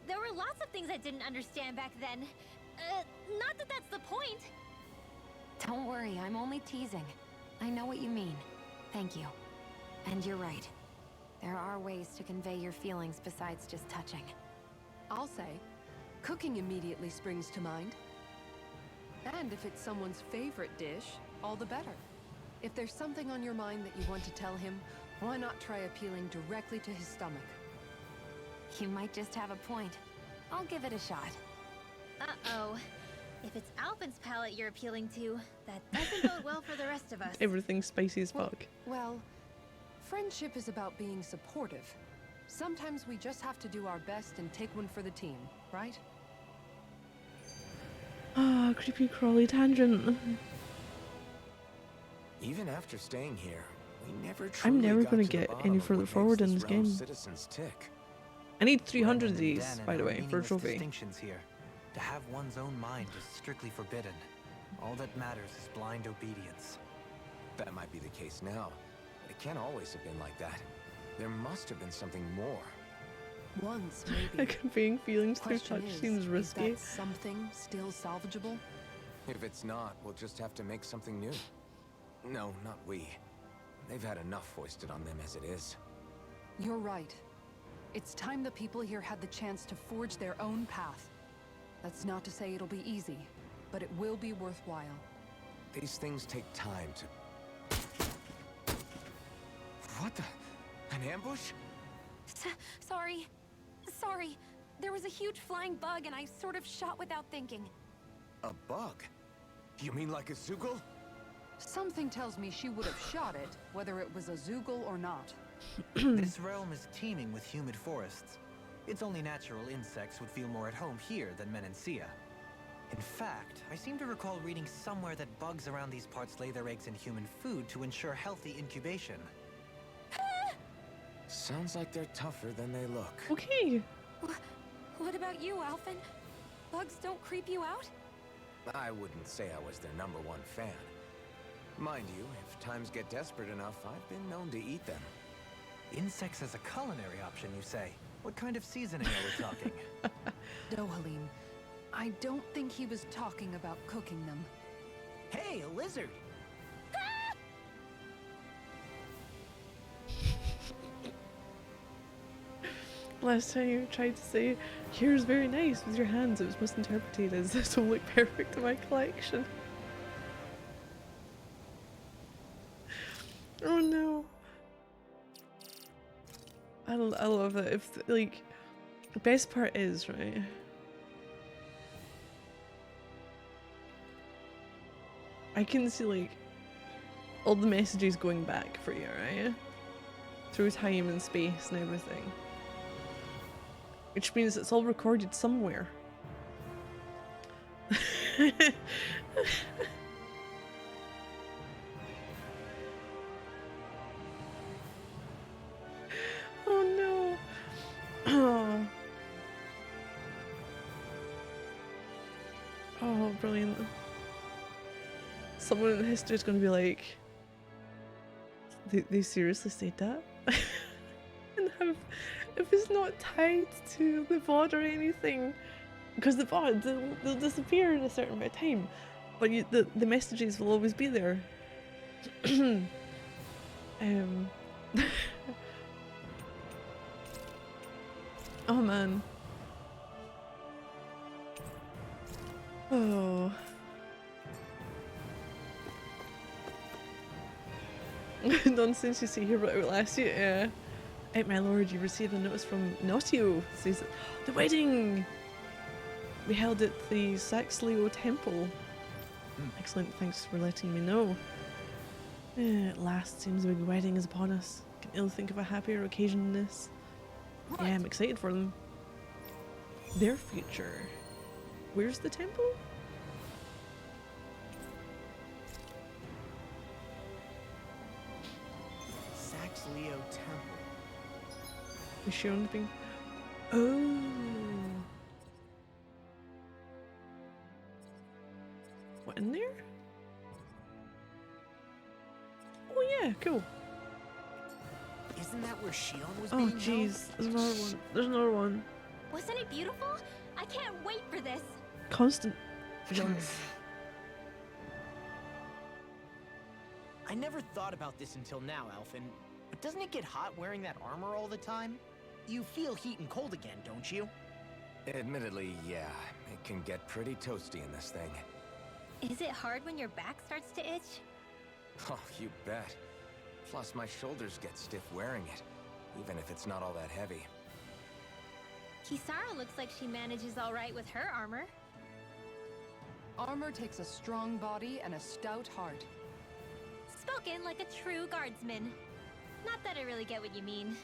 There were lots of things I didn't understand back then. Not that that's the point. Don't worry, I'm only teasing. I know what you mean. Thank you. And you're right. There are ways to convey your feelings besides just touching. I'll say, cooking immediately springs to mind. And if it's someone's favorite dish, all the better. If there's something on your mind that you want to tell him, why not try appealing directly to his stomach? You might just have a point. I'll give it a shot. Uh-oh. If it's Alphen's palate you're appealing to, that doesn't bode well for the rest of us. Everything's spicy as fuck. Well, friendship is about being supportive. Sometimes we just have to do our best and take one for the team, right? Ah, creepy crawly tangent. Even after staying here, we never I'm truly never got gonna to the get bottom any of further what forward makes in this realm's game. Citizens tick. I need 300 of Renan and these, Danon by the are way, for a meaningless trophy. distinctions here. To have one's own mind is strictly forbidden. All that matters is blind obedience. That might be the case now, but it can't always have been like that. There must have been something more. Once, maybe. Conveying feelings through Question touch is seems risky. that something still salvageable? If it's not, we'll just have to make something new. No, not we. They've had enough foisted on them as it is. You're right. It's time the people here had the chance to forge their own path. That's not to say it'll be easy, but it will be worthwhile. These things take time to... What the... An ambush? Sorry. Sorry. There was a huge flying bug and I sort of shot without thinking. A bug? You mean like a Zoogle? Something tells me she would have shot it, whether it was a Zoogle or not. This realm is teeming with humid forests. It's only natural insects would feel more at home here than Menancia. In fact, I seem to recall reading somewhere that bugs around these parts lay their eggs in human food to ensure healthy incubation. Sounds like they're tougher than they look. Okay. What about you, Alphen? Bugs don't creep you out? I wouldn't say I was their #1 fan. Mind you, if times get desperate enough, I've been known to eat them. Insects as a culinary option, you say? What kind of seasoning are we talking? Dohalim, I don't think he was talking about cooking them. Hey, a lizard! Last time you tried to say, "Here's very nice" with your hands, it was misinterpreted as "this will look perfect in my collection." Oh no. I love that. If, like, the best part is, right? I can see, like, all the messages going back for you, right? Through time and space and everything. Which means it's all recorded somewhere. Oh no. Oh. Oh, brilliant. Someone in history is going to be like, they seriously said that? And if it's not tied to the VOD or anything, because the VOD, they'll disappear in a certain amount of time, but the messages will always be there. Oh man. Oh. Nonsense, you see here about Outlast you. Yeah. Hey, my lord, you received a notice from Nautio. Says the wedding we held at the Saxleo Temple. Excellent, thanks for letting me know. At last, seems the big wedding is upon us. Can ill think of a happier occasion than this. Yeah, I'm excited for them. Their future. Where's the temple? Sax-Leo Temple. Is she on the thing? Oh. What, in there? Oh yeah, cool. Isn't that where Shion was Oh being held? jeez, there's another one. There's another one. Wasn't it beautiful? I can't wait for this. Constant vigilance. I never thought about this until now, Alphen. But doesn't it get hot wearing that armor all the time? You feel heat and cold again, don't you? Admittedly, yeah. It can get pretty toasty in this thing. Is it hard when your back starts to itch? Oh, you bet. Plus, my shoulders get stiff wearing it, even if it's not all that heavy. Kisara looks like she manages all right with her armor. Armor takes a strong body and a stout heart. Spoken like a true guardsman. Not that I really get what you mean.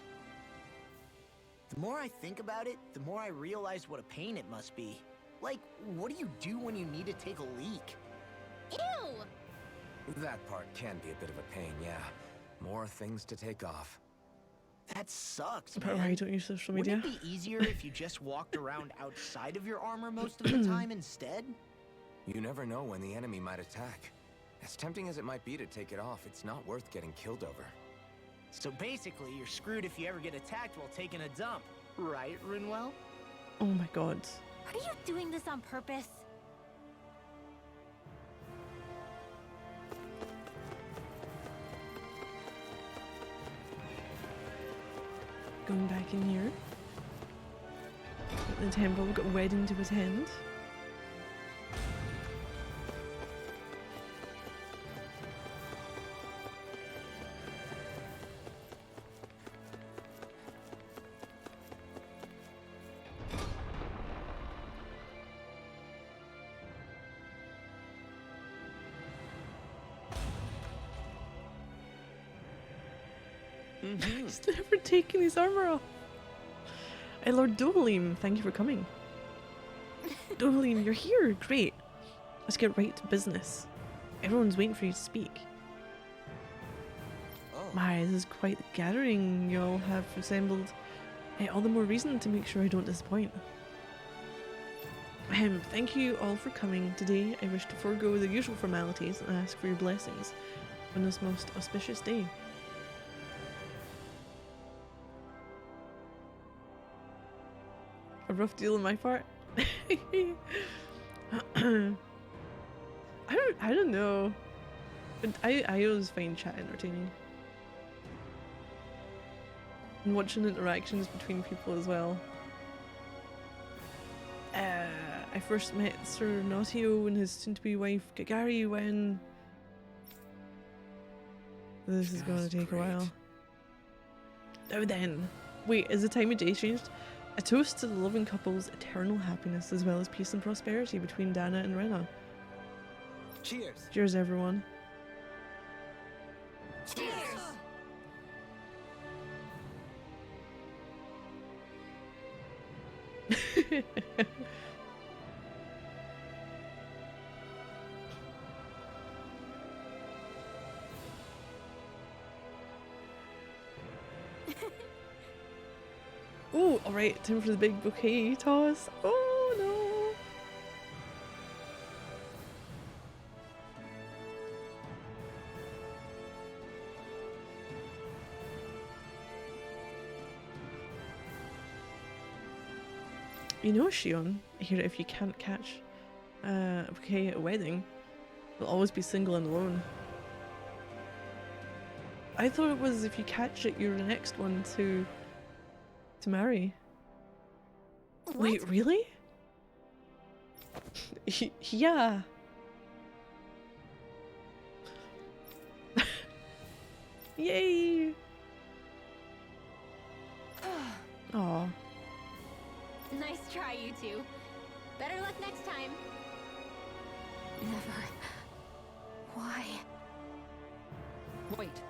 The more I think about it, the more I realize what a pain it must be. Like, what do you do when you need to take a leak? Ew! That part can be a bit of a pain, yeah. More things to take off. That sucks, But man. why don't use social media? Wouldn't it be easier if you just walked around outside of your armor most of the time instead? You never know when the enemy might attack. As tempting as it might be to take it off, it's not worth getting killed over. So basically, you're screwed if you ever get attacked while taking a dump. Right, Rinwell? Oh my god. Are you doing this on purpose? Going back in here. At the temple, we've got a wedding to attend. He's never taken his armor off. Hey, Lord Dohalim, thank you for coming. Dohalim, you're here. Great. Let's get right to business. Everyone's waiting for you to speak. Oh. My, this is quite the gathering you all have assembled. All the more reason to make sure I don't disappoint. Thank you all for coming. Today, I wish to forego the usual formalities and ask for your blessings on this most auspicious day. A rough deal on my part. I don't know. But I always find chat entertaining. And watching interactions between people as well. I first met Sir Nautio and his soon-to-be wife Gagari when... This is gonna take a while. Now then. Wait, is the time of day changed? A toast to the loving couple's eternal happiness as well as peace and prosperity between Dana and Rena. Cheers! Cheers, everyone. Cheers! Oh, alright, time for the big bouquet toss. Oh no! You know, Shion, here if you can't catch a bouquet at a wedding, you'll always be single and alone. I thought it was if you catch it, you're the next one to marry. What? Wait, really? Yeah. Yay! Aw. Nice try, you two. Better luck next time. Never Why? Wait.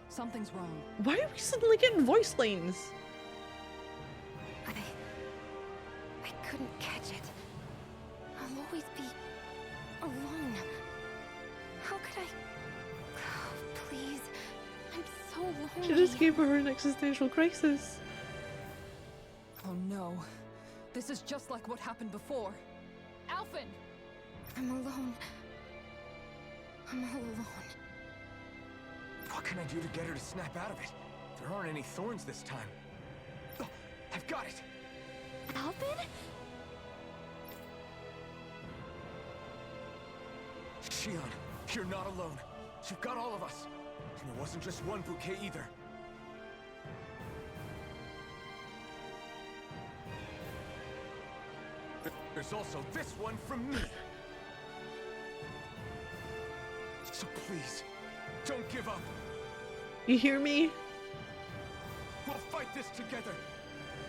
Something's wrong. Why are we suddenly getting voice lines? I couldn't catch it. I'll always be alone. How could I? Oh, please. I'm so lonely. She just gave her an existential crisis. Oh no. This is just like what happened before. Alphen! I'm alone. I'm all alone. What can I do to get her to snap out of it? There aren't any thorns this time. Oh, I've got it! Alphen? Shion, you're not alone. You've got all of us. And it wasn't just one bouquet either. There's also this one from me. So please, don't give up. You hear me? We'll fight this together.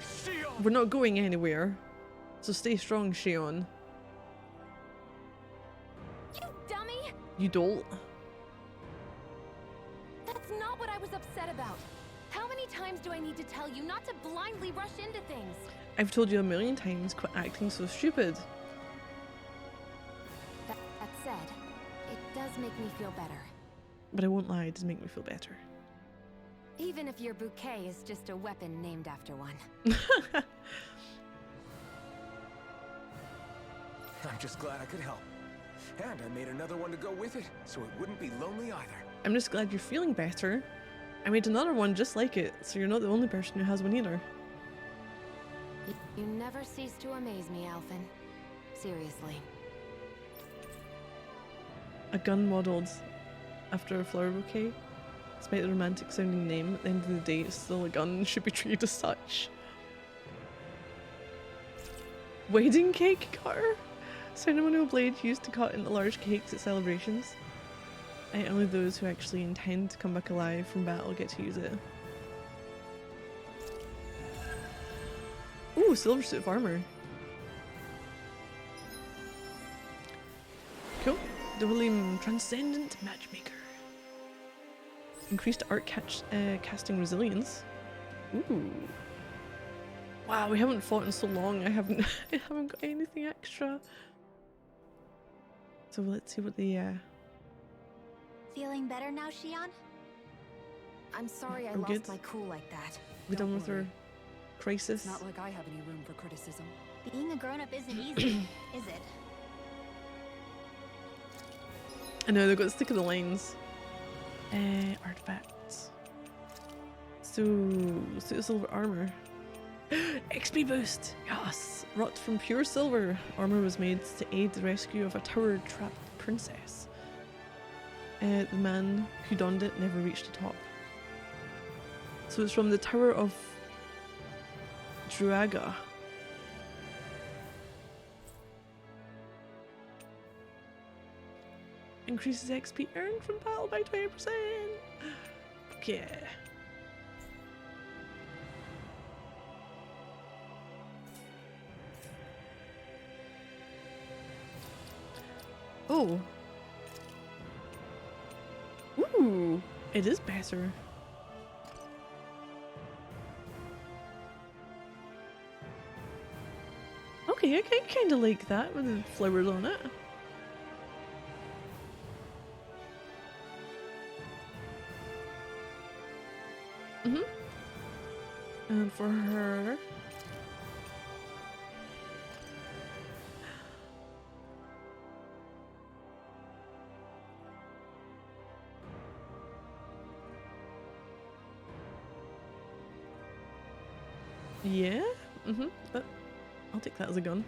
Shion! We're not going anywhere. So stay strong, Shion. You dummy! You dolt. That's not what I was upset about. How many times do I need to tell you not to blindly rush into things? I've told you a million times, quit acting so stupid. That said, it does make me feel better. But I won't lie, it does make me feel better. Even if your bouquet is just a weapon named after one. I'm just glad I could help. And I made another one to go with it, so it wouldn't be lonely either. I'm just glad you're feeling better. I made another one just like it, so you're not the only person who has one either. You never cease to amaze me, Alphen. Seriously. A gun modelled after a flower bouquet. Despite the romantic sounding name, at the end of the day it's still a gun and should be treated as such. Wedding cake cutter? Ceremonial blade used to cut into large cakes at celebrations. Only those who actually intend to come back alive from battle get to use it. Ooh, silver suit of armor. Cool. The William Transcendent Matchmaker. Increased art casting resilience. Ooh. Wow, we haven't fought in so long. I haven't got anything extra. So let's see what the Feeling better now, Shion? I'm sorry I I'm lost good. my cool like that. we done with worry. our crisis. It's not like I have any room for criticism. Being a grown-up isn't easy, is it? I know, they've got to stick to the lines. Artifacts. So, suit of silver armor. XP boost! Yes! Wrought from pure silver, armor was made to aid the rescue of a tower-trapped princess. The man who donned it never reached the top. So it's from the Tower of Druaga. Increases XP earned from battle by 20%. Okay. Oh. Ooh, it is better. Okay, I kind of like that with the flowers on it. And for her, yeah, but I'll take that as a gun.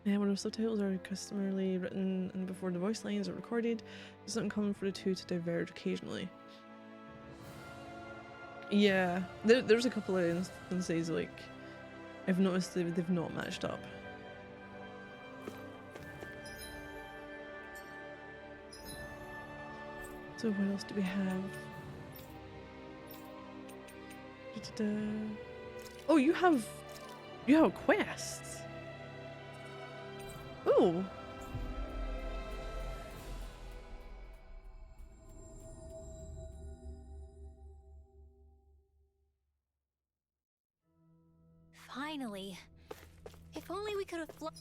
Yeah, when our subtitles are customarily written and before the voice lines are recorded, it's not uncommon for the two to diverge occasionally. Yeah, there's a couple of instances like I've noticed they've not matched up. So what else do we have? Oh, you have quests. Oh. Finally. If only we could have flown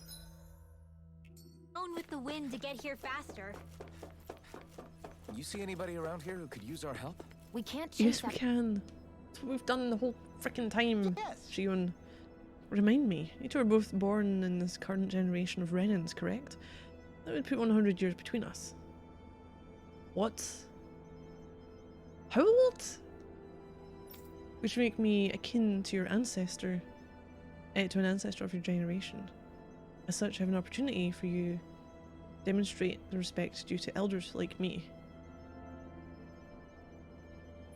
with the wind to get here faster. You see anybody around here who could use our help? We can't chase Yes, we can. That's what we've done the whole freaking time. Yes. Shion, remind me. You two are both born in this current generation of Renans, correct? That would put 100 years between us. What? How old? Which make me akin to your ancestor, to an ancestor of your generation. As such, I have an opportunity for you to demonstrate the respect due to elders like me.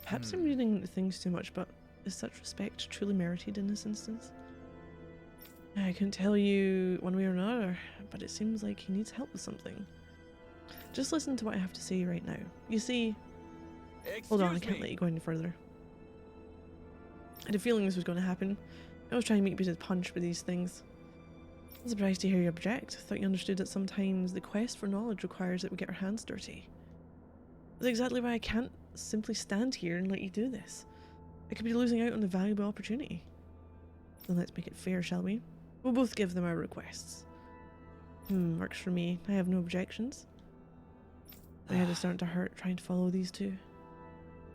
Perhaps I'm reading into things too much, but is such respect truly merited in this instance? I couldn't tell you one way or another, but it seems like he needs help with something. Just listen to what I have to say right now. You see... Hold on, I can't let you go any further. I had a feeling this was going to happen. I was trying to make you to the punch with these things. I'm surprised to hear you object. I thought you understood that sometimes the quest for knowledge requires that we get our hands dirty. That's exactly why I can't simply stand here and let you do this. I could be losing out on a valuable opportunity. Then let's make it fair, shall we? We'll both give them our requests. Works for me. I have no objections. My head is starting to hurt trying to follow these two.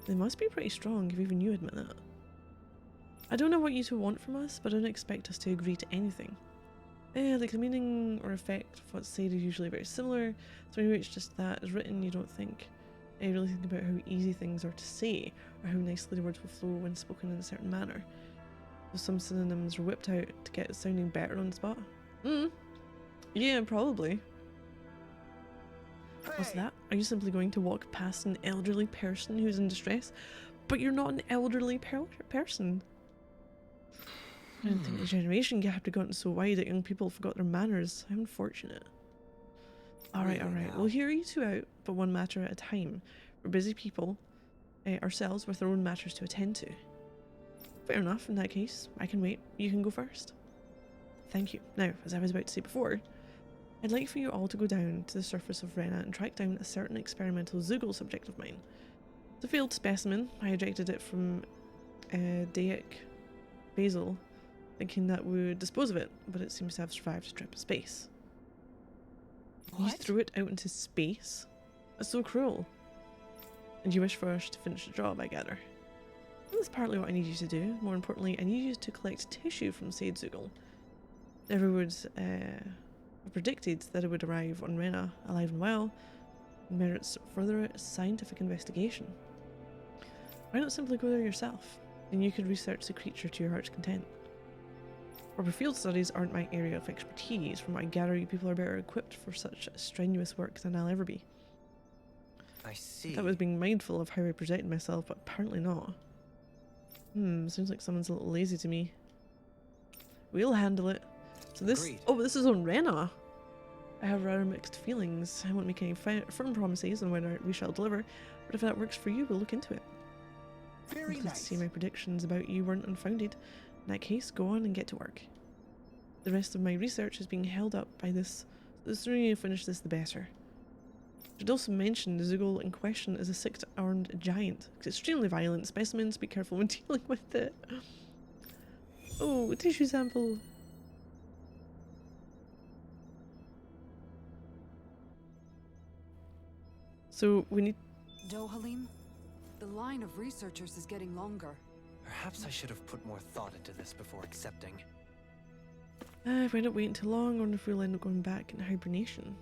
They must be pretty strong if even you admit that. I don't know what you two want from us, but I don't expect us to agree to anything. Like the meaning or effect of what's said is usually very similar, so maybe it's just that as written you don't think. I really think about how easy things are to say, or how nicely the words will flow when spoken in a certain manner. So some synonyms are whipped out to get it sounding better on the spot. Yeah, probably. Hey. What's that? Are you simply going to walk past an elderly person who's in distress? But you're not an elderly person. I didn't think the generation gap had gotten so wide that young people forgot their manners. How unfortunate. Alright. We'll hear you two out, but one matter at a time. We're busy people, ourselves, with our own matters to attend to. Fair enough, in that case. I can wait. You can go first. Thank you. Now, as I was about to say before, I'd like for you all to go down to the surface of Rena and track down a certain experimental Zoogle subject of mine. It's a failed specimen. I ejected it from Daek Basil, thinking that would dispose of it, but it seems to have survived a trip to space. What? You threw it out into space? That's so cruel. And you wish for us to finish the job, I gather. That's partly what I need you to do. More importantly, I need you to collect tissue from Said Zoogle. Everyone's predicted that it would arrive on Rena alive and well, and merits further scientific investigation. Why not simply go there yourself? Then you could research the creature to your heart's content. Proper field studies aren't my area of expertise. From what I gather, you people are better equipped for such strenuous work than I'll ever be. I see. That was being mindful of how I presented myself, but apparently not. Seems like someone's a little lazy to me. We'll handle it. So this... Agreed. Oh, this is on Rena. I have rather mixed feelings. I won't make any firm promises on when we shall deliver, but if that works for you, we'll look into it. Very nice. See, my predictions about you weren't unfounded. In that case, go on and get to work. The rest of my research is being held up by this, so the sooner you finish this, the better. I should also mention the Zoogle in question is a six-armed giant. It's extremely violent specimens, be careful when dealing with it. Oh, a tissue sample. So we need... Dohalim, the line of researchers is getting longer. Perhaps I should have put more thought into this before accepting. If we don't wait too long, I wonder if we'll end up going back in hibernation.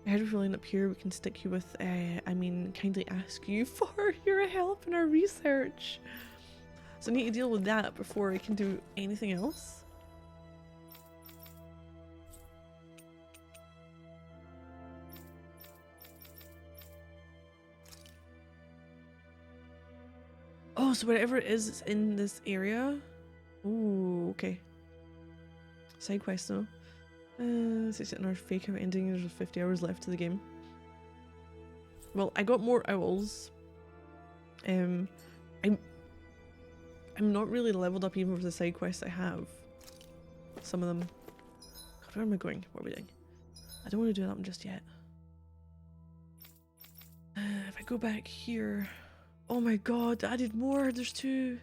I heard if we'll end up here, we can stick you with, kindly ask you for your help in our research. So I need to deal with that before I can do anything else. Oh, so whatever it is in this area. Ooh, okay. Side quest though. 16 hours fake out ending. There's 50 hours left to the game. Well, I got more owls. I'm not really leveled up even for the side quests I have. Some of them. God, where am I going? What are we doing? I don't want to do that one just yet. If I go back here... Oh my god, I added more! There's 2!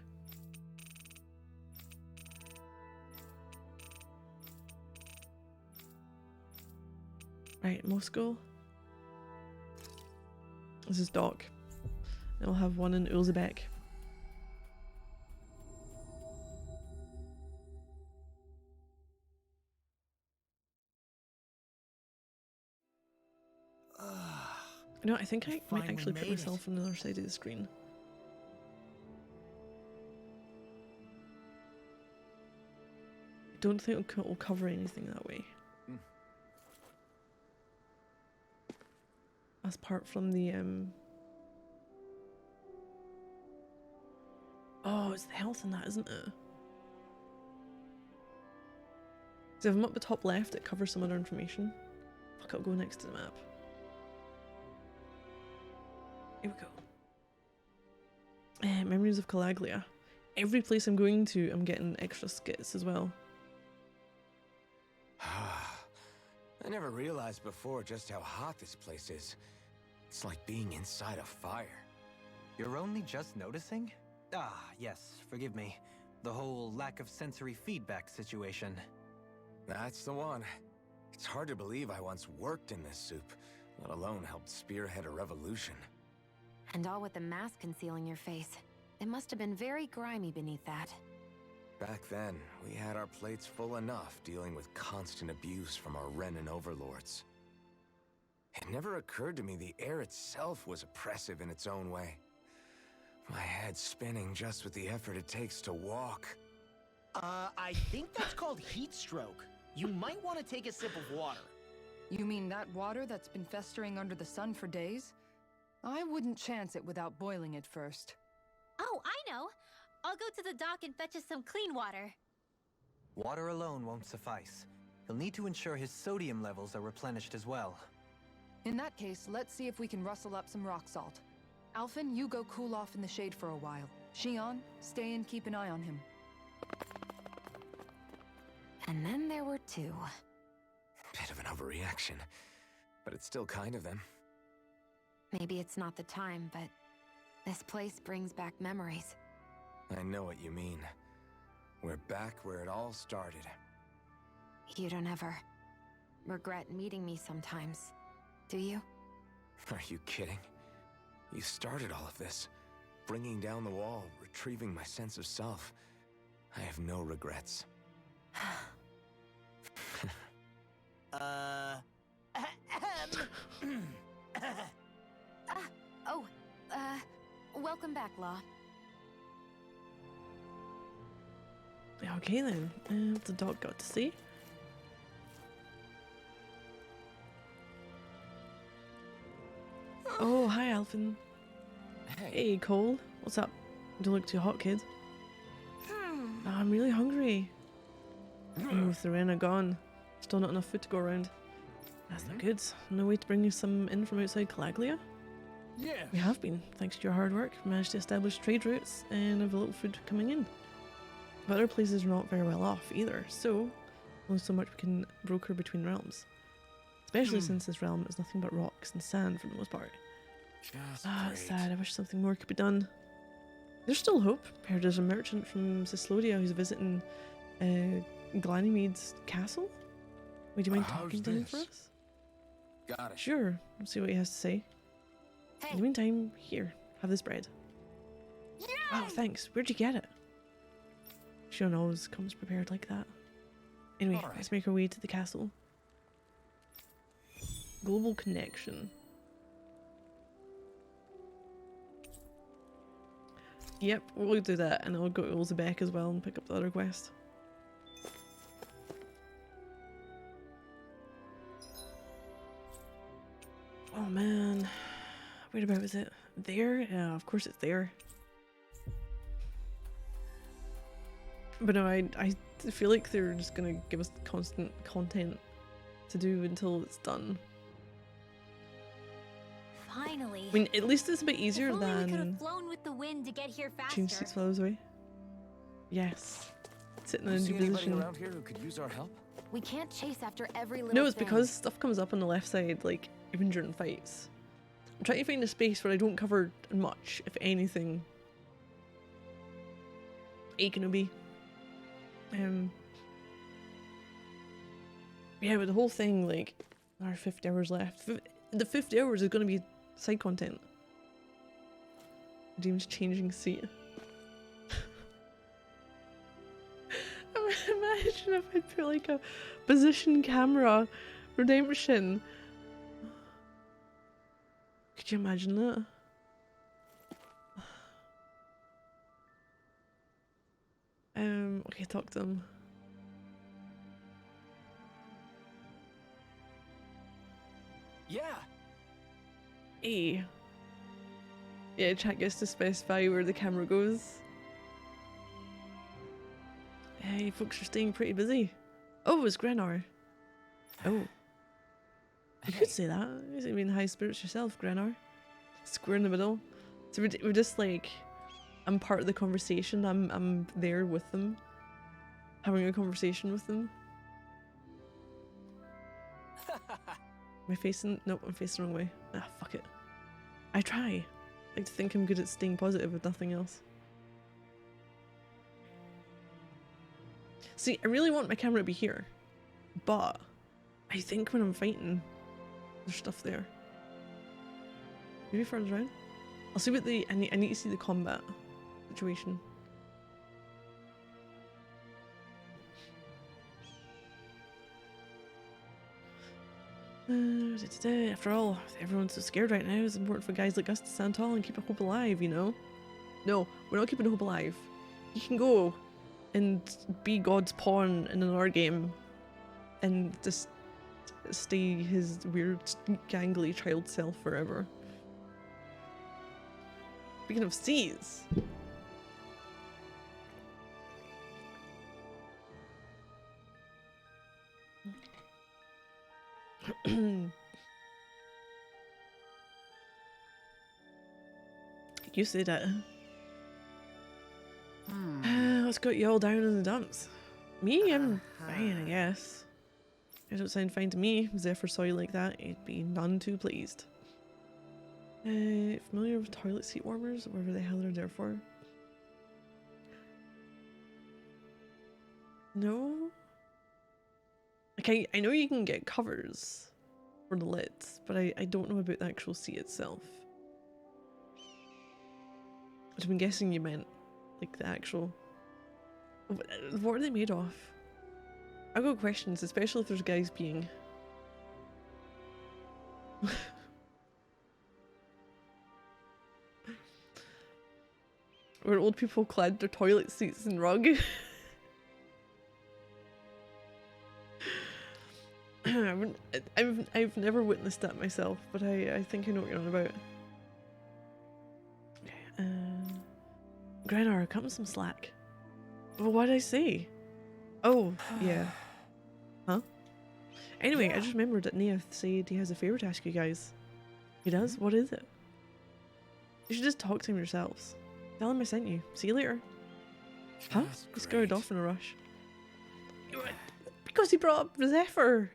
Right, Moscow. This is Doc. And I'll have one in Ulzebek. You know, I think I might actually put myself on the other side of the screen. I don't think it'll cover anything that way. As apart from the oh, it's the health in that, isn't it? So if I'm up the top left, it covers some other information. Fuck, I'll go next to the map. Here we go. Memories of Calaglia. Every place I'm going to, I'm getting extra skits as well. I never realized before just how hot this place is. It's like being inside a fire. You're only just noticing? Ah, yes, forgive me. The whole lack of sensory feedback situation. That's the one. It's hard to believe I once worked in this soup, let alone helped spearhead a revolution. And all with the mask concealing your face. It must have been very grimy beneath that. Back then, we had our plates full enough dealing with constant abuse from our Renan overlords. It never occurred to me the air itself was oppressive in its own way. My head spinning just with the effort it takes to walk. I think that's called heat stroke. You might want to take a sip of water. You mean that water that's been festering under the sun for days? I wouldn't chance it without boiling it first. Oh, I know! I'll go to the dock and fetch us some clean water. Water alone won't suffice. He'll need to ensure his sodium levels are replenished as well. In that case, let's see if we can rustle up some rock salt. Alphen, you go cool off in the shade for a while. Xion, stay and keep an eye on him. And then there were 2. Bit of an overreaction, but it's still kind of them. Maybe it's not the time, but this place brings back memories. I know what you mean. We're back where it all started. You don't ever regret meeting me sometimes, do you? Are you kidding? You started all of this. Bringing down the wall, retrieving my sense of self. I have no regrets. Welcome back, Law. Okay then, what's the dog got to see? Oh, hi Alphen. Hey Cole, what's up? Don't look too hot, kid. Oh, I'm really hungry. With the Rena gone, still not enough food to go around. That's not good. No way to bring you some in from outside Calaglia? Yeah. We have been, thanks to your hard work. We managed to establish trade routes and have a little food coming in. But other places are not very well off either, so only so much we can broker between realms. Especially since this realm is nothing but rocks and sand for the most part. It's sad. I wish something more could be done. There's still hope. Heard there's a merchant from Cyslodia who's visiting Ganymede's castle. Would you mind talking to him for us? Got it. Sure. We'll see what he has to say. In the meantime, here, have this bread. Yay! Oh, thanks. Where'd you get it? Xion always comes prepared like that. Anyway, let's make our way to the castle. Global connection. Yep, we'll do that, and I'll go to Ulzebek as well and pick up the other quest. Oh man, wait about is it? There? Yeah, of course it's there. But no, I feel like they're just gonna give us constant content to do until it's done. Finally. I mean, at least it's a bit easier If only we could than have flown with the wind to get here faster. change 6 fellows away. Yes. Sitting in a You see anybody position. around here who could use our help? We can't chase after every little No, it's thing. because stuff comes up on the left side, like, even during fights. I'm trying to find a space where I don't cover much, if anything. Akinobi. Yeah, but the whole thing, like, our 50 hours left. The 50 hours is going to be side content. James changing seat. Imagine if I put like a position camera redemption. Could you imagine that? Okay, talk to them. Yeah. Hey. Yeah, chat gets to specify where the camera goes. Hey, folks are staying pretty busy. Oh, it's Grenar. Oh. You could say that. You mean high spirits yourself, Grenar. Square in the middle. So we're just like, I'm part of the conversation. I'm there with them. Having a conversation with them. Am I facing? Nope, I'm facing the wrong way. Ah, fuck it. I try. I like to think I'm good at staying positive with nothing else. See, I really want my camera to be here, but I think when I'm fighting, there's stuff there. Maybe further around. I'll see what the I need to see the combat situation. After all, everyone's so scared right now. It's important for guys like us to stand tall and keep a hope alive, you know? No, we're not keeping hope alive. He can go and be God's pawn in another game and just stay his weird, gangly child self forever. Speaking of seas. You say that. What's got you all down in the dumps? Me? I'm fine, I guess. It don't sound fine to me. If Zephyr saw you like that, he'd be none too pleased. Familiar with toilet seat warmers? Whatever the hell they're there for. No? Like, I know you can get covers for the lids, but I don't know about the actual seat itself. Which I'm guessing you meant, like, the actual... What are they made of? I've got questions, especially if there's guys peeing. Where old people clad their toilet seats in rug. I've never witnessed that myself, but I think I know what you're on about. Okay, Grenar, cut me some slack. Well, what did I say? Oh, yeah. Huh? Anyway, I just remembered that Neath said he has a favour to ask you guys. He does? What is it? You should just talk to him yourselves. Tell him I sent you. See you later. Huh? He scurried off in a rush. Because he brought up Zephyr.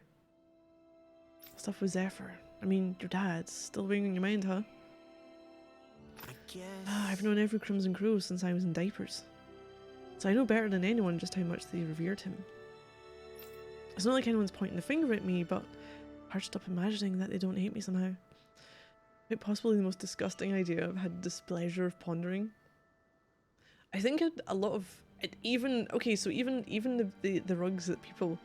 Stuff with Zephyr. I mean, your dad's still weighing on your mind, huh? I guess... I've known every Crimson Crow since I was in diapers. So I know better than anyone just how much they revered him. It's not like anyone's pointing the finger at me, but hard to stop imagining that they don't hate me somehow. Quite possibly the most disgusting idea I've had displeasure of pondering. I think a lot of it, even the rugs that people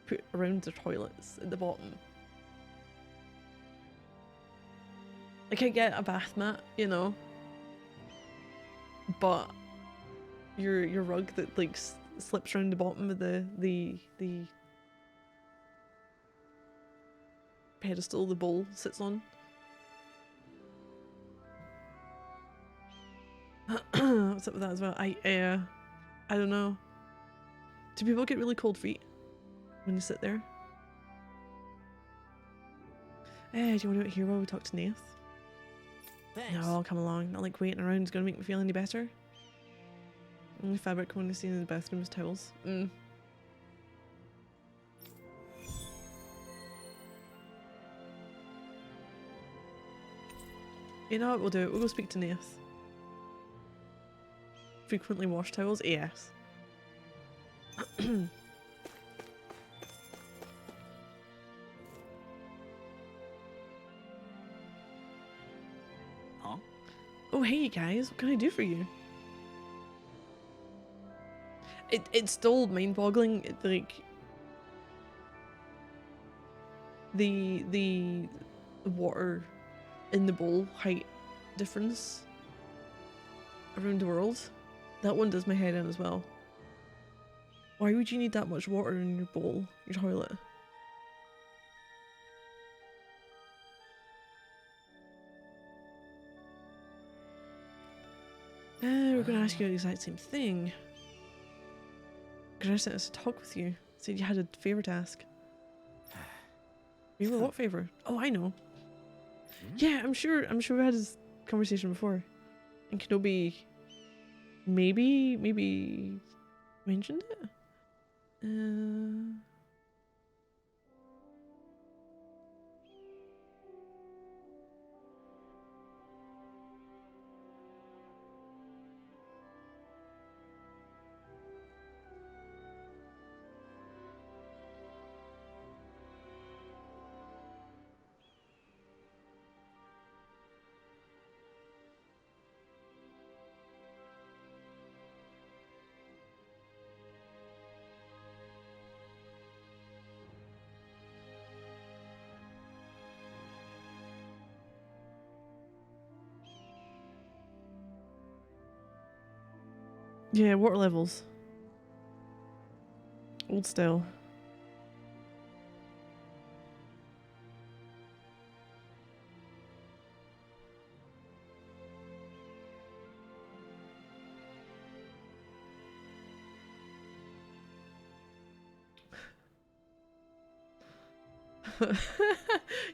put around their toilets at the bottom. Like, I get a bath mat, you know, but your rug that like slips around the bottom of the pedestal the bowl sits on. What's up with that as well? I don't know. Do people get really cold feet when you sit there? Do you want to do it here while we talk to Nath? Thanks. No, I'll come along. Not like waiting around is gonna make me feel any better. Only fabric commonly seen in the bathroom is towels. Mm. You know what, we'll do it. We'll go speak to Nath. Frequently wash towels? Yes. Huh? Oh, hey guys, what can I do for you? It's still mind-boggling, like the water in the bowl height difference around the world. That one does my head in as well. Why would you need that much water in your bowl, your toilet? We're gonna ask you the exact same thing. Because I sent us to talk with you. Said you had a favour to ask. Favour? What favour? Oh, I know. Yeah, I'm sure we had this conversation before. And Kenobi maybe mentioned it? Yeah, water levels. Old style. You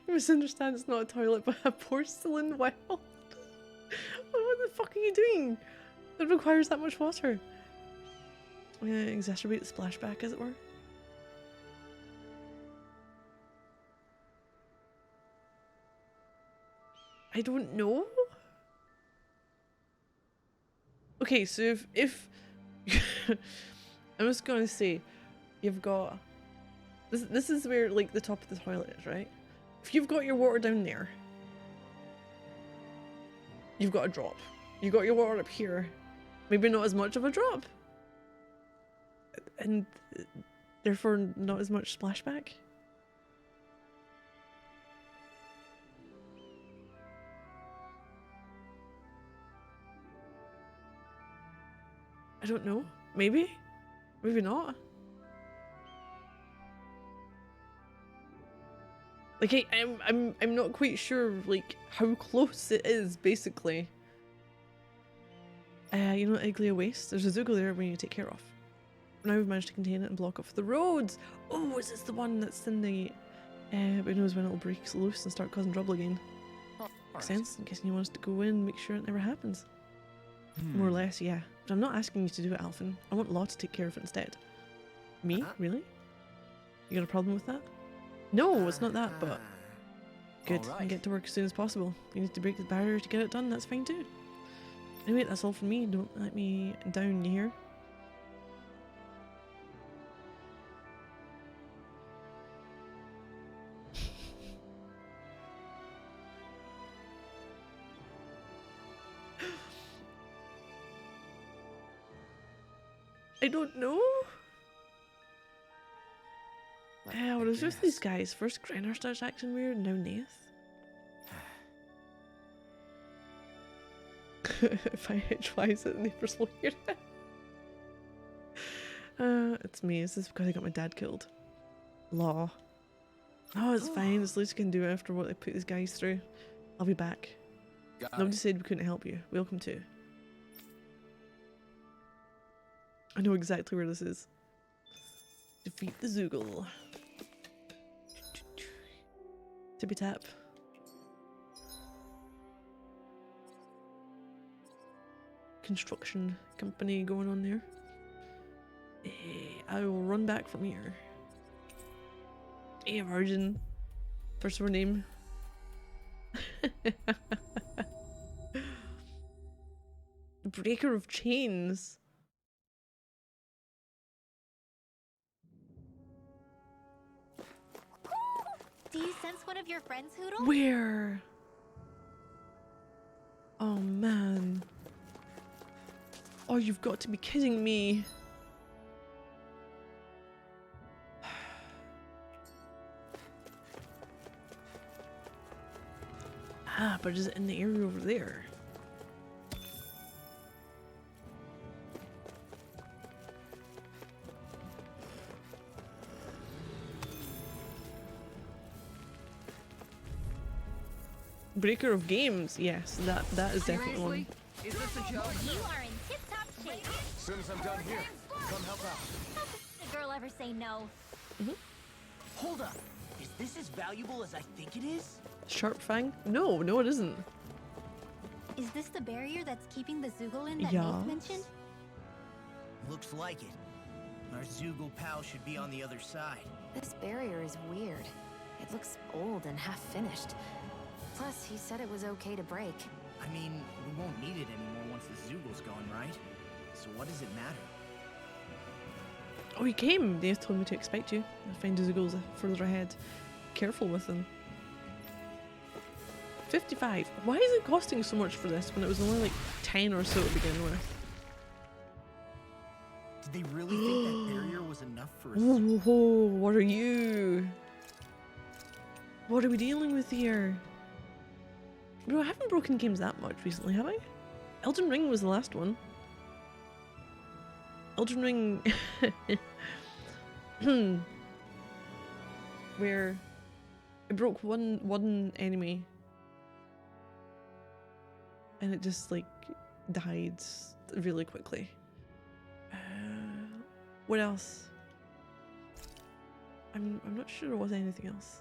misunderstand, it's not a toilet but a porcelain well. What the fuck are you doing? That requires that much water. Exacerbate the splashback, as it were. I don't know. Okay, so if I'm just gonna say, you've got this is where like the top of the toilet is, right? If you've got your water down there, you've got a drop. You got your water up here. Maybe not as much of a drop. And therefore not as much splashback. I don't know. Maybe? Maybe not. Like I'm not quite sure like how close it is basically. You know Iglia Waste? There's a Zoogle there we need to take care of. Now we've managed to contain it and block off the roads. Oh, is this the one that's in the... who knows when it'll break loose and start causing trouble again. Makes sense. I'm guessing you want us to go in and make sure it never happens. More or less, yeah. But I'm not asking you to do it, Alphen. I want Law to take care of it instead. Me? Really? You got a problem with that? No, it's not that, but... Good. I can get to work as soon as possible. If you need to break the barrier to get it done, that's fine too. Anyway, that's all from me. Don't let me down, you hear? I don't know. Yeah, what is with these guys? First Greiner starts acting weird, now Nath. If I hitch, why is it neighbors will hear it? It's me. Is this because I got my dad killed? Law. Oh, it's fine. It's the least I can do after what they put these guys through. I'll be back. Nobody said we couldn't help you. Welcome to. I know exactly where this is. Defeat the Zoogle. Tippy tap. construction company going on there. I will run back from here. Hey, Virgin. First of her name. Breaker of chains. Do you sense one of your friends, Hootle? Where? Oh man. Oh, you've got to be kidding me. Ah, but is it in the area over there? Breaker of games, yes, that is definitely one. Is this a joke? You are in tip-top shape. As soon as I'm done here, come help out. How could the girl ever say no? Hold up. Is this as valuable as I think it is? Sharp Fang? No, it isn't. Is this the barrier that's keeping the Zugolin that Yes. Nath mentioned? Looks like it. Our Zugol pal should be on the other side. This barrier is weird. It looks old and half-finished. Plus, he said it was okay to break. I mean, we won't need it anymore once the Zugol's gone, right? So what does it matter? Oh, he came. They told me to expect you. I'll find his goals further ahead. Careful with them. 55. Why is it costing so much for this when it was only like 10 or so to begin with? Did they really think that barrier was enough for a Whoa, what are you? What are we dealing with here? Bro, I haven't broken games that much recently, have I? Elden Ring was the last one. Elden Ring... where it broke one enemy and it just like died really quickly. What else? I'm not sure there was anything else.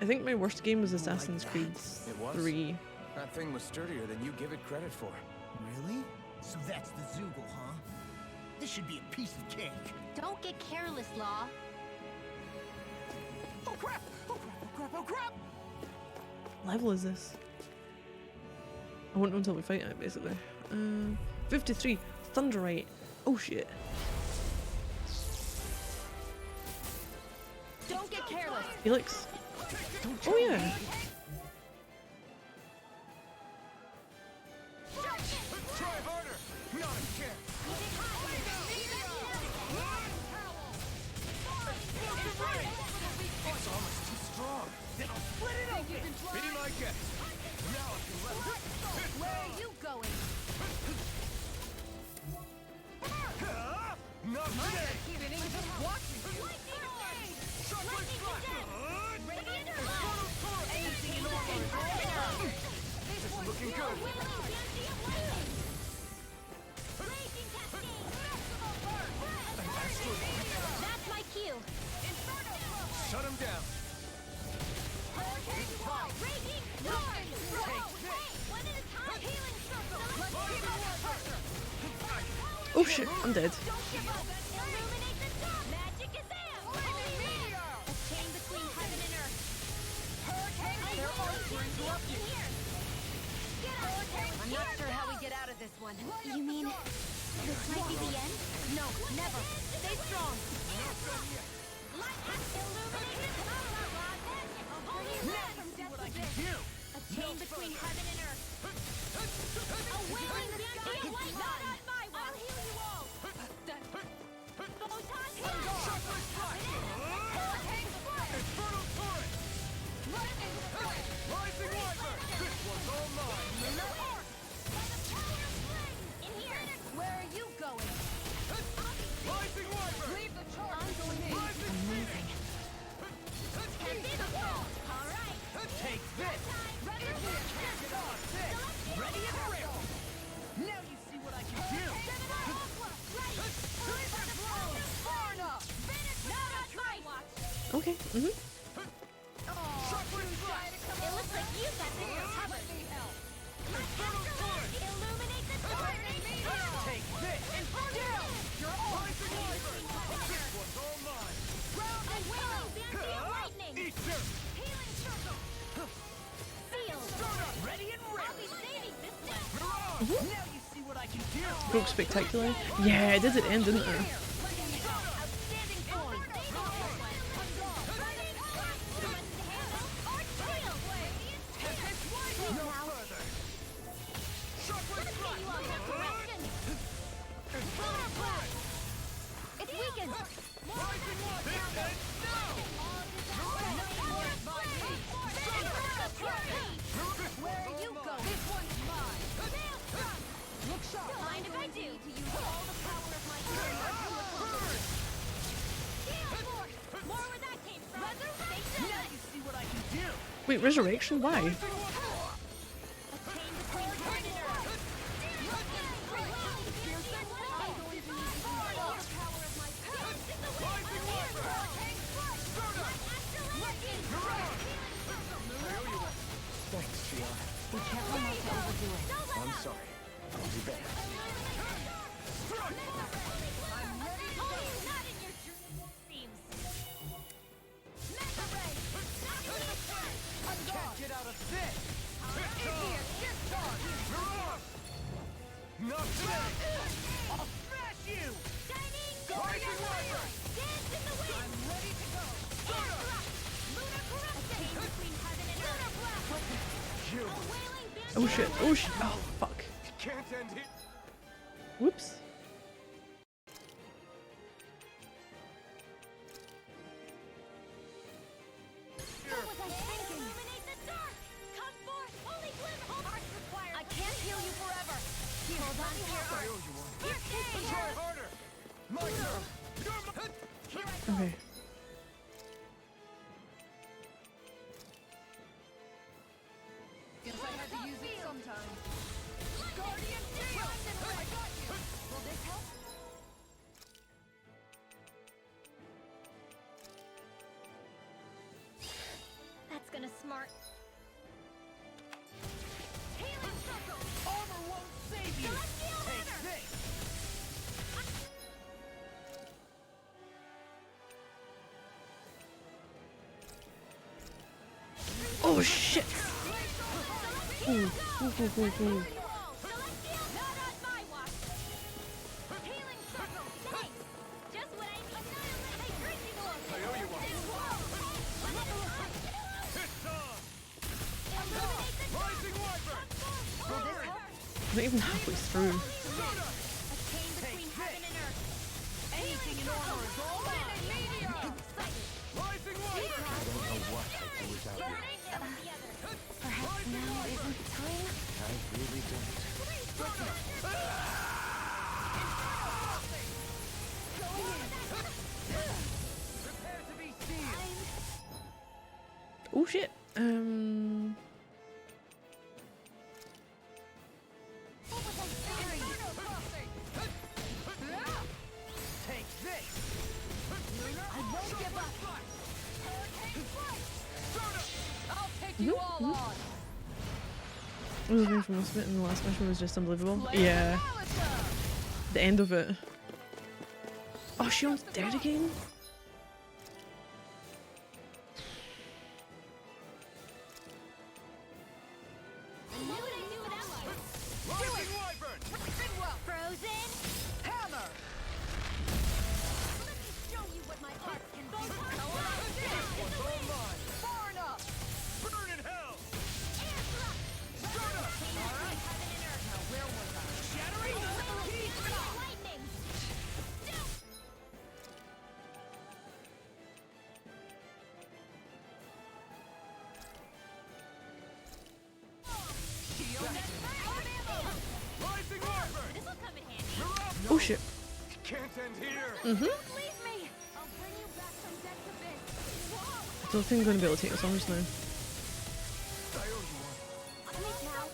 I think my worst game was Assassin's Creed It was? 3. That thing was sturdier than you give it credit for. Really? So that's the Zugol, huh? This should be a piece of cake. Don't get careless, Law. Oh crap! Oh crap! Oh crap! Oh crap! What level is this? I won't know until we fight it, basically. 53. Thunderite. Oh shit. Don't get careless. Helix. Oh yeah. Try harder! Not a chance! It's almost too strong. Then I'll split it open! Be my guest! Now I can let Where are you going? Not today! This is looking good! That's my cue. Shut him down! Oh shit, I'm dead. I'm not sure how we get out of this one. You mean this might be the end? No, never. Stay strong. A chain between heaven and earth. A wailing sky. Not on my watch. I'll heal you all. Photon Infernal Torrent! Rising Wyvern! This one's all mine! in here. Where are you going? Rising Wyvern! Leave the charge. I'm going in. Amazing. All right. Take this! Ready and ready. Now you see what I can do! Far enough. Not on my watch. Okay. Sharp Illuminate the dark! Take this! And still! You're all This one's all mine! Round and wailing Vampire lightning! Eat dirt! Healing circle! Seal! Ready and I'll ready! be saving this one! Now you see what I can do! Broke spectacular. Yeah, it did at the end, didn't it? Outstanding form! No further! Shockwave strike! It's weakened! Rising one! This ends now! Where are you going? This one's mine! Look sharp! Mind if I do? To use all the power of my More where that came from! Resurrection! Now you see what I can do! Wait, resurrection? Why? Thanks, Gianna. Be careful not to overdo it. I'm sorry. I'll do better. Can't get out of this! Not today! I'll smash you! Rising Wyvern! Dance in the wind! I'm ready to go! Lunar corruption! Between heaven and earth! You A wailing band- Oh shit. Oh shit. Oh fuck. can't end here! Whoops. What was I thinking? Illuminate the dark! Come forth! Holy glimmer! Hearts required! I can't heal you forever! Hold on to your I heart! owe you one. Your day! Try harder! My turn! You're my... Here I go! Okay. Guess I had to use it sometime. Guardian Shield! I got you! Will this help? That's gonna smart. Healing circle! Armor won't save you! Celestial Take Runner! this! Oh shit. Ooh, ooh, ooh, ooh, ooh. Celestial! Not on my watch! Healing circle! Thanks! Just what I annihilate! Hey, crazy dog! I owe you one. It's on! Illuminate the dark! Rising Wyvern! Will this help? Not even halfway through. A chain between heaven and earth. Anything in armor is all mine! Rising Wyvern! I don't know what I'd do without you. Perhaps now isn't the time? I really don't. Prepare to be seen! Oh shit. Take this! I won't give up. I'll take you all on! Moving from most of it in the last mission was just unbelievable. Yeah. The end of it. Oh, Shion's dead again? I knew what I'd do without you. Rising Wyvern! Frozen. Hammer! Let me show you what my art can do. One's all mine! Far enough. Burn in hell! Air thrust. All right. Heaven and earth. Now where was I? Shattering! Lightning. Rising Wyvern! This'll come in handy. Oh shit. Can't end here! Mm-hmm. Leave me. I'll bring you back from death to this. Whoa. Don't think I'm gonna be able to take this on just now. I owe you one. Think now.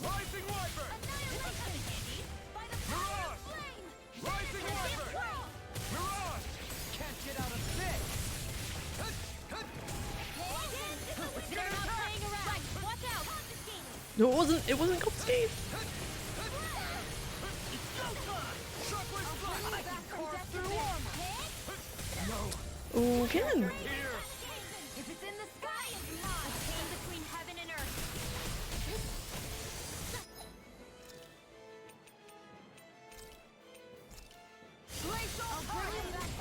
Rising Wyvern! Annihilate come in handy. By the power of flame. Rising Wyvern! Mirage! Can't get out of this! They're not playing around. Watch out. No, it wasn't. It wasn't confiscated. Okay then. If it's in the sky, it's not. A chain between heaven and earth.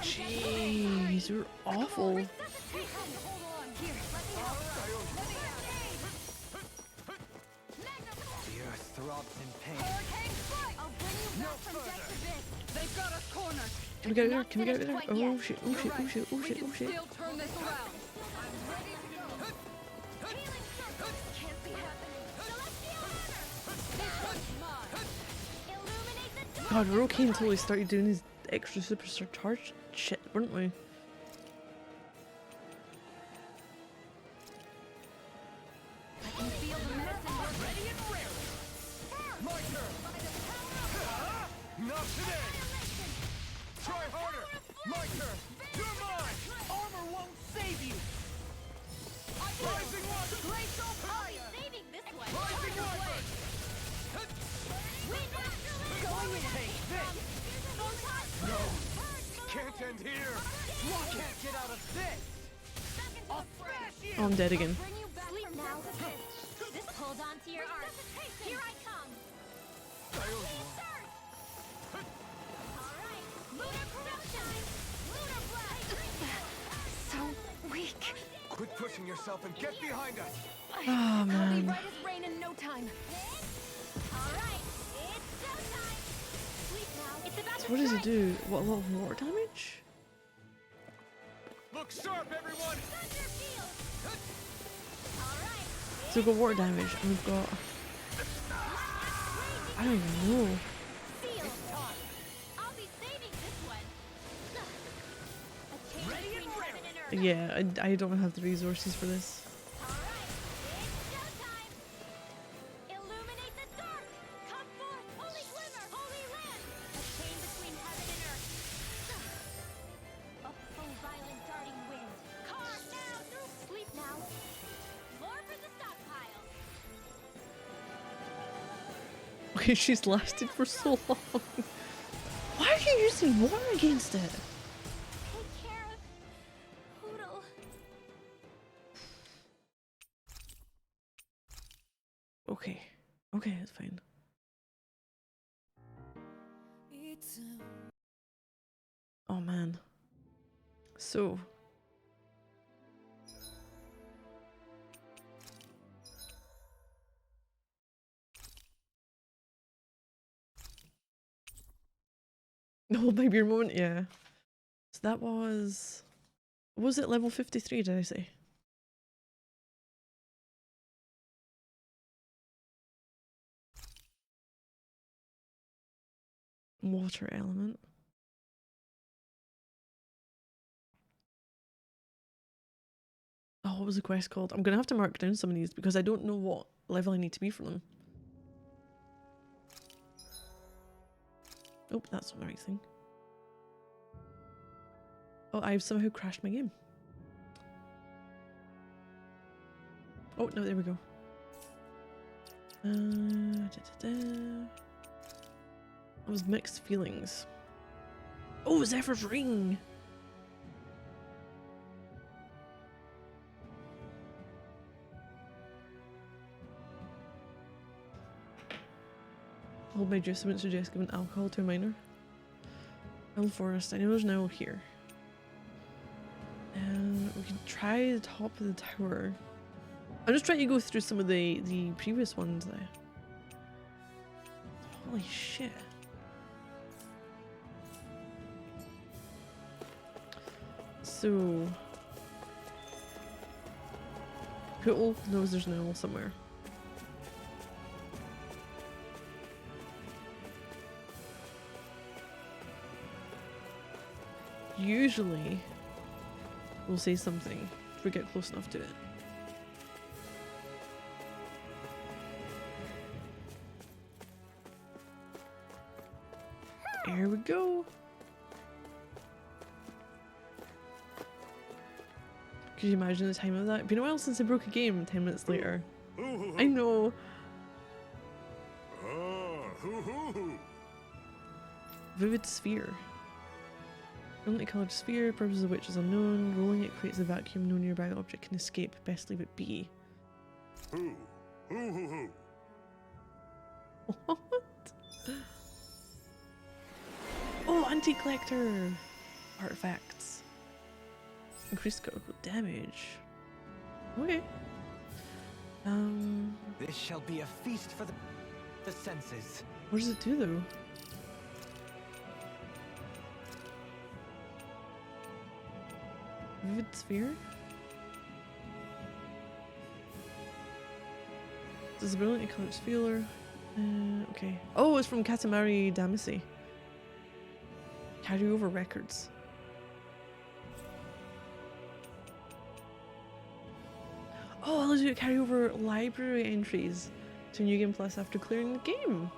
Jeez, you're awful. The earth throbs in pain. I'll bring you back from death to this. They've got us cornered. Can we get there? Can we get there? Oh shit, oh shit, oh shit, oh shit, oh shit. Still turn this around. I'm ready to go. Healing circles can't be happening. Celestial honor. This one's mine. Illuminate the dark. God, we're okay until we started doing these extra superstar charge shit, weren't we? I can feel the medicine work. Ready and raring. My turn. Not today. Try harder. My turn. You're mine. Armor won't save you. Rising one. Glacial fire. Saving this one. Rising one. Going in. Take this. No. Can't end here. One can't get out of this. I'll smash you. Oh, I'm dead again. Bring you back from now. This hold on to your arm. Here I come. Alright. Lunar corruption. Lunar blast. So weak. Quit pushing yourself and get behind us. Oh man. Right as rain in no time. Alright. It's showtime. Sleep now. It's about So what does he do? What, a lot of water damage? Look sharp, everyone. Alright. So we've got water damage and we've got... I don't even know. I'll be saving this one. A chain between heaven and earth. Yeah, I don't have the resources for this. Alright, it's showtime! Illuminate the dark! Come forth, holy glimmer, holy land! A chain between heaven and earth. Oh, violent darting wind. Car now, through sleep now. More for the stockpile. Okay, she's lasted for so long. Why are you using water against it? Take care of Poodle. Okay. Okay, it's fine. Oh man. So. Oh, maybe your moment, yeah. So that was it level 53, did I say? Water element. Oh, what was the quest called? I'm gonna have to mark down some of these because I don't know what level I need to be for them. Oh, that's not the right thing. Oh, I've somehow crashed my game. Oh, no, there we go. That was mixed feelings. Oh, Zephyr's ring! Hold my adjustment suggest giving alcohol to a minor. Elm Forest, I know there's no here. We can try the top of the tower. I'm just trying to go through some of the previous ones there. Holy shit. So... Poodle knows there's an owl somewhere. Usually, we'll say something if we get close enough to it. Here we go. Could you imagine the time of that? It's been a while since I broke a game 10 minutes later. I know. Vivid sphere. Brilliantly coloured sphere, purpose of which is unknown. Rolling it creates a vacuum no nearby object can escape. Best leave it be. Who? Who? What? Oh, antique collector! Artifacts. Increased critical damage. Okay. This shall be a feast for the senses. What does it do though? Vivid sphere? This is a brilliantly coloured sphere. Okay. Oh, it's from Katamari Damacy. Carryover records. Oh, allows you to carry over library entries to New Game Plus after clearing the game.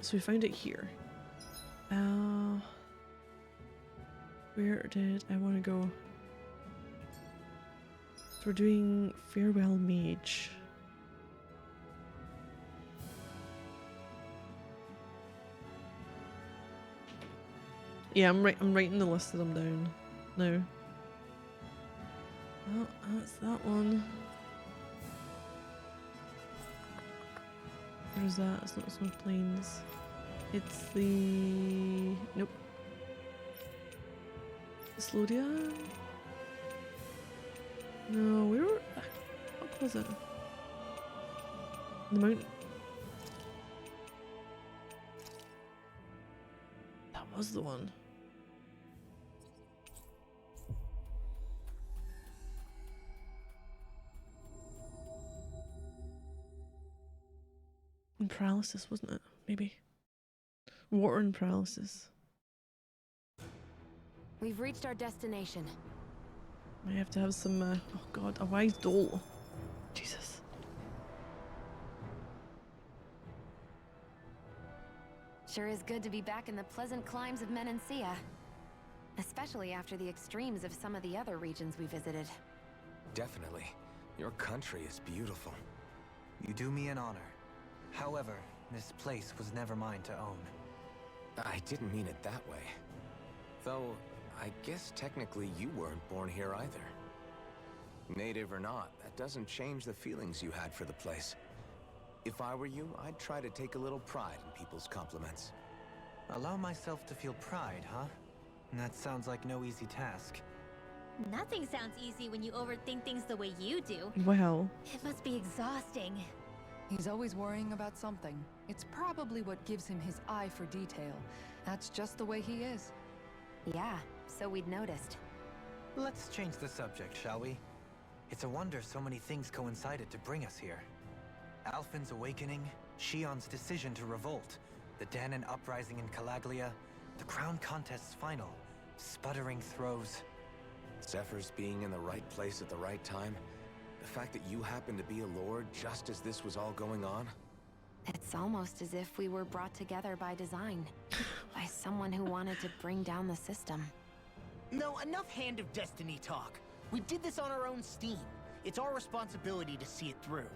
So we found it here. Where did I want to go? So we're doing Farewell Mage. Yeah, I'm writing the list of them down now. Oh, that's that one. Where's that? It's not Snow Plains. It's the... Nope. Slodia? No, where were... What was it? The mountain. That was the one. And paralysis, wasn't it? Maybe. Water and paralysis. We've reached our destination. I have to have some, oh god, a wise doll. Jesus. Sure is good to be back in the pleasant climes of Menancia. Especially after the extremes of some of the other regions we visited. Definitely. Your country is beautiful. You do me an honor. However, this place was never mine to own. I didn't mean it that way. Though, I guess technically you weren't born here either. Native or not, that doesn't change the feelings you had for the place. If I were you, I'd try to take a little pride in people's compliments. Allow myself to feel pride, huh? That sounds like no easy task. Nothing sounds easy when you overthink things the way you do. Well. It must be exhausting. He's always worrying about something. It's probably what gives him his eye for detail. That's just the way he is. Yeah, so we'd noticed. Let's change the subject, shall we? It's a wonder so many things coincided to bring us here. Alphen's awakening, Shion's decision to revolt, the Danon uprising in Calaglia, the crown contest's final, sputtering throws. Zephyr's being in the right place at the right time. The fact that you happened to be a lord just as this was all going on? It's almost as if we were brought together by design. By someone who wanted to bring down the system. No, enough Hand of Destiny talk. We did this on our own steam. It's our responsibility to see it through.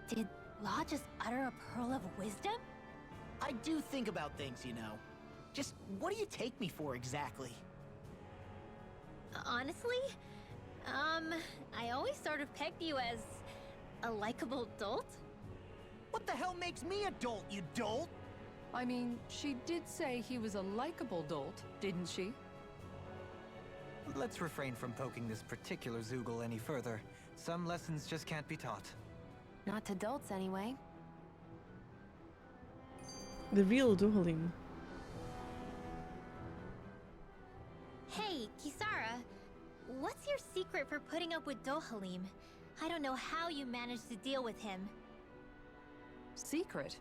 Did Law just utter a pearl of wisdom? I do think about things, you know. Just what do you take me for exactly? Honestly, I always sort of pegged you as a likable dolt. What the hell makes me a dolt, you dolt? I mean, she did say he was a likable dolt, didn't she? Let's refrain from poking this particular Zoogle any further. Some lessons just can't be taught. Not to dolts, anyway. The real Dohalim. Hey, Kisara. What's your secret for putting up with Dohalim? I don't know how you managed to deal with him. Secret?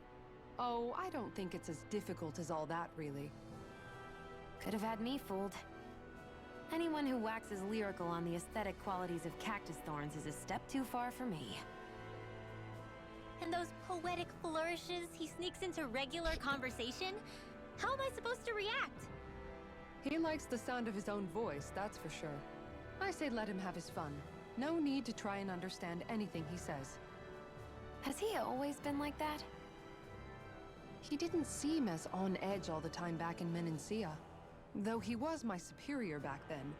Oh, I don't think it's as difficult as all that, really. Could have had me fooled. Anyone who waxes lyrical on the aesthetic qualities of cactus thorns is a step too far for me. And those poetic flourishes he sneaks into regular conversation? How am I supposed to react? He likes the sound of his own voice, that's for sure. I say let him have his fun. No need to try and understand anything he says. Has he always been like that? He didn't seem as on edge all the time back in Menancia. Though he was my superior back then.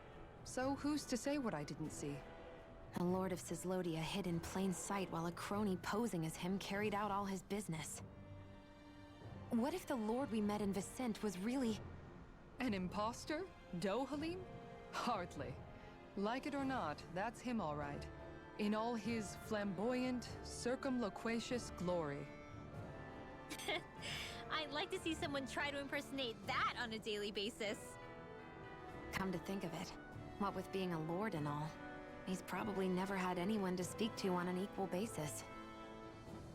So who's to say what I didn't see? The Lord of Cislodia hid in plain sight while a crony posing as him carried out all his business. What if the Lord we met in Vicente was really... An imposter? Dohalim? Hardly. Like it or not, that's him all right. In all his flamboyant, circumloquacious glory. I'd like to see someone try to impersonate that on a daily basis. Come to think of it, what with being a lord and all, he's probably never had anyone to speak to on an equal basis.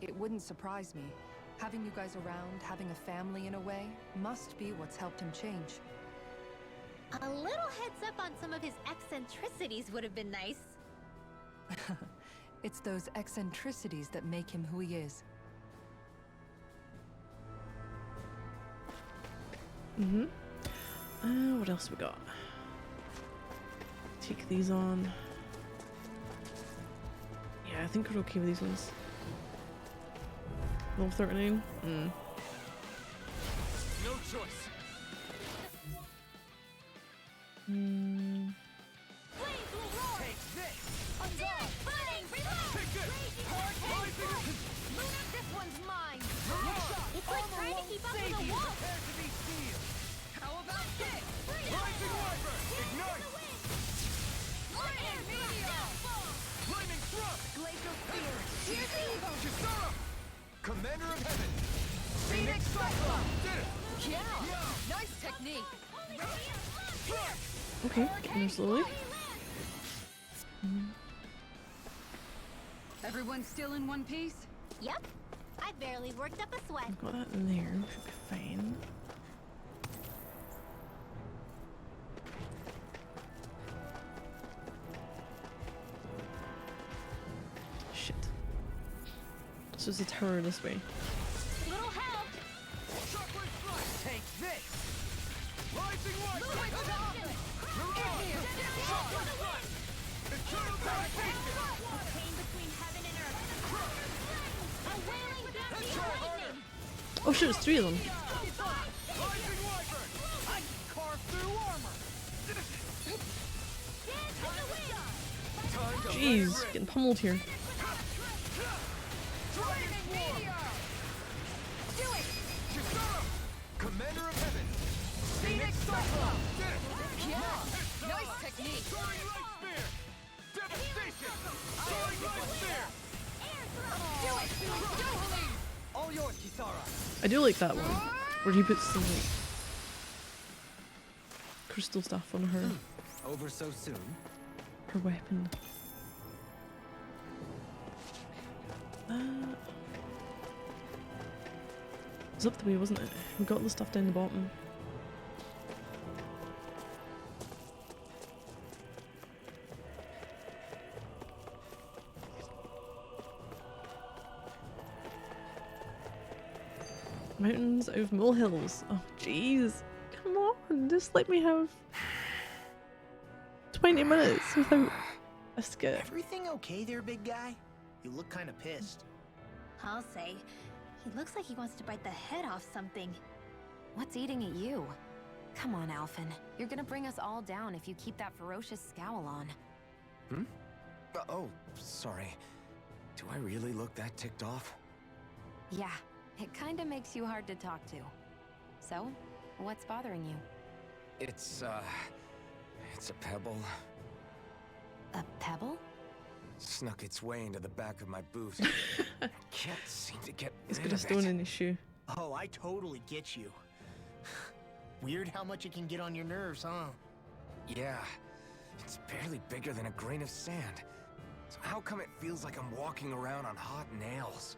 It wouldn't surprise me. Having you guys around, having a family in a way, must be what's helped him change. A little heads up on some of his eccentricities would have been nice. It's those eccentricities that make him who he is. What else we got? Take these on. Yeah, I think we're okay with these ones. Level 39. No choice. Take this! Burning! Reload! Take this! This one's mine! It's like trying to keep up with a wolf! Prepare to be sealed. How about this? Rising Wyvern! Ignite! Flaming thrust! Glacial Spear! Kisara! Commander of Heaven! Phoenix Cyclone! Did it! Yeah! Nice technique! Okay, getting there slowly. Everyone still in one piece? Yep. I barely worked up a sweat. I've got that in there. Should be fine. Shit. So it's a tower this way. Little help! Take this! Rising Wyvern! Eternal gravitation! Pain between heaven and earth. A wailing blast of lightning! Oh shit, it's three of them. Rising Wyvern! I can carve through armor! Dance in the wind! Jeez, getting pummeled here. Driving meteor! Do it! Kisara! Commander of Heaven! Phoenix Cyclone! Did it! Yeah! Nice technique! Soaring Light Spear! Devastation! Soaring Light Spear! Do it! Dohalim! All yours, Kisara! I do like that one, where he puts some like crystal stuff on her Over so soon? her weapon. It was up the way, wasn't it? We got the stuff down the bottom. Mountains of molehills. Oh jeez. Come on, just let me have 20 minutes without a skip. Everything okay there, big guy? You look kind of pissed. I'll say. He looks like he wants to bite the head off something. What's eating at you? Come on, Alphen. You're gonna bring us all down if you keep that ferocious scowl on. Oh, sorry. Do I really look that ticked off? Yeah, it kinda makes you hard to talk to. So, what's bothering you? It's a pebble. A pebble? Snuck its way into the back of my boot. Can't seem to get He's rid got a of stone it. in his shoe. Oh, I totally get you. Weird how much it can get on your nerves, huh? Yeah, it's barely bigger than a grain of sand. So how come it feels like I'm walking around on hot nails?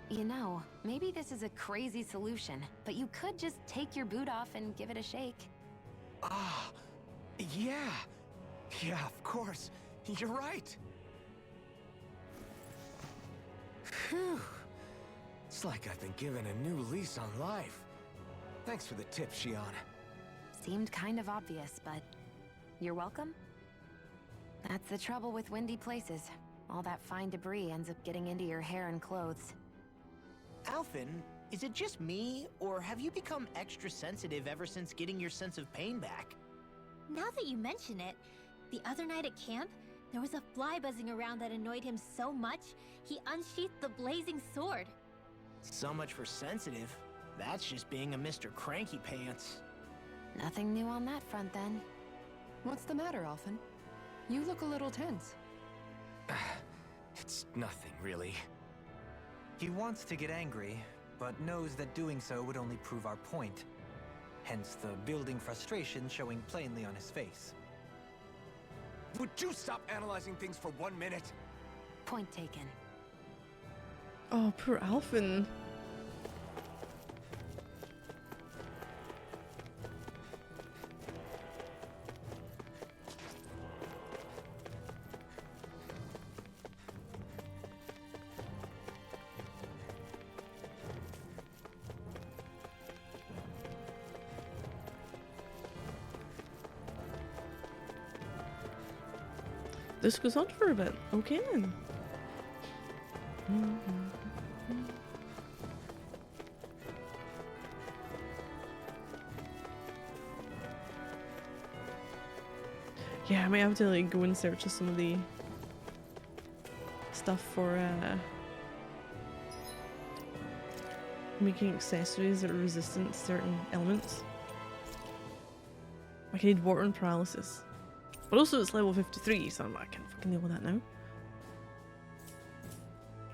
You know, maybe this is a crazy solution, but you could just take your boot off and give it a shake. Ah, yeah. Yeah, of course. You're right. Phew. It's like I've been given a new lease on life. Thanks for the tip, Shion. Seemed kind of obvious, but you're welcome. That's the trouble with windy places. All that fine debris ends up getting into your hair and clothes. Alphen, is it just me, or have you become extra sensitive ever since getting your sense of pain back? Now that you mention it, the other night at camp, there was a fly buzzing around that annoyed him so much, he unsheathed the blazing sword. So much for sensitive. That's just being a Mr. Cranky Pants. Nothing new on that front, then. What's the matter, Alphen? You look a little tense. It's nothing, really. He wants to get angry, but knows that doing so would only prove our point. Hence the building frustration showing plainly on his face. Would you stop analyzing things for 1 minute? Point taken. Oh, poor Alphen. This goes on for a bit. Okay then. Yeah, I might have to like go in search of some of the stuff for making accessories that are resistant to certain elements. Like I need water and paralysis. But also it's level 53, so I can't fucking deal with that now.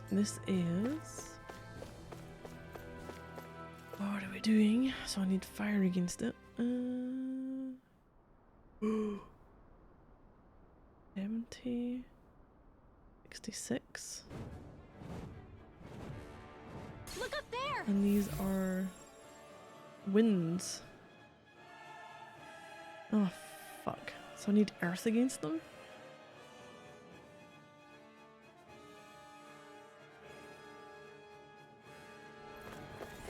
This is... What are we doing? So I need fire against it. 70... 66. Look up there! And these are... winds. Oh, fuck. So I need earth against them?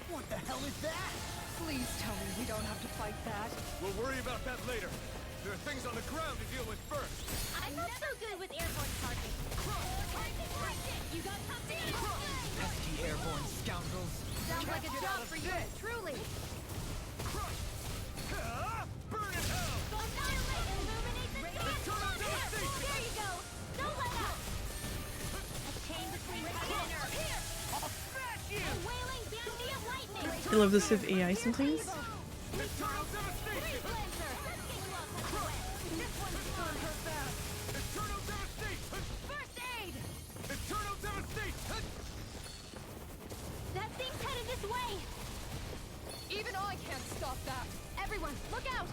What the hell is that? Please tell me we don't have to fight that. We'll worry about that later. There are things on the ground to deal with first. I'm not so good with airborne charging. You got something? Pesky airborne scoundrels. Sounds like a job for you, truly. Burn in hell! Annihilate! Illuminate the sky! There you go! Don't let out! A chain between heaven and earth. Here! I'll smash you! A wailing bounty of lightning! I love this with AI sometimes. Eternal devastation! This one's gonna hurt bad. Eternal devastation! First aid! Eternal devastation! That thing's headed this way! Even I can't stop that. Everyone, look out!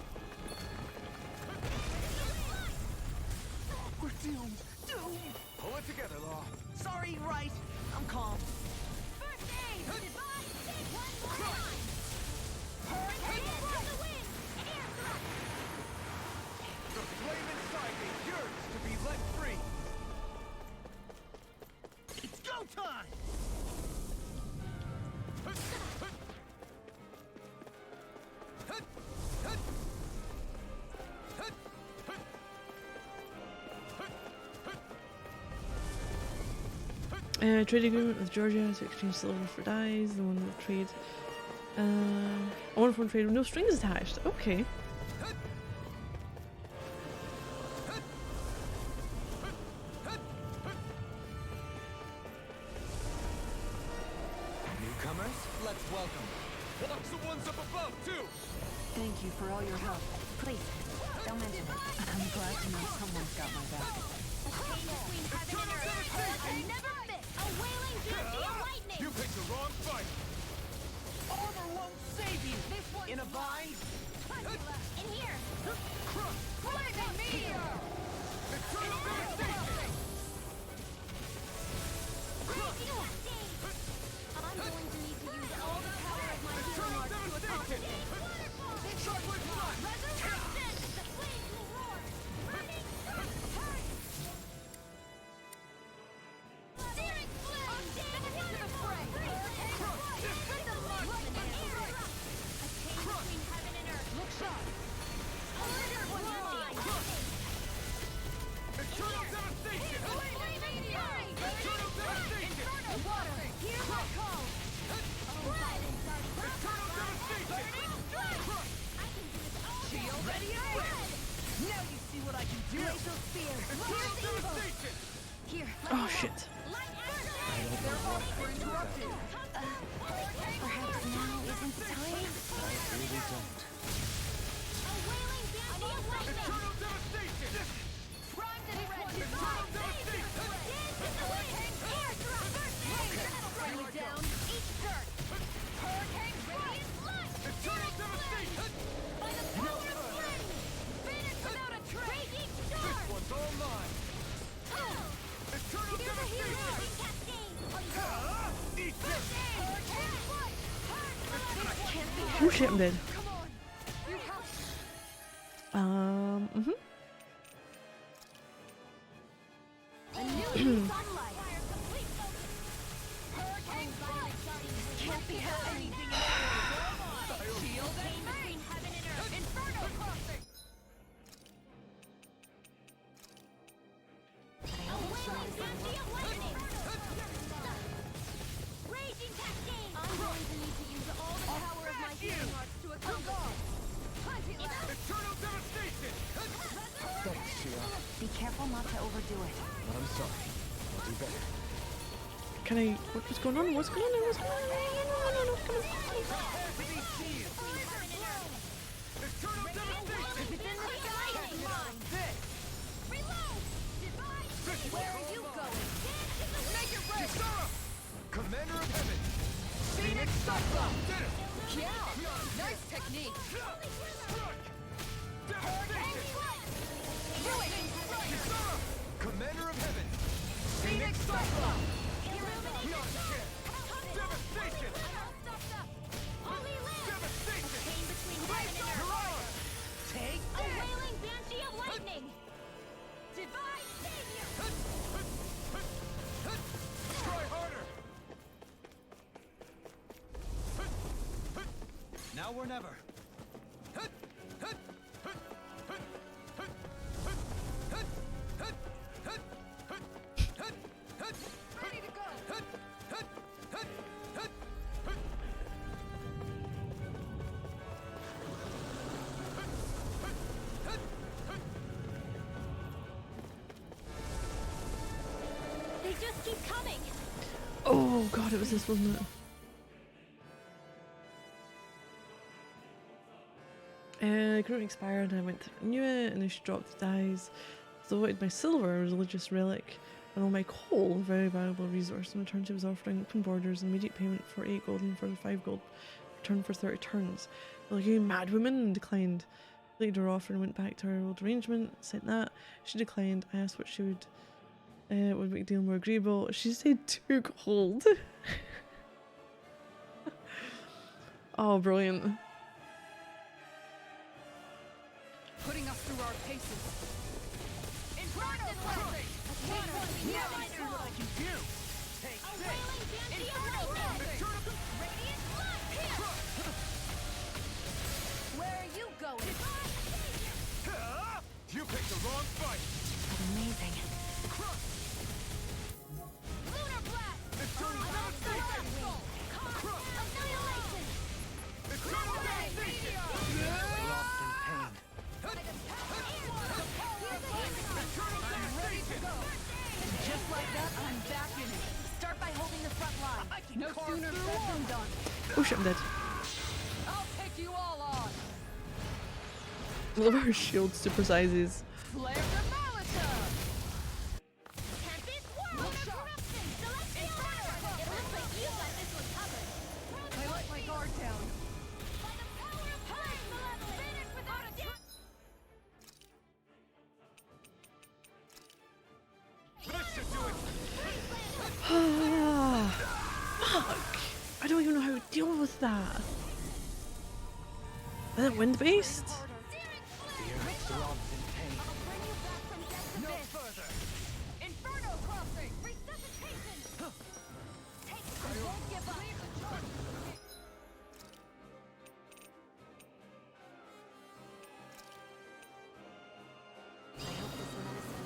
We're doomed. Doomed. Pull it together, Law. Sorry, right. I'm calm. First aid! Divine, take one more line! Hurry, to the wind! Air thrust! The flame inside me yearns to be let free. It's go time! Trade agreement with Georgia to exchange silver for dyes. The one with trade. I want one trade with no strings attached. Okay. Newcomers, let's welcome. Watch the ones up above, too! Thank you for all your help. Please, don't mention it. I'm glad to know someone's got my back. A chain between heaven and earth! I never fit! A wailing bounty of lightning! You picked the wrong fight! Armor won't save you! This one's In a bind? In here! Blazing meteor! Eternal devastation! I'm going to need to use all the power of my Eternal healing arts to accomplish devastation! it! Chartwood Fly! Resurrection! The flames will roar! Burning! Turn! Searing flame! Back into the fray! With the marksman in air! A chain between heaven and earth! Look sharp! A wizard was mine! Eternal devastation! Flaming meteor! Oh shit. Perhaps now isn't the time? I really don't. Oh shit, I'm dead. Be careful not to overdo it. I'm sorry. I'll do better. Can I? What's going on? What's going on? What's going on? No, come on. Where are you going? Make it rain! Commander of Heaven! Phoenix Cyclone! Yeah! Nice technique! Commander of Heaven! Phoenix Cyclone! Devastation! Take A wailing banshee of lightning! Divine savior! Try harder! Now or never. Ready to go! They just keep coming! Oh god, it was this, wasn't it? The current expired and I went to renew it and then she dropped the dies. So I wanted my silver, a religious relic, and all my coal, a very valuable resource. In return she was offering open borders and immediate payment for 8 gold and for 5 gold, return for 30 turns. Like, you mad woman, and declined. Laid her offer and went back to our old arrangement, sent that. She declined. I asked what she would make the deal more agreeable. She said 2 gold. Oh, brilliant. Putting us through our paces. Inferno Crossing! Yeah, I see what I can do! Take this! Inferno Crossing! Radiant Blood! Where are you going? You picked the wrong fight! Amazing. Lunar blast! Eternal Devastation! Annihilation! Eternal Devastation! Lost in pain. Just like that, I'm back in it. Start by holding the front line. No sooner said than done. Oh shit, I'm dead. I'll take you all on. I love her shield super sizes. Flare the Malita! Tempest Whirl! Corruption! Celestial Fire! It looks like you got this one covered. I let my guard down. By the power of time, Malevolent! Finish without a doubt! This should do it! Fuck! I don't even know how to deal with that. Is it wind based? No further! Inferno Crossing! Resuscitation! I won't give up! I hope this medicine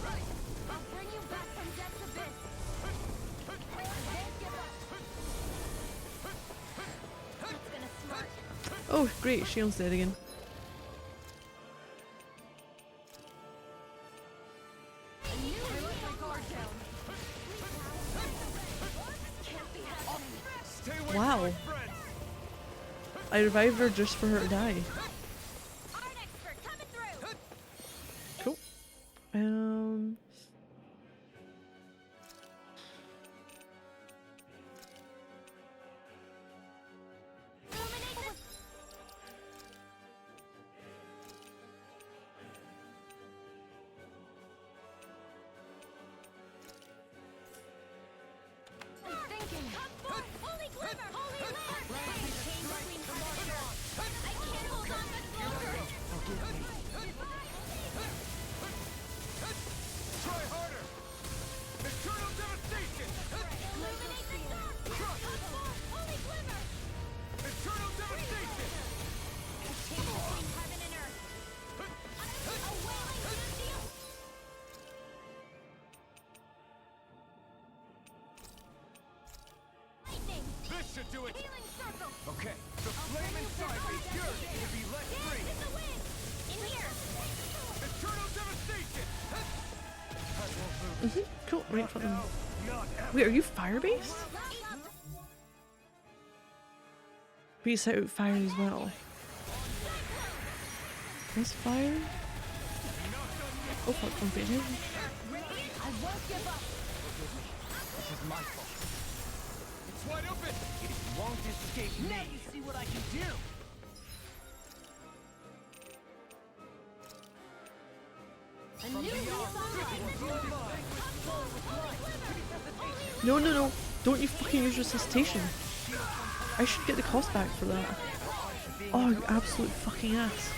works. I'll bring you back from death's abyss! I won't give up! That's gonna smart. Oh, great, Shion's dead again. I revived her just for her to die. Cool. Okay, the flame inside me yearns to be let free. In here. Eternal devastation. Cool, right for them. Wait, are you fire based? We set out fire as well. This fire? Oh fuck, I'm beating. I won't give up. This is my fault. It's wide open. It won't escape me. Now you see what I can do. No, no, no. Don't you fucking use resuscitation. I should get the cost back for that. Oh, you absolute fucking ass.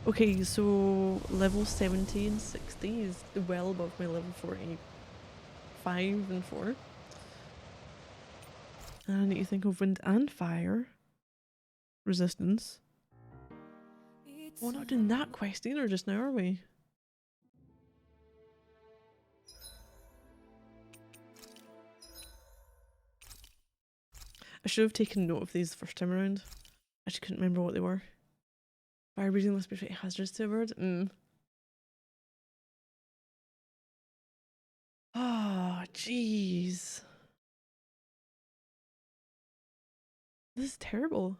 Okay, so level 70 and 60 is well above my level 45 and 4. And I need to think of wind and fire resistance. We're not doing that quest either just now, are we? I should have taken note of these the first time around. I just couldn't remember what they were. Fire breathing must be pretty hazardous to a bird. Oh, jeez. This is terrible.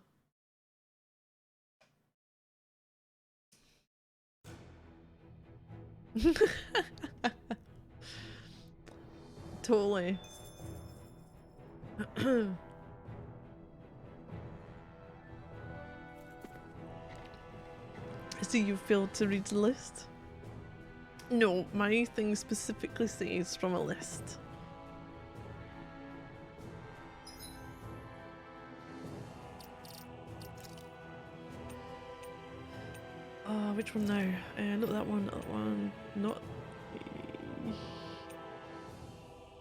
Totally. So you failed to read the list? No, my thing specifically says from a list. Which one now? Not that one, that one. Not...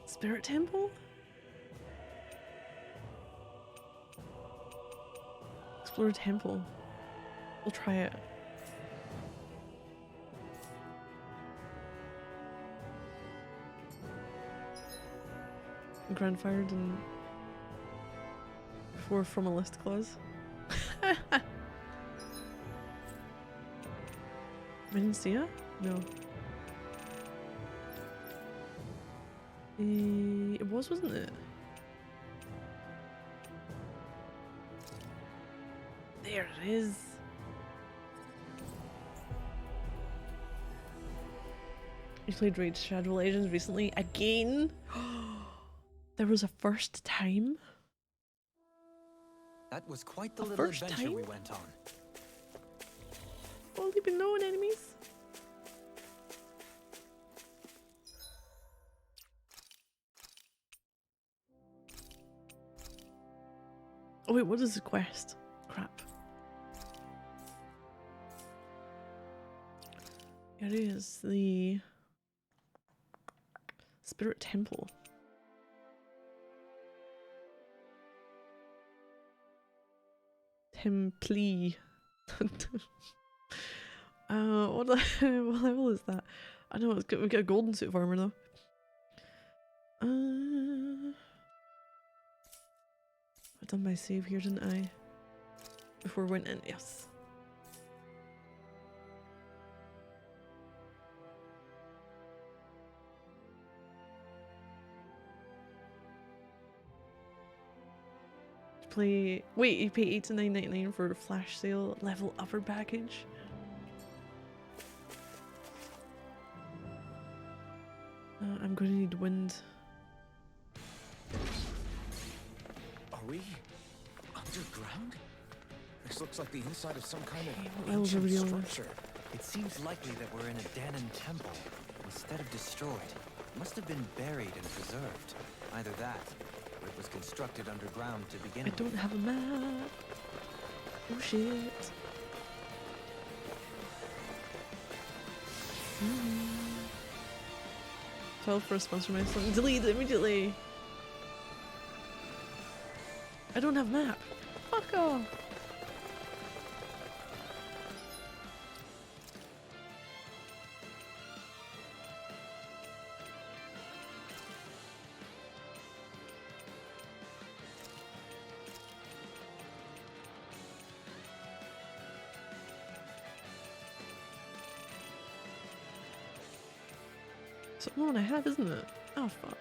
Spirit Temple? Explore Temple. We'll try it. Grandfired and before from a list clause. Mencia? No. It was, wasn't it? There it is. You played Raid Shadow Legends recently again? There was a first time? That was quite the little adventure we went on. Only been known enemies. Oh wait, what is the quest? Crap. It is the Spirit Temple. Temple. What level is that? I know it's good. We get a golden suit of armor though. I've done my save here, didn't I? Before we went in, yes. play. Wait, you pay $8 to $9.99 for the flash sale level upper package. I'm gonna need wind. Are we underground? This looks like the inside of some kind of What levels are we ancient dealing with? structure. It seems likely that we're in a Danon temple. Instead of destroyed, it must have been buried and preserved. Either that, or it was constructed underground to begin I with. don't have a map. Oh shit. Mm. 12 for a sponsor milestone. Delete it immediately. I don't have a map. Fuck off. It's the one I have, isn't it? Oh fuck.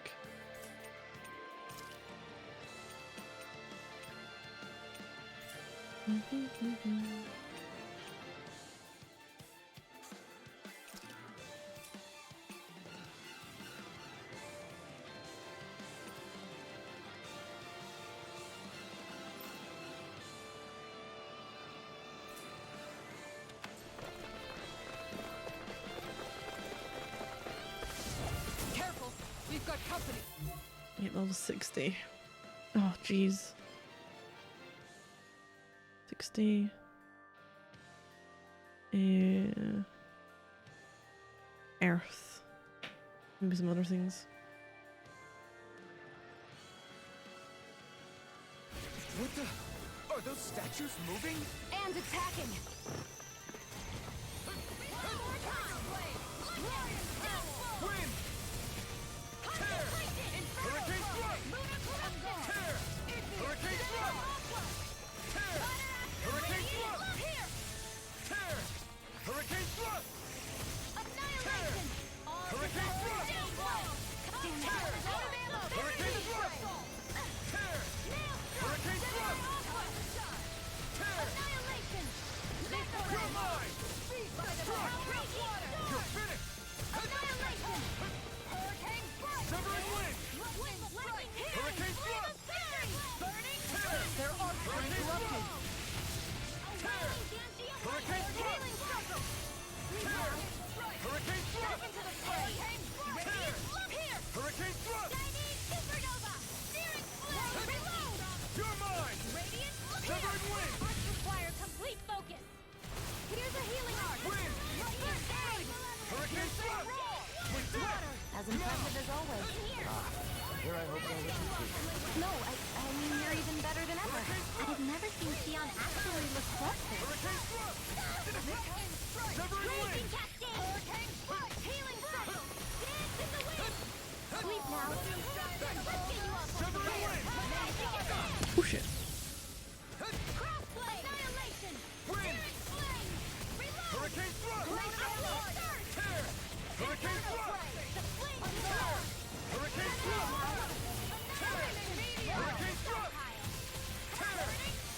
Careful, we've got company. Yeah, level 60. Oh jeez. 60. Earth. Maybe some other things. What the? Are those statues moving? And attacking. Wind! Tear! Hurricane thrust! Tear! Hurricane thrust! Tear! Hurricane thrust! Tear! Hurricane thrust! Tear! Hurricane thrust! Tear! Hurricane thrust! Tear! Hurricane thrust! Tear! You're mine! You're finished! Severing wind! Hurricane thrust! Tear! There are Hurricane thrust! Tear! Hurricane thrust! Tear! Hurricane thrust! Tear! Hurricane thrust! You're mine! Severing wind! Require complete focus. Here's a healing arc. Wind! Hurricane thrust! We're dead! As impressive as always. Here I hope that was No, I mean, you're even better than ever. I've never seen Xion actually look trusted. Hurricane thrust! Severing wind! Healing circle. Dance in the wind. Sleep now. Let's get you off. Severing wind! Oh shit. Crossblade. Annihilation. Wind! Flame. Reload. Hurricane thrust! Tear! Hurricane thrust! The flame. Tear! Hurricane thrust! Tear! Hurricane thrust! Tear!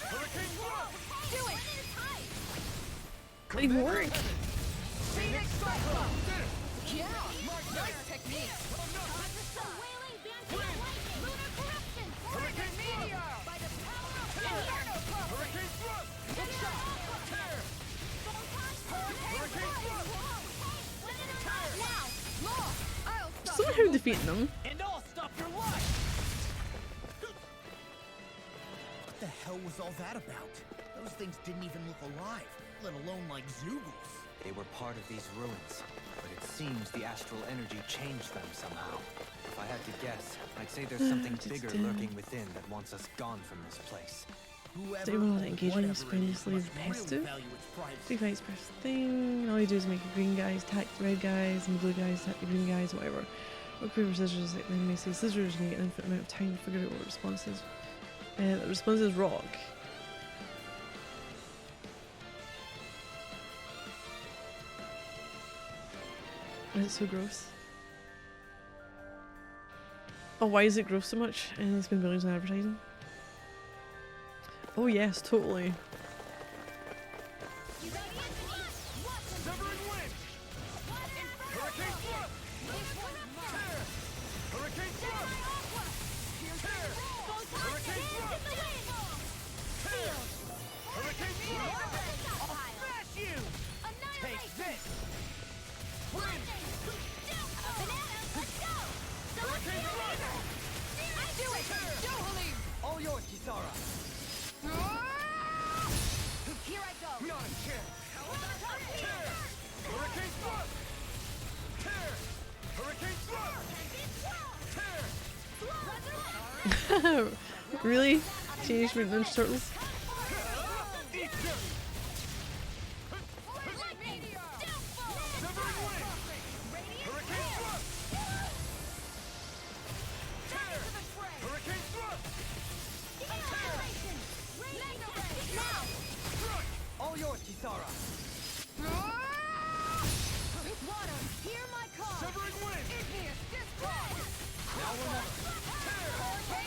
Hurricane thrust! Do it. They work. Phoenix Cyclone. Yeah. Nice technique. Wailing Banshee of Lightning. Lunar Corruption. Hurricane Meteor. By the power of Inferno Club. Hurricane thrust! Tear! Hurricane thrust! Now. Law. I'll stop Somehow defeating them. And I'll stop your life! What the hell was all that about? Those things didn't even look alive, let alone like Zoogles. They were part of these ruins, but it seems the astral energy changed them somehow. If I had to guess, I'd say there's something bigger lurking within that wants us gone from this place. Whoever, Stay well, engaging, whatever it spin, is, slave, must really pestive. value its privacy. Three fights per thing. All you do is make the green guys attack the red guys, and the blue guys attack the green guys, whatever. Rock, paper, scissors, like the enemy says scissors, and you get an infinite amount of time to figure out what the response is. The response is rock. It's so gross. Oh, why is it gross so much? And it's been billions on advertising. Oh yes, totally. Severing wind. Hurricane thrust. Tear. Hurricane thrust. Tear. Hurricane thrust. Tear. Hurricane thrust. I'll smash you. Take this. Wind. Hurricane thrust. Do it! Go, Halim! All yours, Kisara. Here I go! Not a chance. Tear. Hurricane thrust. Tear. Hurricane thrust. Tear. Really? Teenage Mutant Ninja Turtles? Eat this. Severing wind. Hurricane thrust. Tear. Hurricane thrust. All yours, Kisara. Water, hear my call! Severing wind. Igneous, destroy! Now or never. Tear.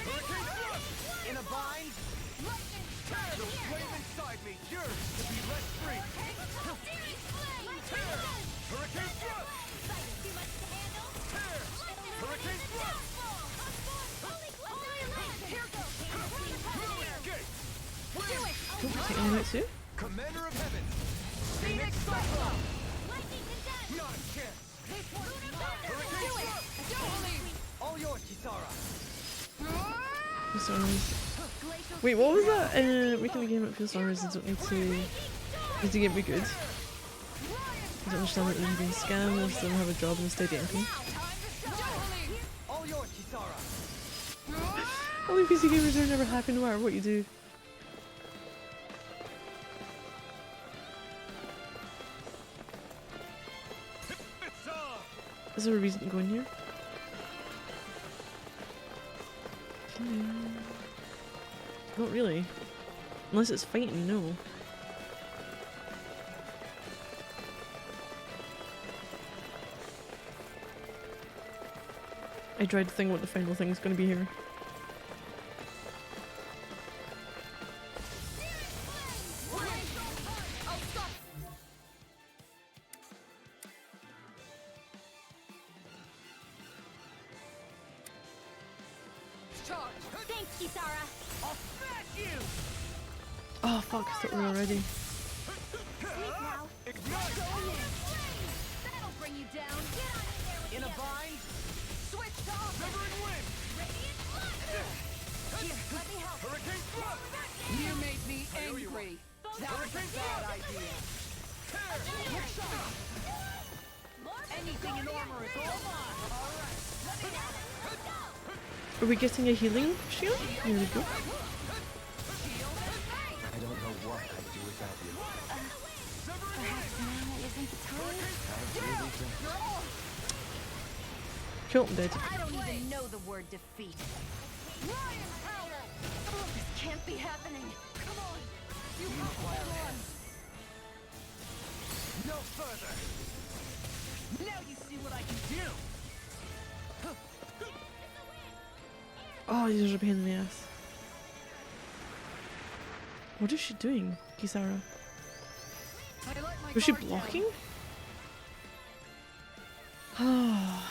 Hurricane thrust. In a bind. Tear the flame inside me. Yours to be let free. Tear. Hurricane thrust. Tear. Hurricane thrust. Escape. Wind. Don't be taking them out too? Commander of Heaven. Phoenix Cyclone. Not a chance. Hurricane thrust. Go, Halim! All yours, Kisara. Wait, what was that? Making the game at Feel Stars, I don't need to get me good. I don't understand that they've been scammed, I still don't have a job in the state anything. All yours, Kisara. Only PC gamers are never happy no matter what you do. Is there a reason to go in here? Not really. Unless it's fighting, no. I dread to think what the final thing is going to be here. Thanks, Kisara. I'll smash you. Oh fuck, I thought we were already. That'll bring you down! Get on in there with In a bind. Switch off! Severing wind. Here, let me help! Hurricane thrust. You made me angry! That was a bad idea! Anything in armor is all mine! Alright! Are we getting a healing shield? Here we go. I don't know what I'd do without you. Perhaps now isn't the time? I really don't. Cool, I'm dead. I don't even know the word defeat. Lion power! Oh, this can't be happening. Come on. You have one. No further. Now you see what I can do. Oh, these are a pain in the ass. What is she doing, Kisara? Was she blocking? Oh.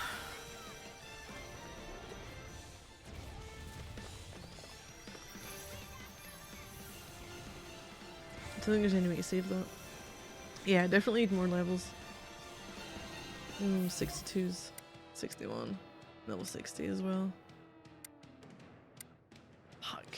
I don't think there's any way to save that. Yeah, I definitely need more levels. 62's 61. Level 60 as well. Fuck.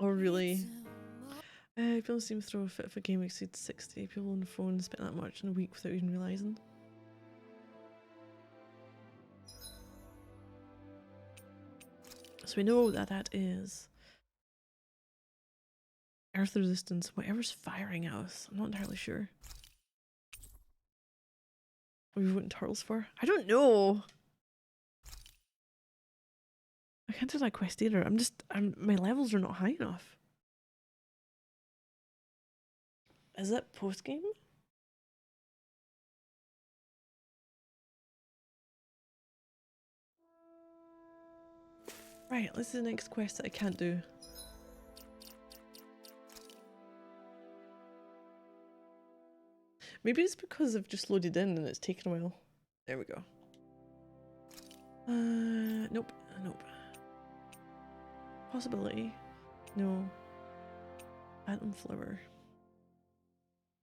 Oh really? People seem to throw a fit if a game exceeds 60. People on the phone spend that much in a week without even realising. So we know that that is Earth resistance, whatever's firing at us. I'm not entirely sure. What are we voting turtles for? I don't know. I can't do that quest either. My levels are not high enough. Is that post game? Right, this is the next quest that I can't do. Maybe it's because I've just loaded in and it's taken a while. There we go. Nope, nope. Possibility. No. Phantom Flower.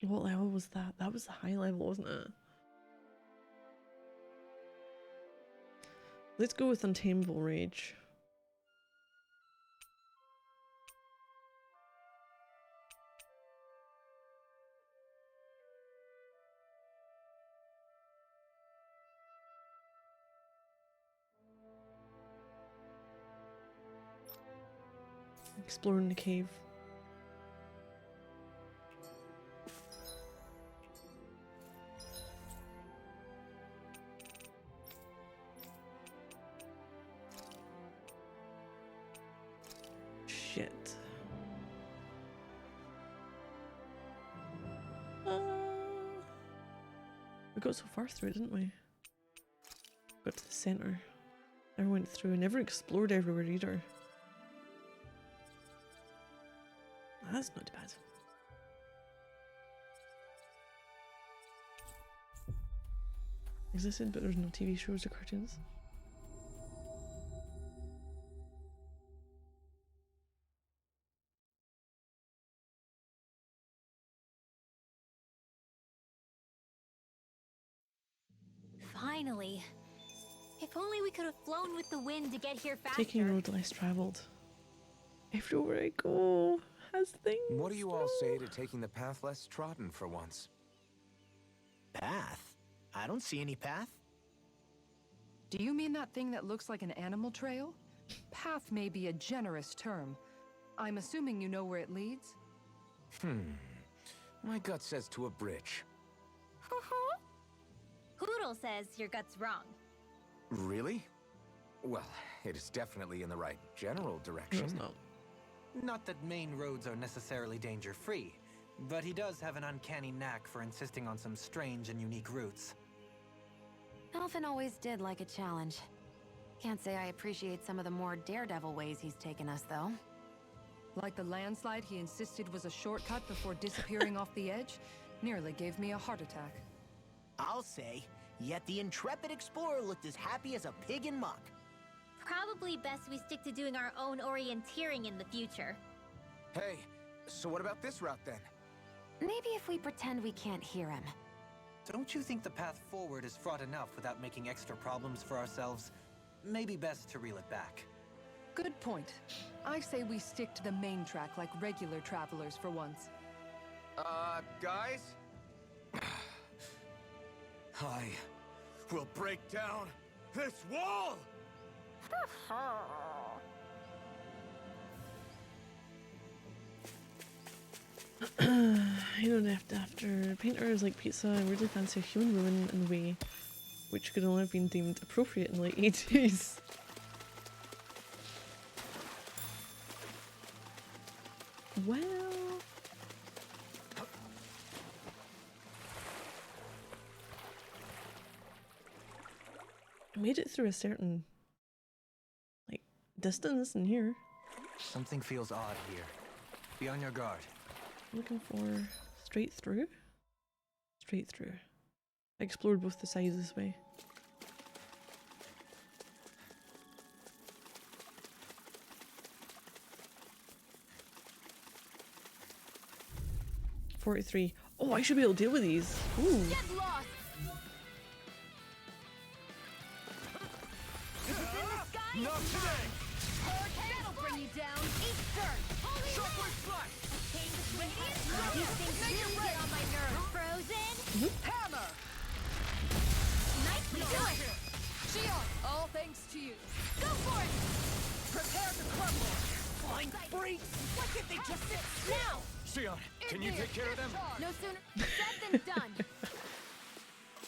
What level was that? That was the high level, wasn't it? Let's go with Untamable Rage. Exploring the cave. Shit. We got so far through, didn't we? Got to the center. Never went through, never explored everywhere either. That's not too bad. Existed, but there's no TV shows or cartoons. Finally. If only we could have flown with the wind to get here faster. Taking road less traveled. Everywhere I go has things. What do you all say to taking the path less trodden for once? Path? I don't see any path. Do you mean that thing that looks like an animal trail? Path may be a generous term. I'm assuming you know where it leads? My gut says to a bridge. Hoodle says your gut's wrong. Really? Well, it is definitely in the right general direction. No, it's not. Not that main roads are necessarily danger-free, but he does have an uncanny knack for insisting on some strange and unique routes. Alphen always did like a challenge. Can't say I appreciate some of the more daredevil ways he's taken us, though. Like the landslide he insisted was a shortcut before disappearing off the edge? Nearly gave me a heart attack. I'll say, yet the intrepid explorer looked as happy as a pig in muck. Probably best we stick to doing our own orienteering in the future. Hey, so what about this route then? Maybe if we pretend we can't hear him. Don't you think the path forward is fraught enough without making extra problems for ourselves? Maybe best to reel it back. Good point. I say we stick to the main track like regular travelers for once. Guys? I will break down this wall! You know, after painters like pizza and really fancy a human woman in the way, which could only have been deemed appropriate in the late 80s. Well... I made it through a certain, like, distance in here. Something feels odd here. Be on your guard. Looking for straight through? Straight through. I explored both the sides this way. $43. Oh, I should be able to deal with these. Ooh. Get lost! Is it in the sky? Not today! That'll bring you down. Eat dirt! Holy Shockwave flash! Radiant! These things really get on my nerves. Frozen? Hammer! Nicely done! Xion, all thanks to you. Go for it! Prepare to crumble. Flying freaks! Why can't they just sit Now! Xion, can you take care of them? No sooner said than done.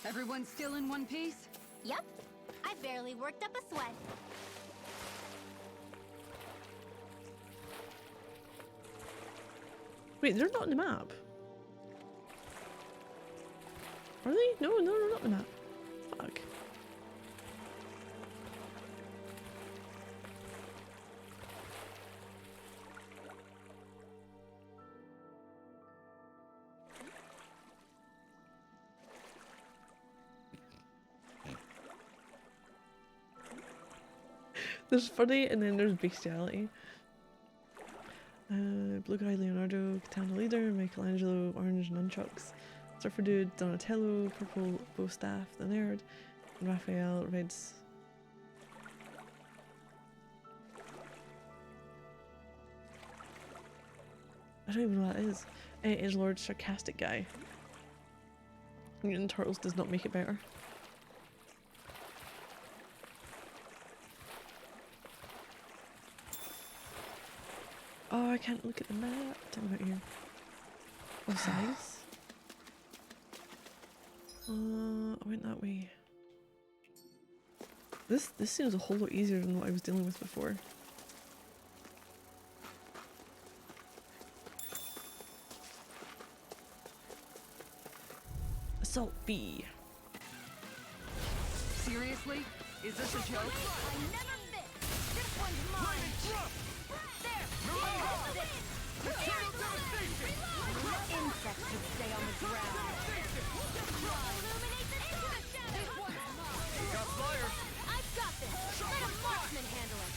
Everyone still in one piece? Yep. I barely worked up a sweat. Wait, they're not on the map. Are they? No, they're not on the map. Fuck. There's funny and then there's bestiality. Blue guy Leonardo, Katana leader, Michelangelo, orange nunchucks, Surfer dude, Donatello, purple bow staff, the nerd, and Raphael, reds. I don't even know what that is. Edgelord, sarcastic guy. Mutant Turtles does not make it better. Oh, I can't look at the map. Tell me about here. Oh, size. I went that way. This seems a whole lot easier than what I was dealing with before. Assault B. Seriously? Is this a joke? I never miss. This one's mine. There. Turtle devastation. Insects should stay on the ground. Illuminate the shadow. Got flyers. I've got this. Let a marksman handle it.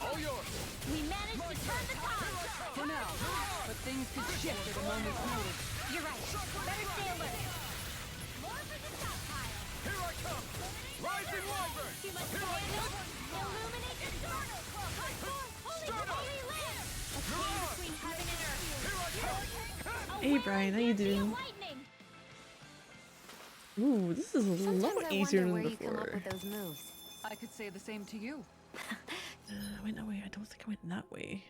All yours. We managed to turn the tide. For now, but things could shift at a moment's notice. You're right. Better stay alert. More for the top pile. Here I come! Rising Wyvern! Too much to handle. Illuminate the Inferno Club. Holy land. A chain between heaven and earth. Hey Brian, how you doing? Ooh, this is a lot easier than where you come up before. with those moves. I could say the same to you. I went that way. I don't think I went that way.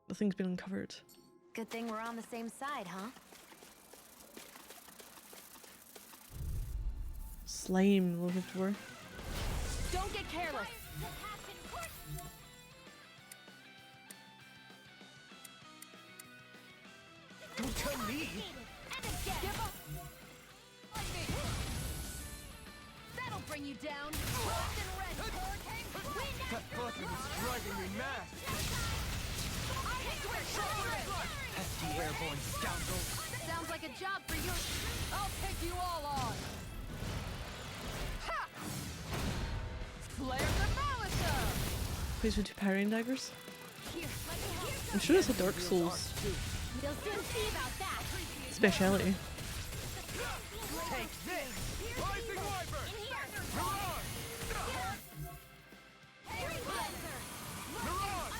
Nothing's been uncovered. Good thing we're on the same side, huh? Slime level 4. Don't get careless. Don't tell me! That'll bring you down. Frost and red hurricane. That button is driving me mad! Pesky airborne scoundrel! Sounds like a job for you. I'll take you all on. Ha! Flare the Malisa! Plays with 2 parrying daggers. Here, let me help. I'm sure it's a Dark Souls We'll soon see about that. speciality. Take this! Rising Wyvern! In here. Mirage! Hey, Blazer. Mirage!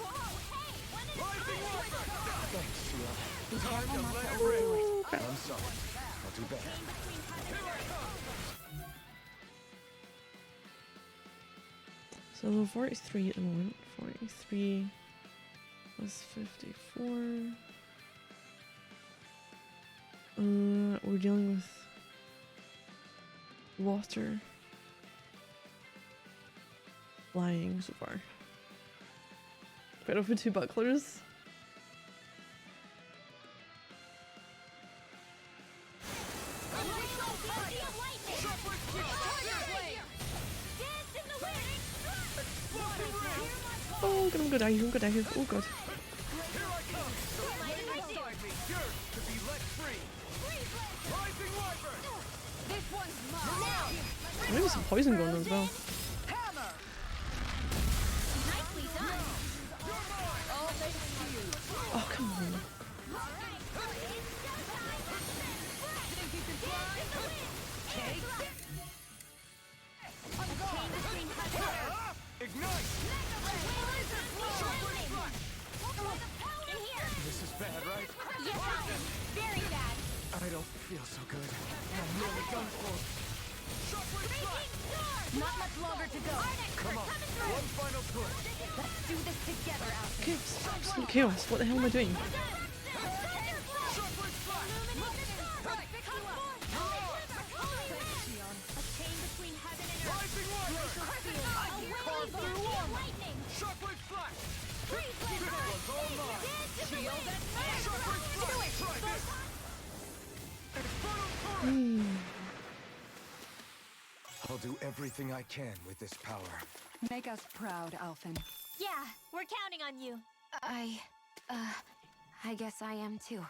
Whoa, hey, when did Rising Wyvern! Thanks, Shield. Time to let it rip! I'm sorry. I'll do better. So level 43 at the moment. 43 plus 54. We're dealing with water, flying so far. Better off with 2 bucklers. Oh god, I'm gonna die here, I'm gonna die here. Oh god. Maybe some poison going on as well. Oh come on. This is bad, right? Yes, very bad. I don't feel so good. I'm really done for. Not much longer to go. Come on, one final push. Let's do this together, Alpha. Okay, absolute chaos. What the hell am I doing? Shockwave flash! This one's all mine! I'll do everything I can with this power. Make us proud, Alphen. Yeah, we're counting on you. I guess I am too.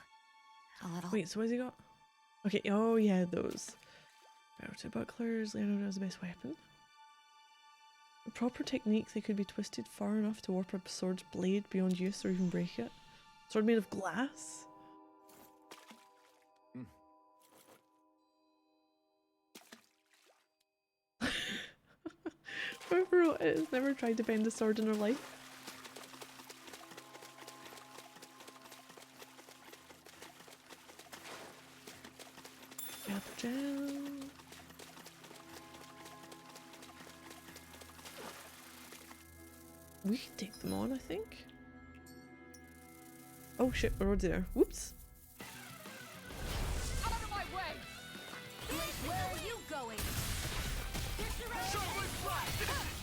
A little. Wait, so what's he got? Okay, oh yeah, those. Belted bucklers, Leonardo has the best weapon. A proper technique, they could be twisted far enough to warp a sword's blade beyond use or even break it. Sword made of glass? Whoever wrote it has never tried to bend a sword in her life. Gather gem. We can take them on, I think. Oh shit, we're already there. Whoops. Out of my way! Where are you going?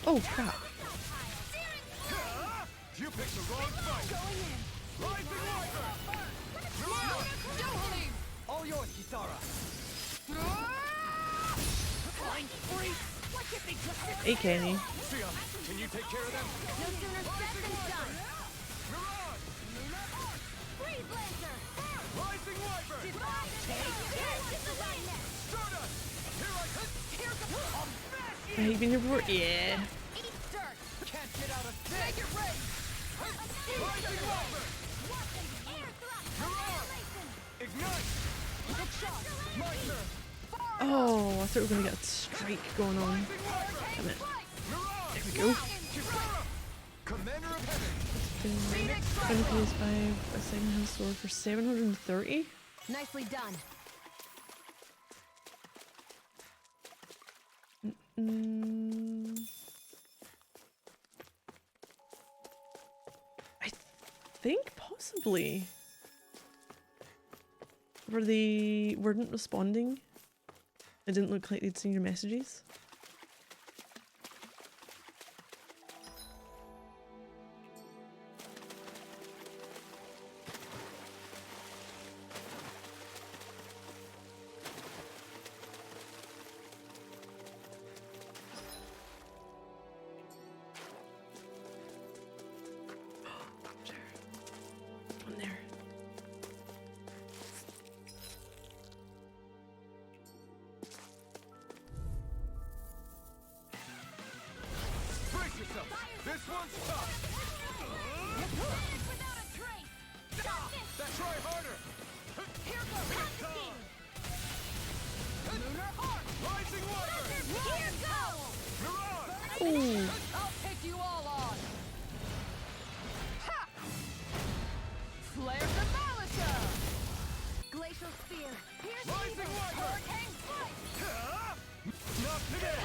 Oh crap. You picked the wrong fight! Going in! Rising Wyvern! All yours, Kisara. Flying freak! What could be just Hey Kenny. Sia, can you take care of them? No sooner said than done! Freeze Lancer! Rising Wyvern! Stardust! Here I come! Here comes... I'll smash you! Have you been here before? Yeah. Eat dirt! Can't get out of this! Make it rain! Rising Wyvern! Air thrust! Annihilation! Ignite! Hook shot! My turn! Oh, I thought we were gonna get a strike going on. Damn it. There we go. Commander of Heaven! Trying to PS5 a second-hand sword for 730. Nicely done. I think possibly. Were they weren't responding? It didn't look like they'd seen your messages. One there. Brace yourself! This one's tough! Without a trace! Stop it! Then try harder! Here goes Hunting! Lunar Arc! Rising Wyvern! Here goes! Mirage! Ooh. I'll take you all on! Ha! Flare the Malika! Glacial Spear! Here's Rising Wyvern! Hurricane Strike! Not today!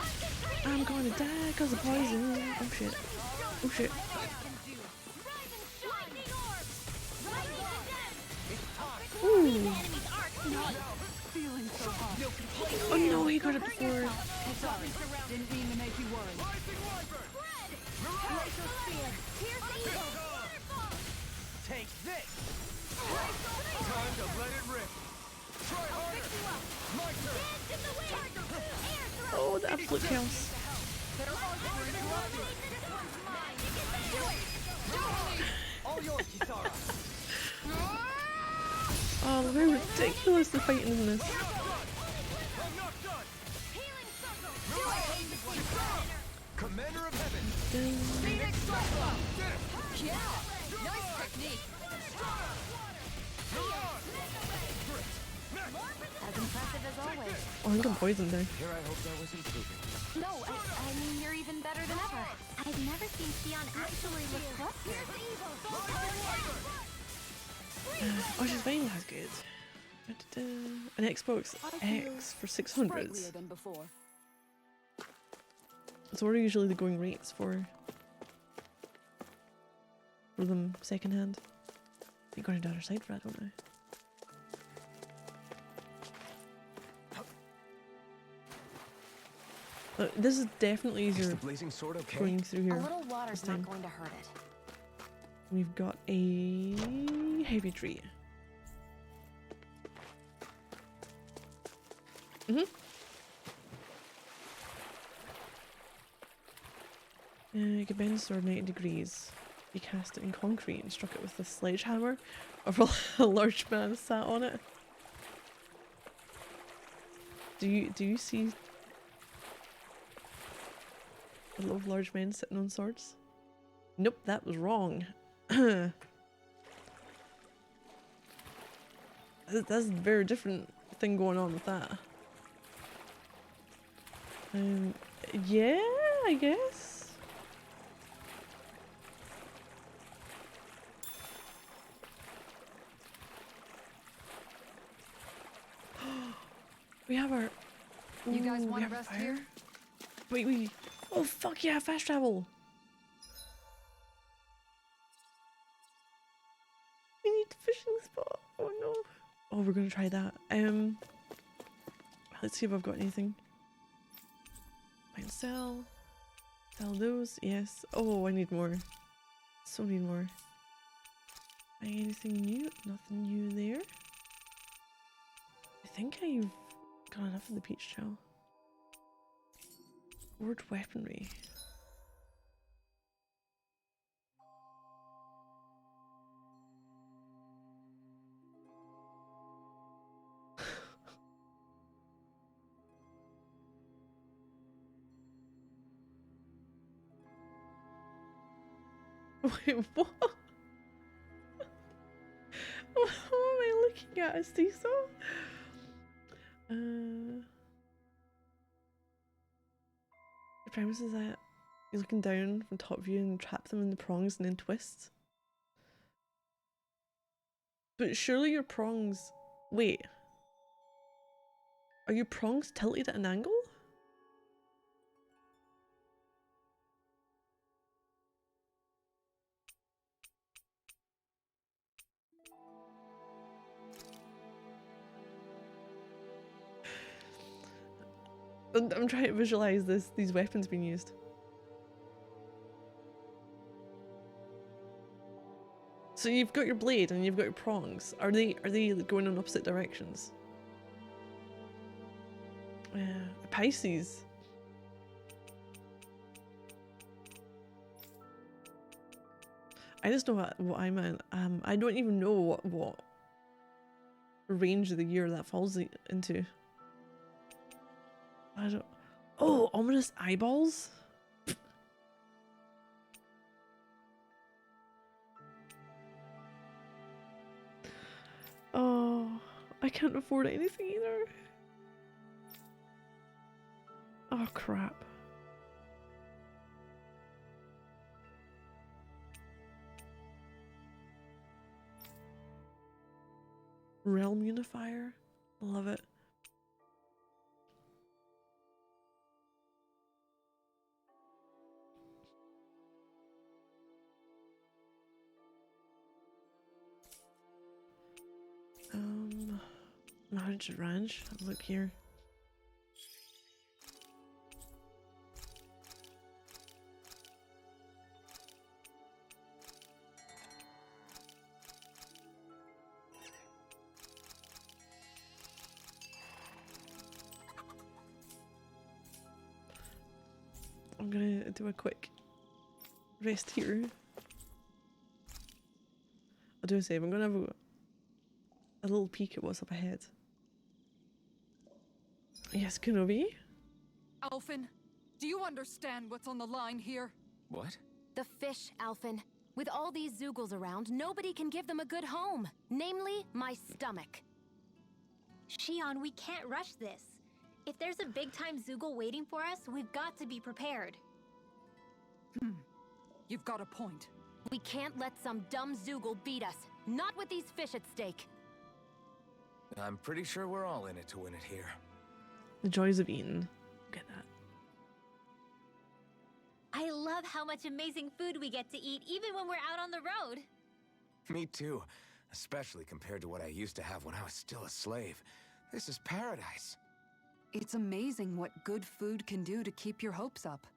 I'm gonna die because of poison. Oh shit. Oh shit. Ooh. Feeling so hot. Oh no, he got it before. Sorry, didn't mean to make you worry. Glacial Spear! Here's the Eagle! Take this! Time to let it rip! Try harder! My turn! Oh, the absolute chaos. All yours, Kisara. Oh, they're ridiculous, the fighting in this. I'm not done! Commander of Heaven! Phoenix Cyclone! Yeah! Nice technique! As impressive as always. Oh, I think I'm poisoned there. Here I hope that was improving. No, I mean you're even better than ever. I've never seen Sion actually look flustered. Oh, she's fine, that's good. An Xbox X for 600. Sprightlier than before. So what are usually the going rates for them secondhand? I think going to the other side for that, don't I? This is definitely Is easier the blazing sword okay? going through A here. little water's this not time. going to hurt it. We've got a heavy tree. You can bend the sword 90 degrees. You cast it in concrete and struck it with a sledgehammer, or a large man sat on it. Do you see a lot of large men sitting on swords? Nope, that was wrong. That's a very different thing going on with that. Yeah, I guess. We have our. You guys Ooh, want we to have rest fire? here? Wait. Oh fuck yeah, fast travel. We need a fishing spot. Oh no. Oh, we're gonna try that. Let's see if I've got anything. Might sell those. Yes. Oh, I need more. So need more. Anything new? Nothing new there. I think I've got enough of the peach shell. Word weaponry. Wait, what? What am I looking at? Cecil? The premise is that you're looking down from top view and trap them in the prongs and then twist. But surely your prongs... Wait. Are your prongs tilted at an angle? I'm trying to visualize these weapons being used. So you've got your blade and you've got your prongs. Are they going in opposite directions? Pisces. I just know what I meant. I don't even know what range of the year that falls into. I don't. Oh, ominous eyeballs. Oh, I can't afford anything either. Oh crap. Realm Unifier. Love it. Manage ranch. Have a look here. I'm gonna do a quick rest here. I'll do a save. I'm gonna have a little peek at what's up ahead. Yes, Kenobi? Alphen, do you understand what's on the line here? What? The fish, Alphen. With all these Zoogles around, nobody can give them a good home. Namely, my stomach. Shion, we can't rush this. If there's a big-time Zoogle waiting for us, we've got to be prepared. You've got a point. We can't let some dumb Zoogle beat us. Not with these fish at stake. I'm pretty sure we're all in it to win it here. The joys of eating. Get that. I love how much amazing food we get to eat, even when we're out on the road. Me too. Especially compared to what I used to have when I was still a slave. This is paradise. It's amazing what good food can do to keep your hopes up.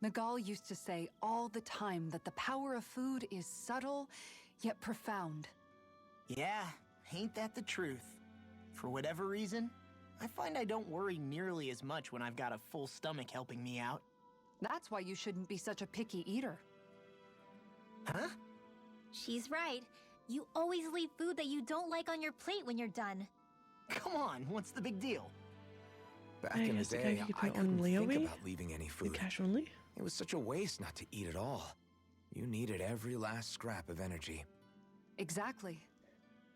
Nagal used to say all the time that the power of food is subtle, yet profound. Yeah, ain't that the truth? For whatever reason, I find I don't worry nearly as much when I've got a full stomach helping me out. That's why you shouldn't be such a picky eater. Huh? She's right. You always leave food that you don't like on your plate when you're done. Come on, what's the big deal? Back I in the guess the guy day, you could I put on couldn't think layaway? about leaving any The food. cash only? It was such a waste not to eat at all. You needed every last scrap of energy. Exactly.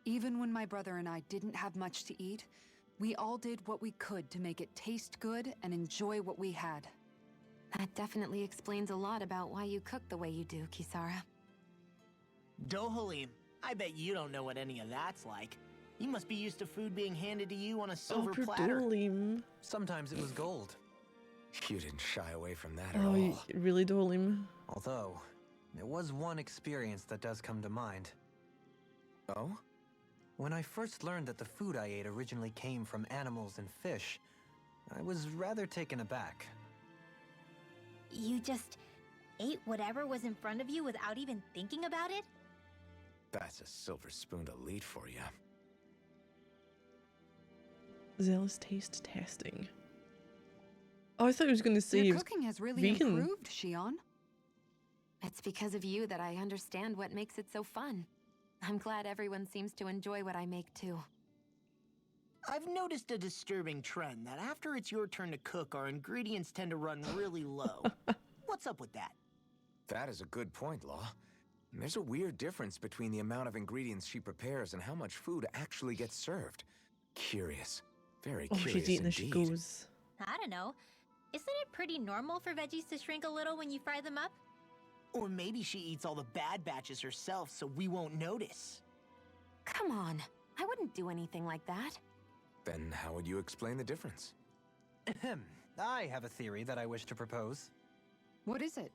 Even when my brother and I didn't have much to eat, we all did what we could to make it taste good and enjoy what we had. That definitely explains a lot about why you cook the way you do, Kisara. Dohalim, I bet you don't know what any of that's like. You must be used to food being handed to you on a silver platter. Dolim. Sometimes it was gold. You didn't shy away from that at Oh, all. really, Dolim? Although, there was one experience that does come to mind. Oh? When I first learned that the food I ate originally came from animals and fish, I was rather taken aback. You just ate whatever was in front of you without even thinking about it? That's a silver spoon elite for you. Zealous taste testing. Oh, I thought he was going to say Your cooking has really vegan. improved, Shion. It's because of you that I understand what makes it so fun. I'm glad everyone seems to enjoy what I make too. I've noticed a disturbing trend that after it's your turn to cook, our ingredients tend to run really low. What's up with that? That is a good point, Law. There's a weird difference between the amount of ingredients she prepares and how much food actually gets served. Curious. Very Oh, curious she's eating as she indeed. goes. I don't know. Isn't it pretty normal for veggies to shrink a little when you fry them up? Or maybe she eats all the bad batches herself so we won't notice. Come on, I wouldn't do anything like that. Then how would you explain the difference? Ahem. I have a theory that I wish to propose. What is it?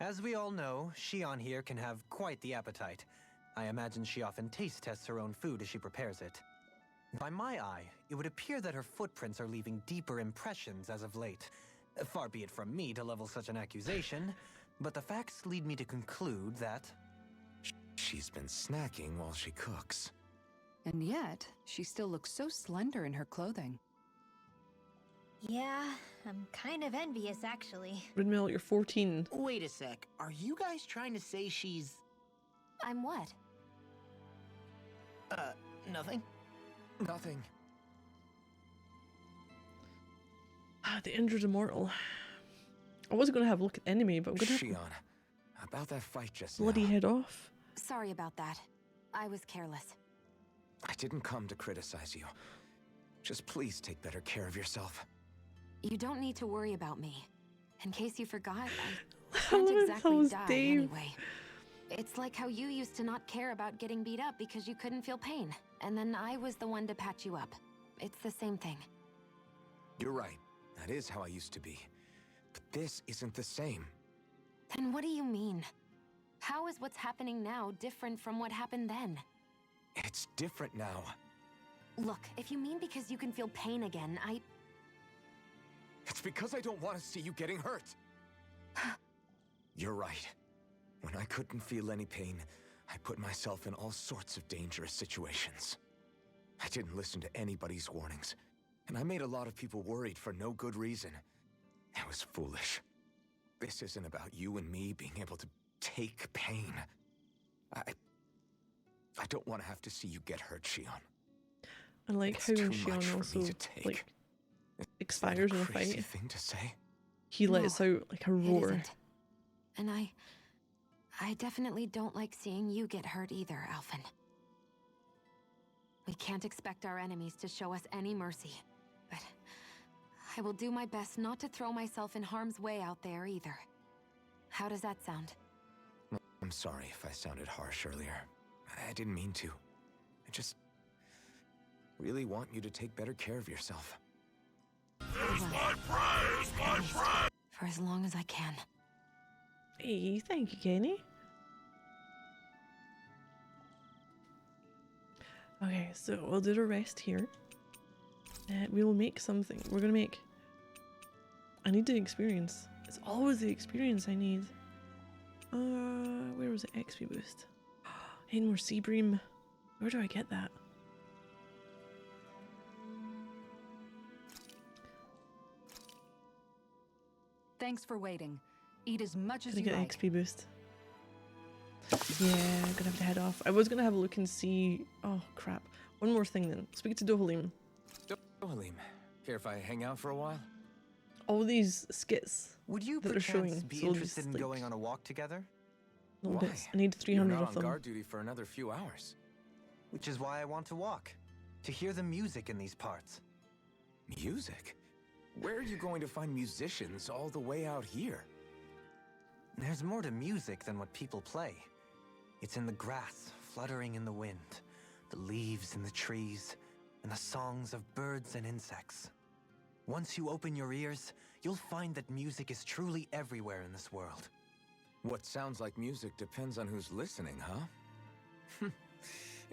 As we all know, Shion here can have quite the appetite. I imagine she often taste tests her own food as she prepares it. By my eye, it would appear that her footprints are leaving deeper impressions as of late. Far be it from me to level such an accusation, but the facts lead me to conclude that... She's been snacking while she cooks. And yet, she still looks so slender in her clothing. Yeah, I'm kind of envious actually. Windmill, you're 14. Wait a sec, are you guys trying to say she's... I'm what? Nothing? Nothing. Ah, the injured immortal. I wasn't going to have a look at the enemy, but I'm going to have Shion, about that fight just bloody now. head off. Sorry about that. I was careless. I didn't come to criticize you. Just please take better care of yourself. You don't need to worry about me. In case you forgot, I I can't love exactly those die Dave. anyway. It's like how you used to not care about getting beat up because you couldn't feel pain, and then I was the one to patch you up. It's the same thing. You're right. That is how I used to be. But this isn't the same. Then what do you mean? How is what's happening now different from what happened then? It's different now. Look, if you mean because you can feel pain again, It's because I don't want to see you getting hurt. You're right. When I couldn't feel any pain, I put myself in all sorts of dangerous situations. I didn't listen to anybody's warnings, and I made a lot of people worried for no good reason. It was foolish. This isn't about you and me being able to take pain. I don't want to have to see you get hurt, Shion. I like It's how when too much Shion for also me to take. like expires in a Crazy fight, thing to say. he lets out like a it roar. isn't. And I definitely don't like seeing you get hurt either, Alphen. We can't expect our enemies to show us any mercy, but I will do my best not to throw myself in harm's way out there either. How does that sound? I'm sorry if I sounded harsh earlier. I didn't mean to. I just really want you to take better care of yourself. For as long as I can. Hey, thank you, Kenny. Okay, so we'll do the rest here. We will make something. We're gonna make... I need the experience. It's always the experience I need. Where was it? XP boost. Need more sea bream. Where do I get that? Thanks for waiting. Eat as much as Gonna you get an like. XP boost. Yeah, gonna have to head off. I was gonna have a look and see. Oh crap! One more thing then. Speak to Dohalim. Dohalim, care if I hang out for a while? All these skits Would you that they're showing. perchance be so these, interested in like, going on a walk together? little Why? bits. I need You're 300 not of on them. guard duty for another few hours. Which is why I want to walk. To hear the music in these parts. Music? Where are you going to find musicians all the way out here? There's more to music than what people play. It's in the grass, fluttering in the wind, the leaves in the trees, and the songs of birds and insects. Once you open your ears, you'll find that music is truly everywhere in this world. What sounds like music depends on who's listening, huh?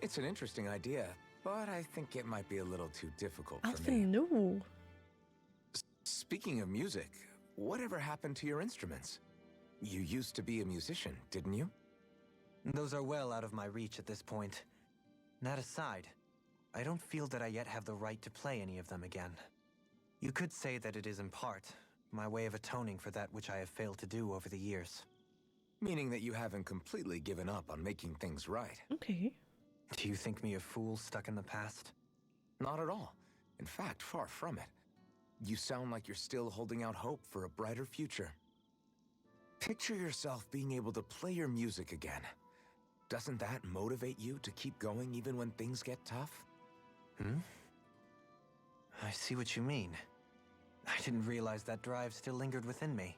It's an interesting idea, but I think it might be a little too difficult for me. Alphen, no. Speaking of music, whatever happened to your instruments? You used to be a musician, didn't you? Those are well out of my reach at this point. That aside, I don't feel that I yet have the right to play any of them again. You could say that it is in part my way of atoning for that which I have failed to do over the years. Meaning that you haven't completely given up on making things right. Okay. Do you think me a fool stuck in the past? Not at all. In fact, far from it. You sound like you're still holding out hope for a brighter future. Picture yourself being able to play your music again. Doesn't that motivate you to keep going even when things get tough? I see what you mean. I didn't realize that drive still lingered within me.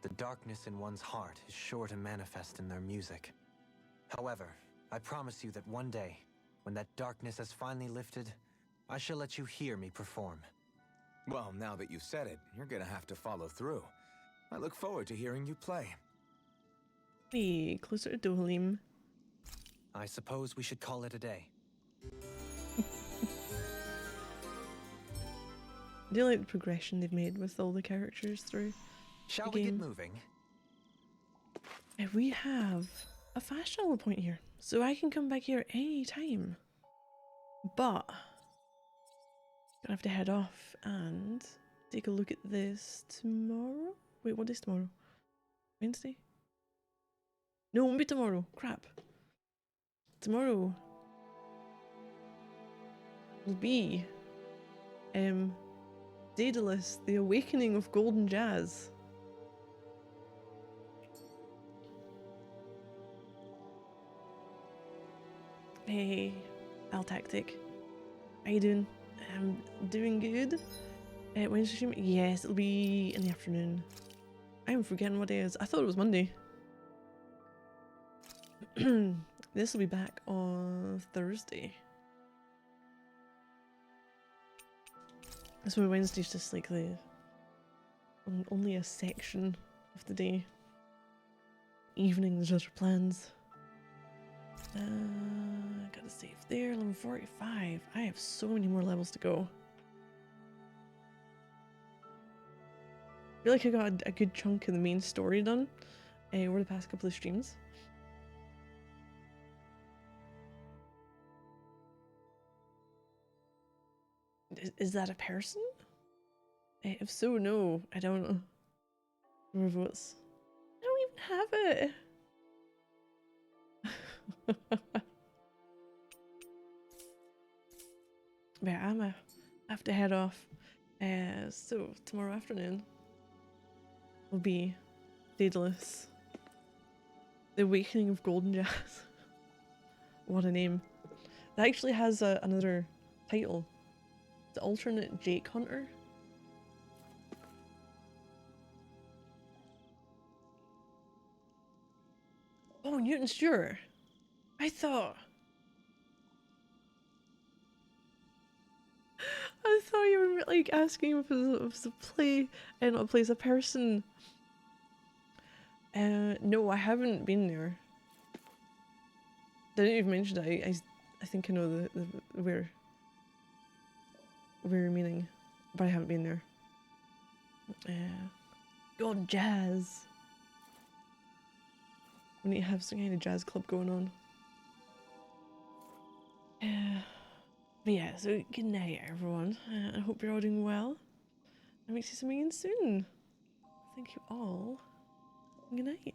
The darkness in one's heart is sure to manifest in their music. However, I promise you that one day, when that darkness has finally lifted, I shall let you hear me perform. Well, now that you've said it, you're gonna have to follow through. I look forward to hearing you play. Hey, closer to Dohalim. I suppose we should call it a day. I do like the progression they've made with all the characters through Shall the we game. get moving? We have a fast travel point here, so I can come back here any time. But gonna have to head off and take a look at this tomorrow. Wait, what is tomorrow? Wednesday? No, it won't be tomorrow. Crap. Tomorrow will be Daedalus, the Awakening of Golden Jazz. Hey, Altactic. How you doing? I'm doing good. Wednesday stream? Yes, it'll be in the afternoon. I'm forgetting what day it is. I thought it was Monday. This will be back on Thursday. So Wednesday's just like the only a section of the day. Evening, there's other plans. Gotta save there. 11:45. I have so many more levels to go. I feel like I got a good chunk of the main story done over the past couple of streams. Is that a person? If so, no. I don't know. More votes. I don't even have it. But I'm a have to head off. So tomorrow afternoon will be Daedalus, the Awakening of Golden Jazz. What a name! That actually has another title. The Alternate Jake Hunter. Oh, Newton Stewart. I thought you were like asking if it was a play and not a play as a person. No, I haven't been there. Didn't even mention it. I think I know the where you're meaning, but I haven't been there. God, jazz. We need to have some kind of jazz club going on. But yeah, so good night, everyone. I hope you're all doing well. I might see something again soon. thank you all. Good night.